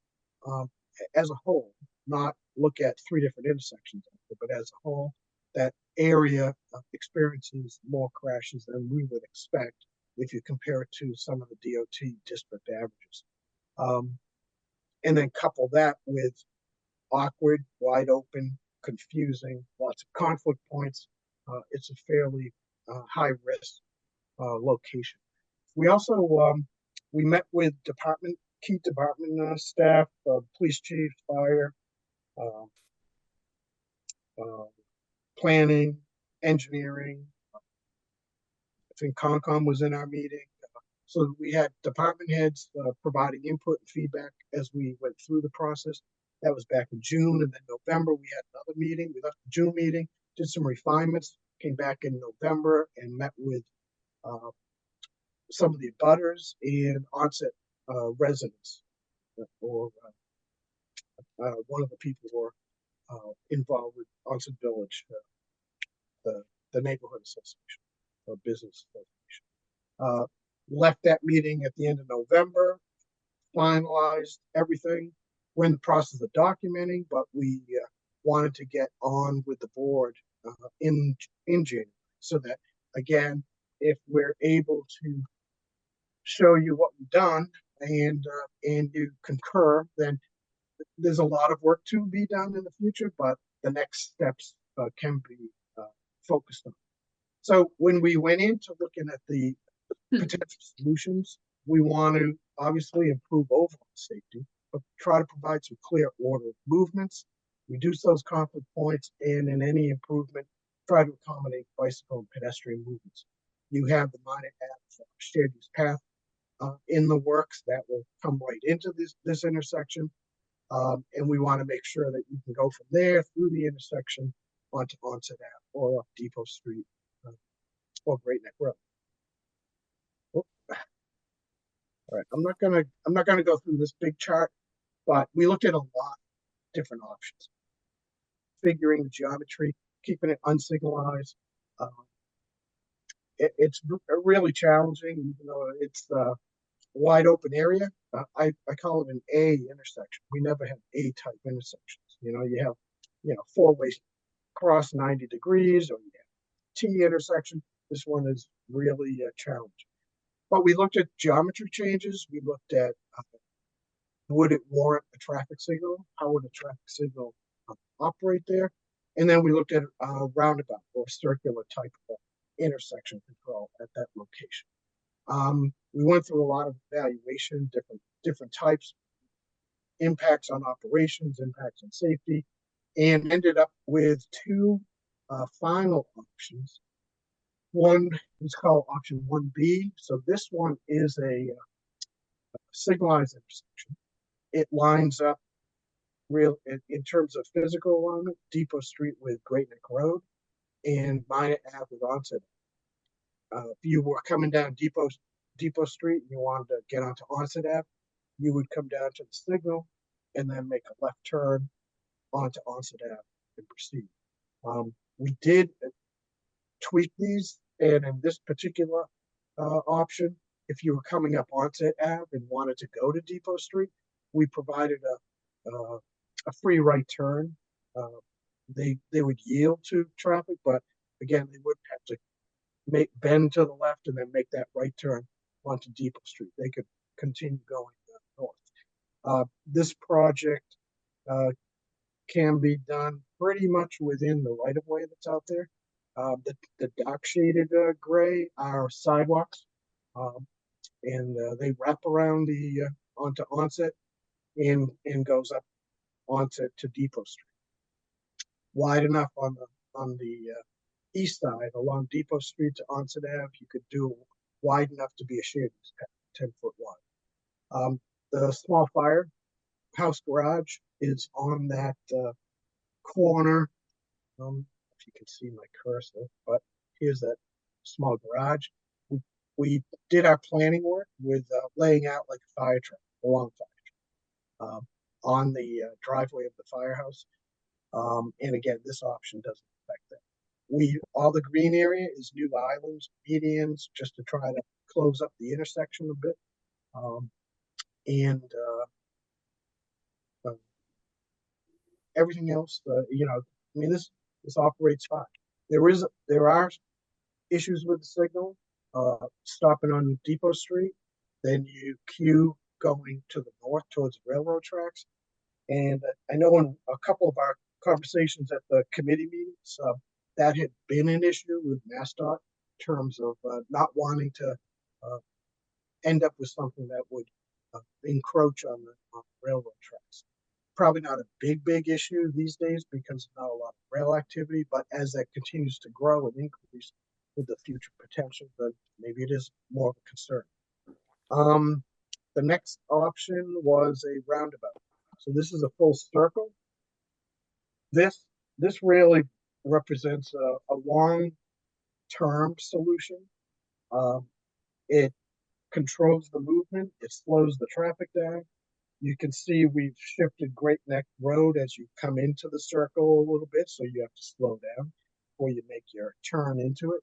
as a whole, not look at 3 different intersections, but as a whole, that area experiences more crashes than we would expect if you compare it to some of the DOT district averages. And then couple that with awkward, wide open, confusing, lots of conflict points. It's a fairly high risk location. We also we met with key department staff, police chief, fire, planning, engineering. I think Concom was in our meeting. So we had department heads providing input and feedback as we went through the process. That was back in June, and then November we had another meeting. We left the June meeting, did some refinements, came back in November and met with some of the abutters and onset residents, or one of the people who are involved with Onset Village, the neighborhood association or business association. Left that meeting at the end of November, finalized everything. We're in the process of documenting, but we wanted to get on with the board in January, so that again, if we're able to show you what we've done and you concur, then there's a lot of work to be done in the future, but the next steps can be focused on. So when we went into looking at the potential solutions, we want to obviously improve overall safety, but try to provide some clear order of movements, reduce those conflict points, and in any improvement, try to accommodate bicycle and pedestrian movements. You have the minor shared use path in the works that will come right into this intersection. And we want to make sure that you can go from there through the intersection onto Onset Ave or up Depot Street or Great Neck Road. All right, I'm not gonna go through this big chart, but we looked at a lot of different options. Figuring the geometry, keeping it unsignalized. It's really challenging, even though it's a wide open area. I call it an A intersection. We never have A type intersections. You have 4-way cross 90 degrees, or you have T intersection. This one is really challenging. But we looked at geometry changes. We looked at would it warrant a traffic signal? How would a traffic signal operate there? And then we looked at a roundabout or circular type of intersection control at that location. We went through a lot of evaluation, different types, impacts on operations, impacts on safety, and ended up with 2 final options. One is called option 1B. So this one is a signalized intersection. It lines up in terms of physical alignment, Depot Street with Great Neck Road and Minot Ave with Onset. If you were coming down Depot Street and you wanted to get onto Onset Ave, you would come down to the signal and then make a left turn onto Onset Ave and proceed. We did tweak these, and in this particular option, if you were coming up Onset Ave and wanted to go to Depot Street, we provided a free right turn. They would yield to traffic, but again, they wouldn't have to bend to the left and then make that right turn onto Depot Street. They could continue going north. This project can be done pretty much within the right of way that's out there. The dark shaded gray are sidewalks, and they wrap around the onto Onset and goes up onto Depot Street. Wide enough on the east side along Depot Street to Onset Ave, you could do wide enough to be a shared use path, 10-foot wide. The small firehouse garage is on that corner. If you can see my cursor, but here's that small garage. We did our planning work with laying out like a fire truck, a long fire truck, on the driveway of the firehouse. And again, this option doesn't affect that. All the green area is new islands, medians, just to try to close up the intersection a bit. Everything else, this operates fine. There are issues with the signal, stopping on Depot Street, then you queue going to the north towards the railroad tracks. And I know in a couple of our conversations at the committee meetings, that had been an issue with MassDOT in terms of not wanting to end up with something that would encroach on the railroad tracks. Probably not a big issue these days because not a lot of rail activity, but as that continues to grow and increase with the future potential, then maybe it is more of a concern. The next option was a roundabout. So this is a full circle. This really represents a long-term solution. It controls the movement. It slows the traffic down. You can see we've shifted Great Neck Road as you come into the circle a little bit, so you have to slow down before you make your turn into it.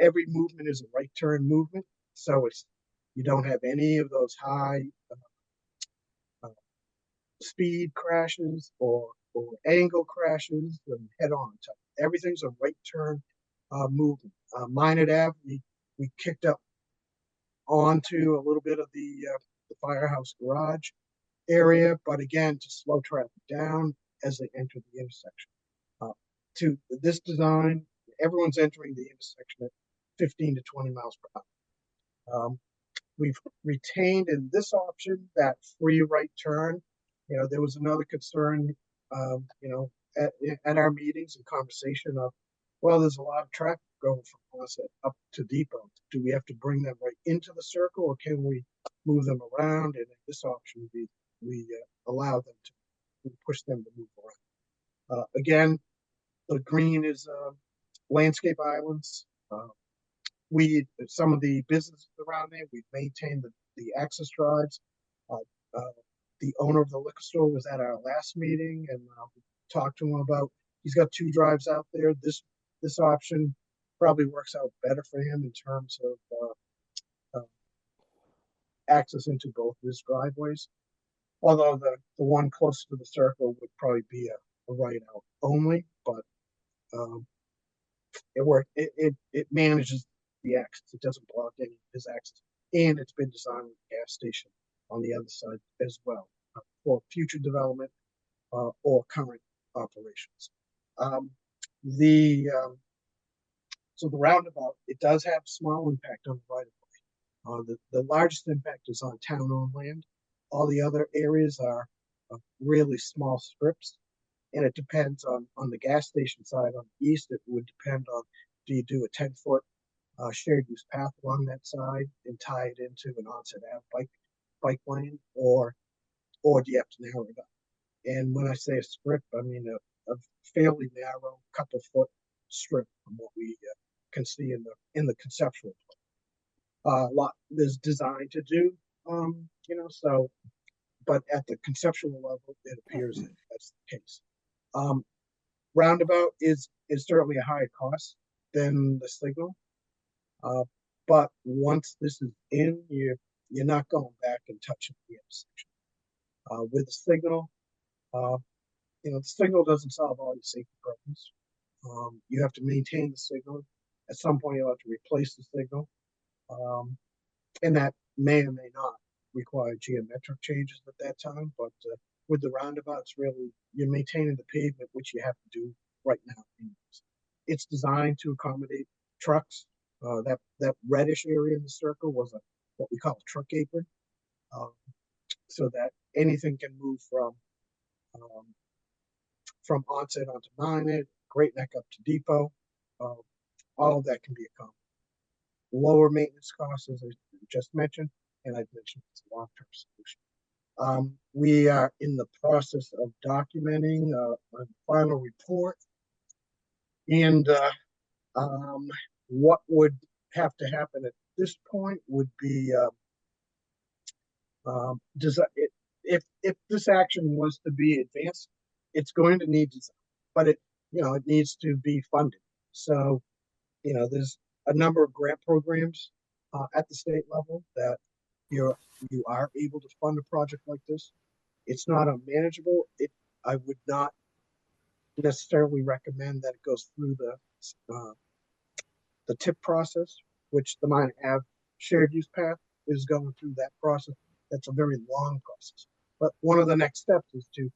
Every movement is a right turn movement, so you don't have any of those high speed crashes or angle crashes and head-on. Everything's a right turn movement. Minot Ave, we kicked up onto a little bit of the firehouse garage area, but again, to slow traffic down as they enter the intersection. To this design, everyone's entering the intersection at 15 to 20 miles per hour. We've retained in this option that free right turn. There was another concern, at our meetings and conversation of, well, there's a lot of traffic going from Onset up to Depot. Do we have to bring them right into the circle, or can we move them around? And in this option, we allow them to, we push them to move around. Again, the green is landscape islands. Some of the businesses around there, we've maintained the access drives. The owner of the liquor store was at our last meeting, and we talked to him about, he's got 2 drives out there. This option probably works out better for him in terms of access into both his driveways. Although the one close to the circle would probably be a right out only, but it manages the access. It doesn't block any of his access, and it's been designed with a gas station on the other side as well for future development or current operations. So the roundabout, it does have small impact on the right of way. The largest impact is on town-owned land. All the other areas are really small strips, and it depends on the gas station side. On the east, it would depend on, do you do a 10-foot shared use path along that side and tie it into an Onset Ave bike lane, or do you have to narrow it up? And when I say a strip, I mean a fairly narrow couple foot strip from what we can see in the conceptual plan. A lot is designed to do, so, but at the conceptual level, it appears that that's the case. Roundabout is certainly a higher cost than the signal, but once this is in, you're not going back and touching the intersection. With the signal, the signal doesn't solve all your safety problems. You have to maintain the signal. At some point, you'll have to replace the signal. And that may or may not require geometric changes at that time, but with the roundabouts, really, you're maintaining the pavement, which you have to do right now. It's designed to accommodate trucks. That reddish area in the circle was what we call a truck apron, so that anything can move from onset onto Minot, Great Neck up to Depot. All of that can be accomplished. Lower maintenance costs, as I just mentioned, and I've mentioned it's a long-term solution. We are in the process of documenting a final report, and what would have to happen at this point would be if this action was to be advanced, it's going to need design, but it needs to be funded. So there's a number of grant programs at the state level that you are able to fund a project like this. It's not unmanageable. I would not necessarily recommend that it goes through the TIP process, which the Minot Ave shared use path is going through that process. That's a very long process. But one of the next steps is to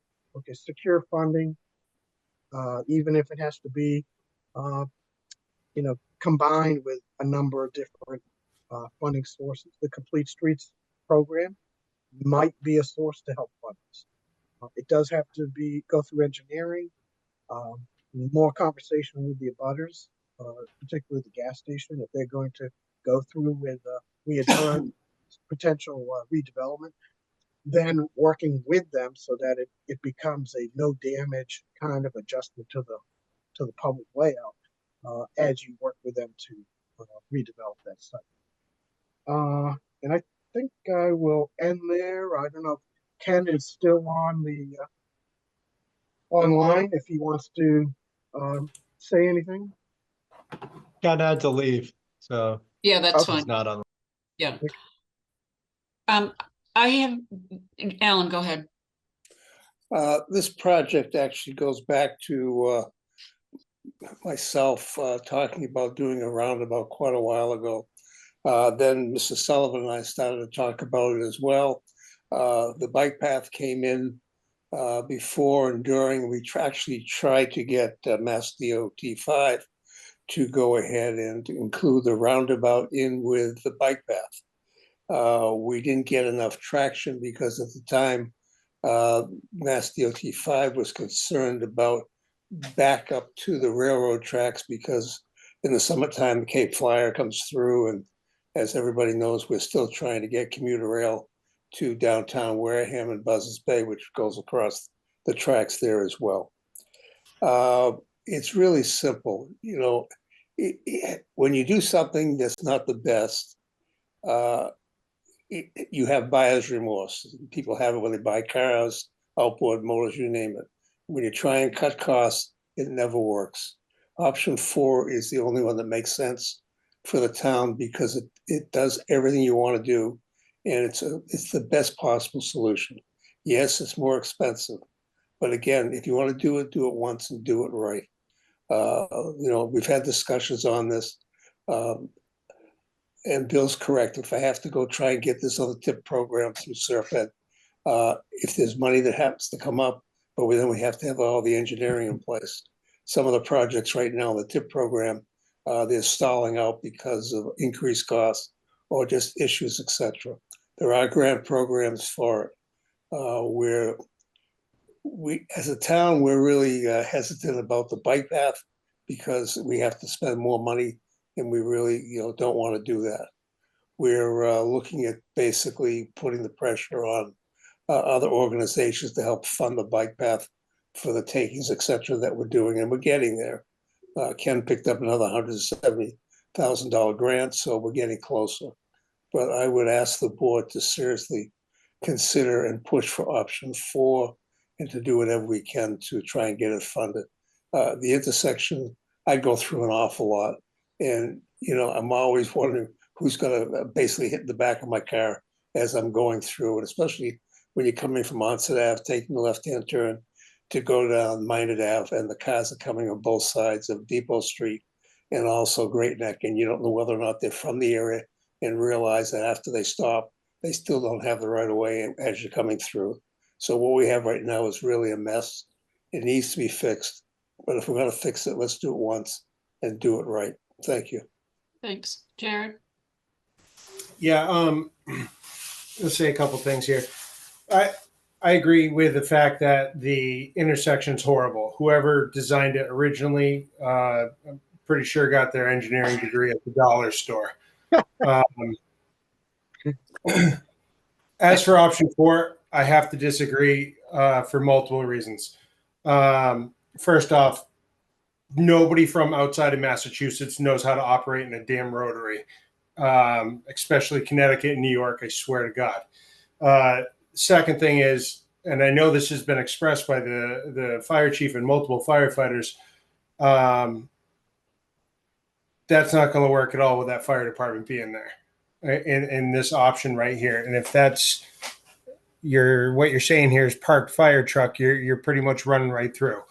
secure funding, even if it has to be combined with a number of different funding sources. The Complete Streets program might be a source to help fund this. It does have to go through engineering, more conversation with the abutters, particularly the gas station, if they're going to go through with potential redevelopment, then working with them so that it becomes a no damage kind of adjustment to the public layout as you work with them to redevelop that site. And I think I will end there. I don't know if Ken is still on the online, if he wants to say anything. Ken had to leave, so Yeah, that's he's fine. not on. Yeah. I have, Alan, go ahead. This project actually goes back to myself talking about doing a roundabout quite a while ago. Then Mr. Sullivan and I started to talk about it as well. The bike path came in before and during. We actually tried to get Mass DOT 5 to go ahead and include the roundabout in with the bike path. We didn't get enough traction because at the time, Mass DOT 5 was concerned about back up to the railroad tracks because in the summertime, the Cape Flyer comes through, and as everybody knows, we're still trying to get commuter rail to downtown Wareham and Buzzards Bay, which goes across the tracks there as well. It's really simple. When you do something that's not the best, you have buyer's remorse. People have it when they buy cars, outboard motors, you name it. When you try and cut costs, it never works. Option 4 is the only one that makes sense for the town because it does everything you want to do, and it's the best possible solution. Yes, it's more expensive, but again, if you want to do it once and do it right. We've had discussions on this, and Bill's correct. If I have to go try and get this other TIP program through Surfed, if there's money that happens to come up, but then we have to have all the engineering in place. Some of the projects right now in the TIP program, they're stalling out because of increased costs or just issues, etc. There are grant programs for it. Where we, as a town, we're really hesitant about the bike path because we have to spend more money, and we really, don't want to do that. We're looking at basically putting the pressure on other organizations to help fund the bike path for the takings, etc., that we're doing, and we're getting there. Ken picked up another $170,000 grant, so we're getting closer. But I would ask the board to seriously consider and push for option 4 and to do whatever we can to try and get it funded. The intersection, I go through an awful lot, and I'm always wondering who's going to basically hit the back of my car as I'm going through, and especially when you're coming from Onset Ave, taking the left-hand turn to go down Minot Ave, and the cars are coming on both sides of Depot Street. and also Great Neck, and you don't know whether or not they're from the area and realize that after they stop, they still don't have the right of way as you're coming through. So what we have right now is really a mess. It needs to be fixed, but if we're gonna fix it, let's do it once and do it right. Thank you. Thanks. Jared? Yeah, let's say a couple things here. I agree with the fact that the intersection's horrible. Whoever designed it originally, I'm pretty sure got their engineering degree at the dollar store. As for option 4, I have to disagree for multiple reasons. First off, nobody from outside of Massachusetts knows how to operate in a damn rotary, especially Connecticut and New York, I swear to God. Second thing is, and I know this has been expressed by the fire chief and multiple firefighters, that's not going to work at all with that fire department being there in this option right here. And if that's what you're saying here is parked fire truck, you're pretty much running right through.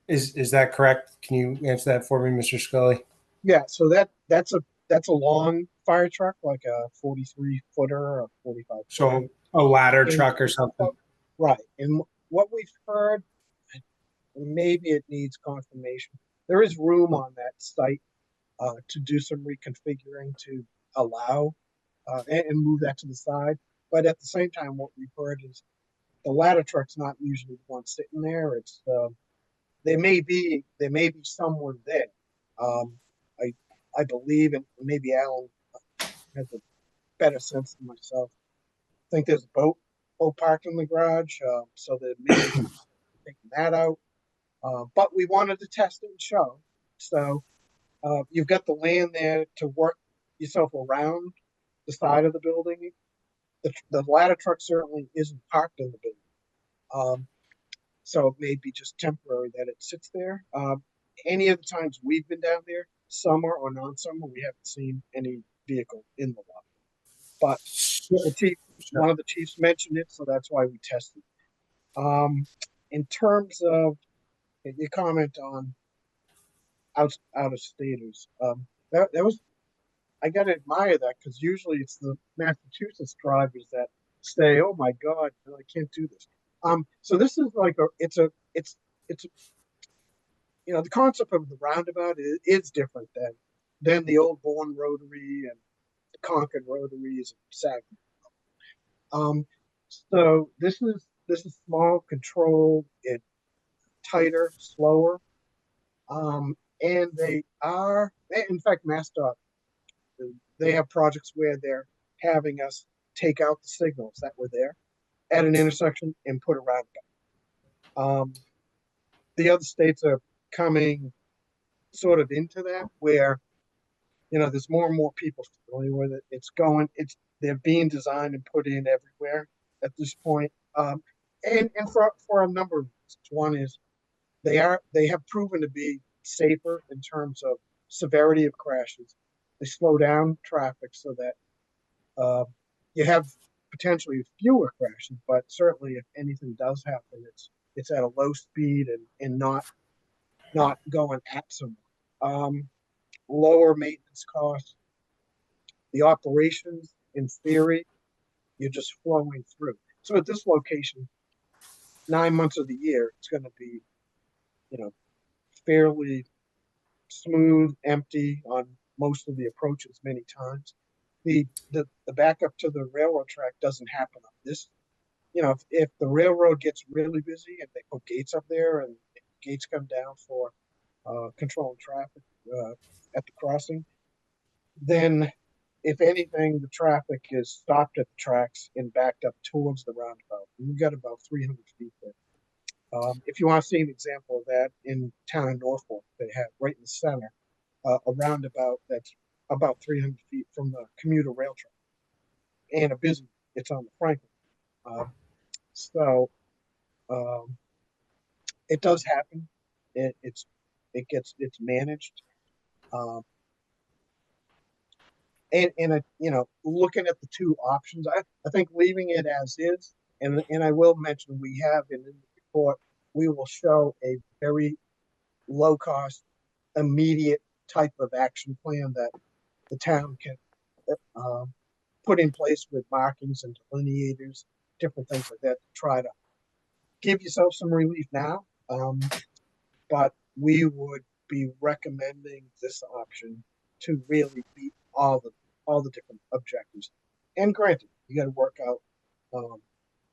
Is that correct? Can you answer that for me, Mr. Scully? Yeah, so that's a long fire truck, like a 43 footer or 45 So footer. a ladder And- truck or something. Right. And what we've heard, maybe it needs confirmation. There is room on that site to do some reconfiguring to allow and move that to the side. But at the same time, what we've heard is the ladder truck's not usually the one sitting there. It's there may be someone there. I believe, and maybe Alan has a better sense than myself. I think there's a boat parked in the garage, so that maybe taking that out. But we wanted to test it and show. So you've got the land there to work yourself around the side of the building. The ladder truck certainly isn't parked in the building. So it may be just temporary that it sits there. Any of the times we've been down there, summer or non-summer, we haven't seen any vehicle in the lot. But the chief, one of the chiefs mentioned it, so that's why we tested. In terms of your comment on out of staters, that was, I gotta admire that, because usually it's the Massachusetts drivers that say, "Oh my God, I can't do this." So this is like it's the concept of the roundabout is different than the old Bourne Rotary and the Concord Rotaries and Sac. So this is small, controlled, it tighter, slower, and they are, in fact, MassDOT, they have projects where they're having us take out the signals that were there at an intersection and put a roundabout. The other states are coming sort of into that, where there's more and more people familiar with it. They're being designed and put in everywhere at this point. And for a number of reasons. One is they have proven to be safer in terms of severity of crashes. They slow down traffic so that you have potentially fewer crashes, but certainly if anything does happen, it's at a low speed and not going at someone. Lower maintenance costs. The operations, in theory, you're just flowing through. So at this location, 9 months of the year, it's going to be, fairly smooth, empty on most of the approaches many times. The backup to the railroad track doesn't happen on this. If the railroad gets really busy and they put gates up there and gates come down for controlling traffic at the crossing, then if anything, the traffic is stopped at the tracks and backed up towards the roundabout. And we've got about 300 feet there. If you want to see an example of that, in town of Norfolk, they have right in the center a roundabout that's about 300 feet from the commuter rail track. And it's on the Franklin. So it does happen. It's managed. And looking at the two options, I think leaving it as is, and I will mention we have in the report, we will show a very low cost immediate type of action plan that the town can put in place with markings and delineators, different things like that to try to give yourself some relief now. But we would be recommending this option to really meet all the different objectives. And granted, you got to work out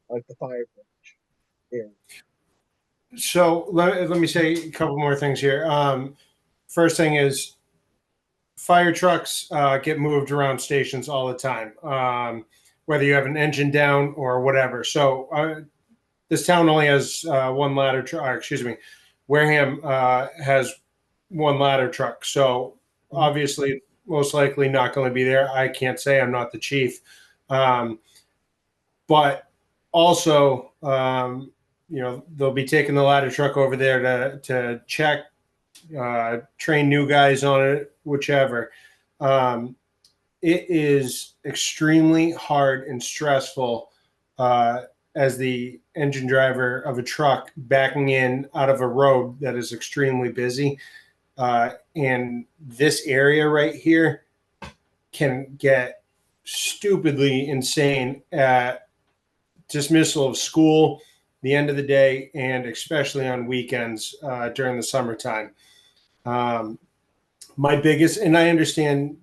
like the fire branch area. So let me say a couple more things here. First thing is fire trucks get moved around stations all the time, whether you have an engine down or whatever. So this town only has one ladder truck. Excuse me, Wareham has one ladder truck. So obviously, most likely not going to be there. I can't say, I'm not the chief. But also, they'll be taking the ladder truck over there to check, train new guys on it, whichever. It is extremely hard and stressful as the engine driver of a truck backing in out of a road that is extremely busy. And this area right here can get stupidly insane at dismissal of school, the end of the day, and especially on weekends during the summertime. My biggest, and I understand,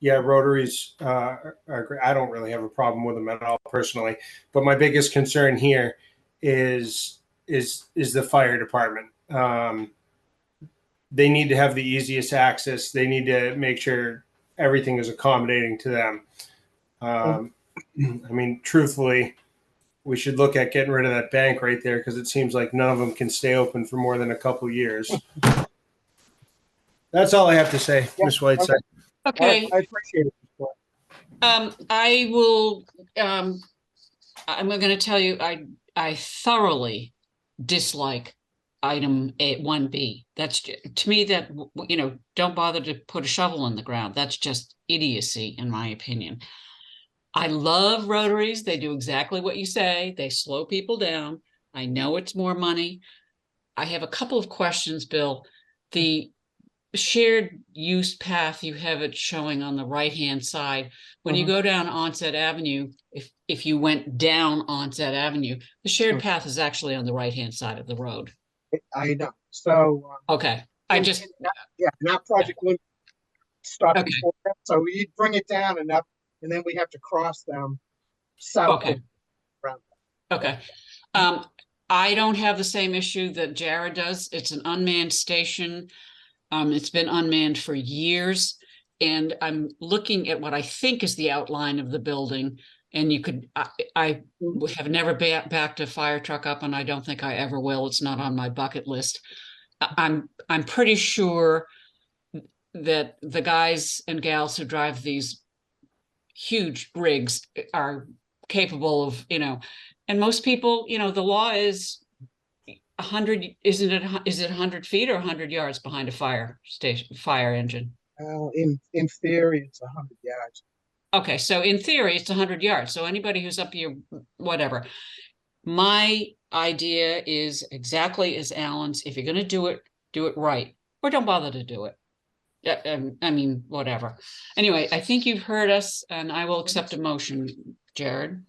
yeah, rotaries are great. I don't really have a problem with them at all personally, but my biggest concern here is the fire department. They need to have the easiest access. They need to make sure everything is accommodating to them. I mean, truthfully, we should look at getting rid of that bank right there because it seems like none of them can stay open for more than a couple of years. That's all I have to say, Ms. Whiteside. Okay. I appreciate it. I will. I'm going to tell you, I thoroughly dislike item 1B. That's to me that don't bother to put a shovel in the ground. That's just idiocy, in my opinion. I love rotaries. They do exactly what you say. They slow people down. I know it's more money. I have a couple of questions, Bill. The shared use path, you have it showing on the right-hand side. When you go down Onset Avenue, if you went down Onset Avenue, the shared path is actually on the right-hand side of the road. I know. So okay, and that project would stop before that. So we bring it down and up, and then we have to cross them south. Okay. Okay. I don't have the same issue that Jared does. It's an unmanned station. It's been unmanned for years, and I'm looking at what I think is the outline of the building. And you could, I have never backed a fire truck up, and I don't think I ever will. It's not on my bucket list. I'm pretty sure that the guys and gals who drive these huge rigs are capable of, and most people, the law is 100, is it 100 feet or 100 yards behind a fire engine? In theory, it's 100 yards. Okay, so in theory, it's 100 yards. So anybody who's up here, whatever. My idea is exactly as Alan's. If you're going to do it right, or don't bother to do it. I mean, whatever. Anyway, I think you've heard us, and I will accept a motion, Jared.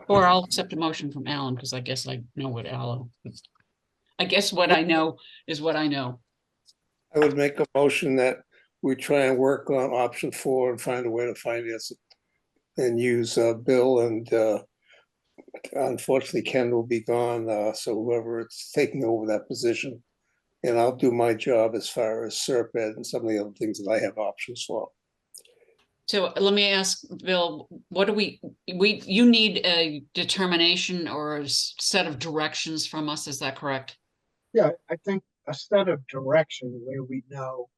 Or I'll accept a motion from Alan, because I guess I know what I guess what I know is what I know. I would make a motion that we try and work on option 4 and find a way to finance it and use Bill, and unfortunately Ken will be gone, so whoever it's taking over that position, and I'll do my job as far as SERP and some of the other things that I have options for. So let me ask Bill, what do you need a determination or a set of directions from us, is that correct? Yeah, I think a set of direction where we know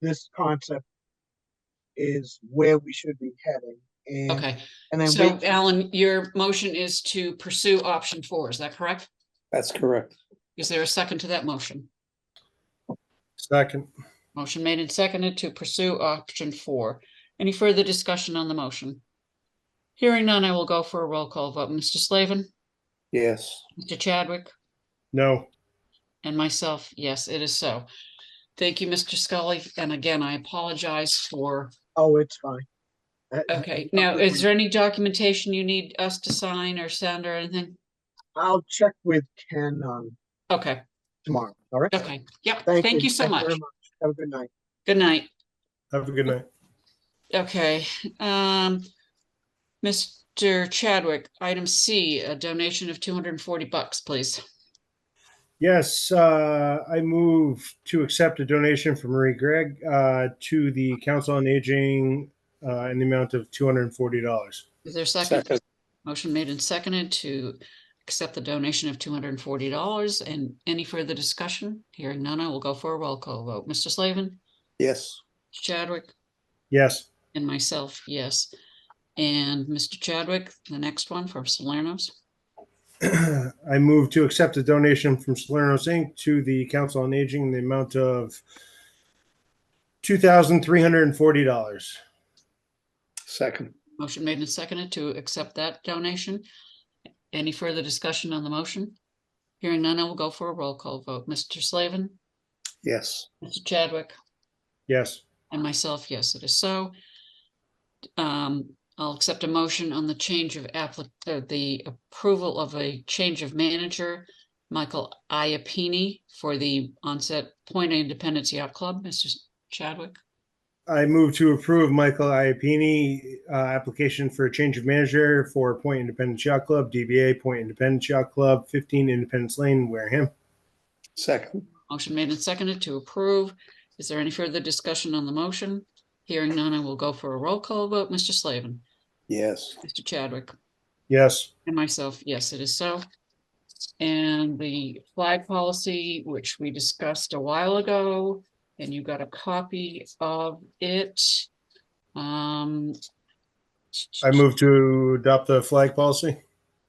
this concept is where we should be heading. And, okay. And then so Alan, your motion is to pursue option 4, is that correct? That's correct. Is there a second to that motion? Second. Motion made and seconded to pursue option 4. Any further discussion on the motion? Hearing none, I will go for a roll call vote. Mr. Slavin? Yes. Mr. Chadwick? No. And myself, yes, it is so. Thank you, Mr. Scully. And again, I apologize for, Oh, it's fine. okay. Now, is there any documentation you need us to sign or send or anything? I'll check with Ken Okay. tomorrow. All right. Okay. Yep. Thank Thank you. you so Thank you much. very much. Have a good night. Good night. Have a good night. Okay. Mr. Chadwick, item C, a donation of $240, please. Yes, I move to accept a donation from Marie Gregg to the Council on Aging in the amount of $240. Is there a second? Motion made and seconded to accept the donation of $240. And any further discussion? Hearing none, I will go for a roll call vote. Mr. Slavin? Yes. Chadwick? Yes. And myself, yes. And Mr. Chadwick, the next one from Salerno's. I move to accept a donation from Salerno's Inc. to the Council on Aging in the amount of $2,340. Second. Motion made and seconded to accept that donation. Any further discussion on the motion? Hearing none, I will go for a roll call vote. Mr. Slavin? Yes. Mr. Chadwick? Yes. And myself, yes, it is so. I'll accept a motion on the change of the approval of a change of manager, Michael Iapini, for the Onset Point Independence Yacht Club. Mr. Chadwick? I move to approve Michael Iapini application for a change of manager for Point Independence Yacht Club, DBA Point Independence Yacht Club, 15 Independence Lane, Wareham. Second. Motion made and seconded to approve. Is there any further discussion on the motion? Hearing none, I will go for a roll call vote. Mr. Slavin? Yes. Mr. Chadwick? Yes. And myself, yes, it is so. And the flag policy, which we discussed a while ago, and you got a copy of it. I move to adopt the flag policy.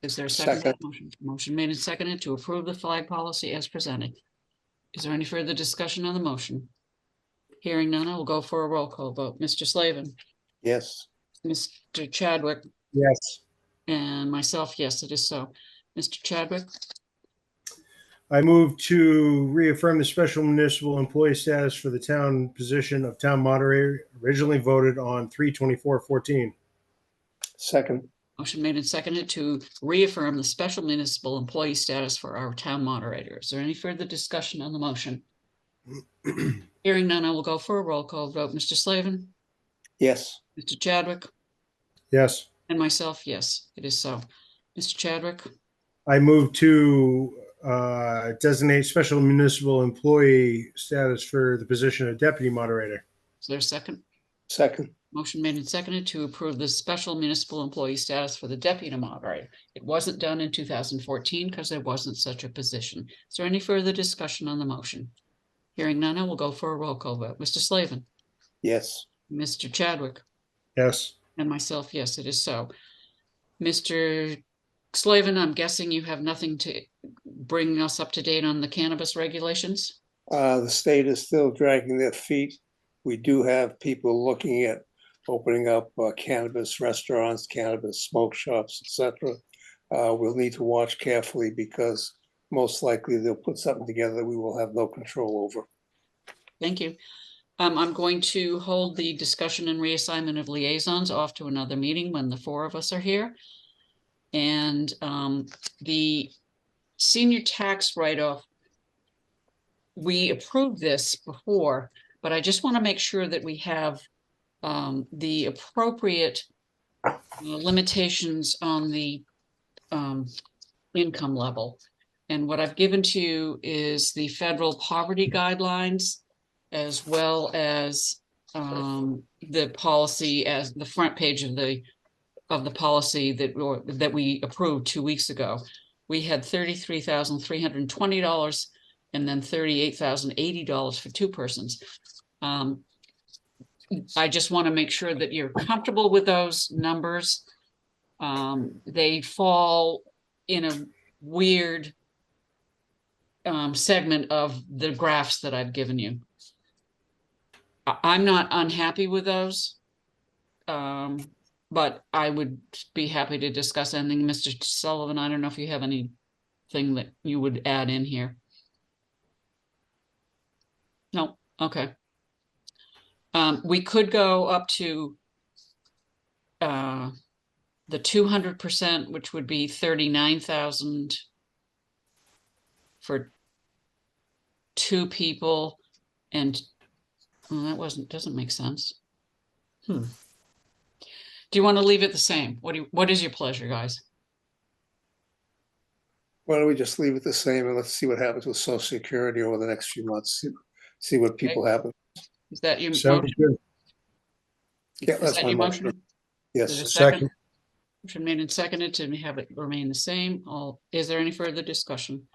Is there a second? Motion made and seconded to approve the flag policy as presented. Is there any further discussion on the motion? Hearing none, I will go for a roll call vote. Mr. Slavin? Yes. Mr. Chadwick? Yes. And myself, yes, it is so. Mr. Chadwick? I move to reaffirm the special municipal employee status for the town position of town moderator, originally voted on 3/24/14. Second. Motion made and seconded to reaffirm the special municipal employee status for our town moderator. Is there any further discussion on the motion? Hearing none, I will go for a roll call vote. Mr. Slavin? Yes. Mr. Chadwick? Yes. And myself, yes, it is so. Mr. Chadwick? I move to designate special municipal employee status for the position of deputy moderator. Is there a second? Second. Motion made and seconded to approve the special municipal employee status for the deputy moderator. It wasn't done in 2014 because there wasn't such a position. Is there any further discussion on the motion? Hearing none, I will go for a roll call vote. Mr. Slavin? Yes. Mr. Chadwick? Yes. And myself, yes, it is so. Mr. Slavin, I'm guessing you have nothing to bring us up to date on the cannabis regulations? The state is still dragging their feet. We do have people looking at opening up cannabis restaurants, cannabis smoke shops, etc. We'll need to watch carefully because most likely they'll put something together that we will have no control over. Thank you. I'm going to hold the discussion and reassignment of liaisons off to another meeting when the four of us are here. And the senior tax write-off, we approved this before, but I just want to make sure that we have the appropriate limitations on the income level. And what I've given to you is the federal poverty guidelines, as well as the policy, as the front page of the policy that we approved 2 weeks ago. We had $33,320 and then $38,080 for two persons. I just want to make sure that you're comfortable with those numbers. They fall in a weird segment of the graphs that I've given you. I'm not unhappy with those, but I would be happy to discuss anything. Mr. Sullivan, I don't know if you have anything that you would add in here. No. Okay. We could go up to the 200%, which would be 39,000 for 2 people, and doesn't make sense. Do you want to leave it the same? What is your pleasure, guys? Why don't we just leave it the same and let's see what happens with Social Security over the next few months, see what people happen. Is that your Sounds motion? good. Yeah, Is that's that my your motion. motion? Yes. Is there a Second. Motion made and seconded to have it remain the same. Is there any further discussion?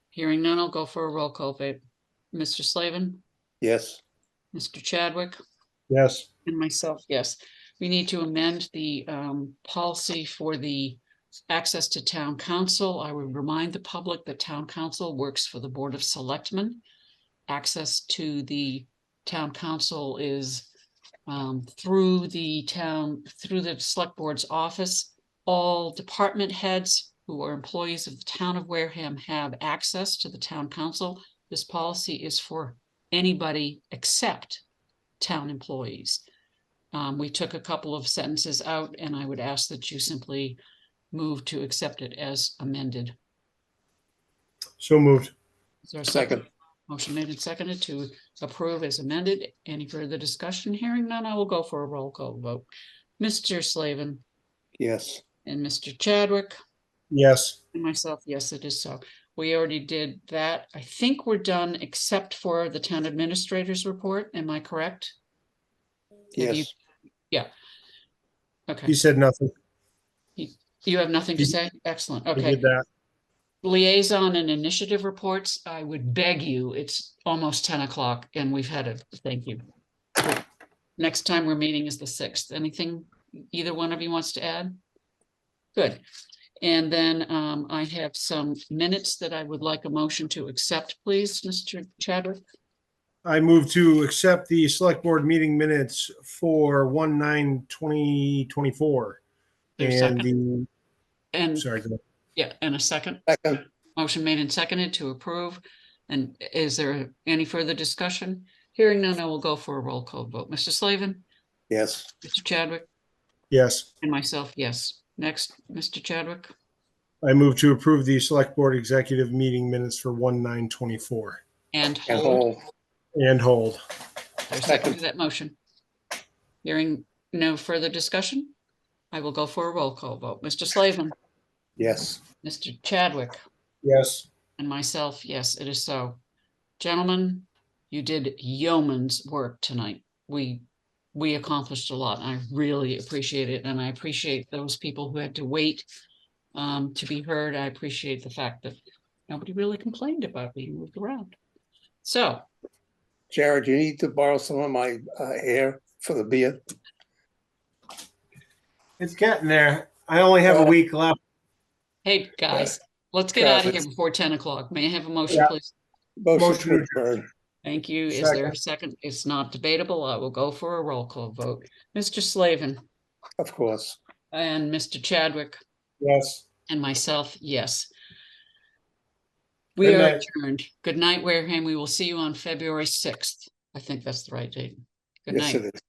Hearing none, I'll go for a roll call vote. Mr. Slavin, Yes. Mr. Chadwick, Yes. and myself, yes. We need to amend the policy for the access to town council. I would remind the public that town council works for the Board of Selectmen. Access to the town council is through the select board's office. All department heads who are employees of the town of Wareham have access to the town council. This policy is for anybody except town employees. We took a couple of sentences out, and I would ask that you simply move to accept it as amended. So moved. Is there a second? Motion made and seconded to approve as amended. Any further discussion? Hearing none, I will go for a roll call vote. Mr. Slavin. Yes. And Mr. Chadwick. Yes. And myself, yes, it is so. We already did that. I think we're done except for the town administrator's report. Am I correct? Yes. Yeah. Okay. He said nothing. You have nothing to say? Excellent. He Okay. did that. Liaison and initiative reports, I would beg you, it's almost 10 o'clock and we've had it. Thank you. Next time we're meeting is the 6th. Anything either one of you wants to add? Good. And then I have some minutes that I would like a motion to accept, please, Mr. Chadwick. I move to accept the select board meeting minutes for 1/9/2024. Sorry. Yeah, and a second. Second. Motion made and seconded to approve. And is there any further discussion? Hearing none, I will go for a roll call vote. Mr. Slavin? Yes. Mr. Chadwick? Yes. And myself, yes. Next, Mr. Chadwick? I move to approve the select board executive meeting minutes for 1/9/24. And hold. And hold. I second that motion. Hearing no further discussion, I will go for a roll call vote. Mr. Slavin? Yes. Mr. Chadwick? Yes. And myself, yes, it is so. Gentlemen, you did yeoman's work tonight. We accomplished a lot. I really appreciate it. And I appreciate those people who had to wait to be heard. I appreciate the fact that nobody really complained about being moved around. So. Jared, you need to borrow some of my hair for the beard. It's getting there. I only have a week left. Hey, guys, let's get out of here before 10 o'clock. May I have a motion, please? Motion to adjourn. Thank you. Is there a second? It's not debatable. I will go for a roll call vote. Mr. Slavin. Of course. And Mr. Chadwick. Yes. And myself, yes. We are adjourned. Good night, Wareham. We will see you on February 6th. I think that's the right date. Good night. Yes, it is.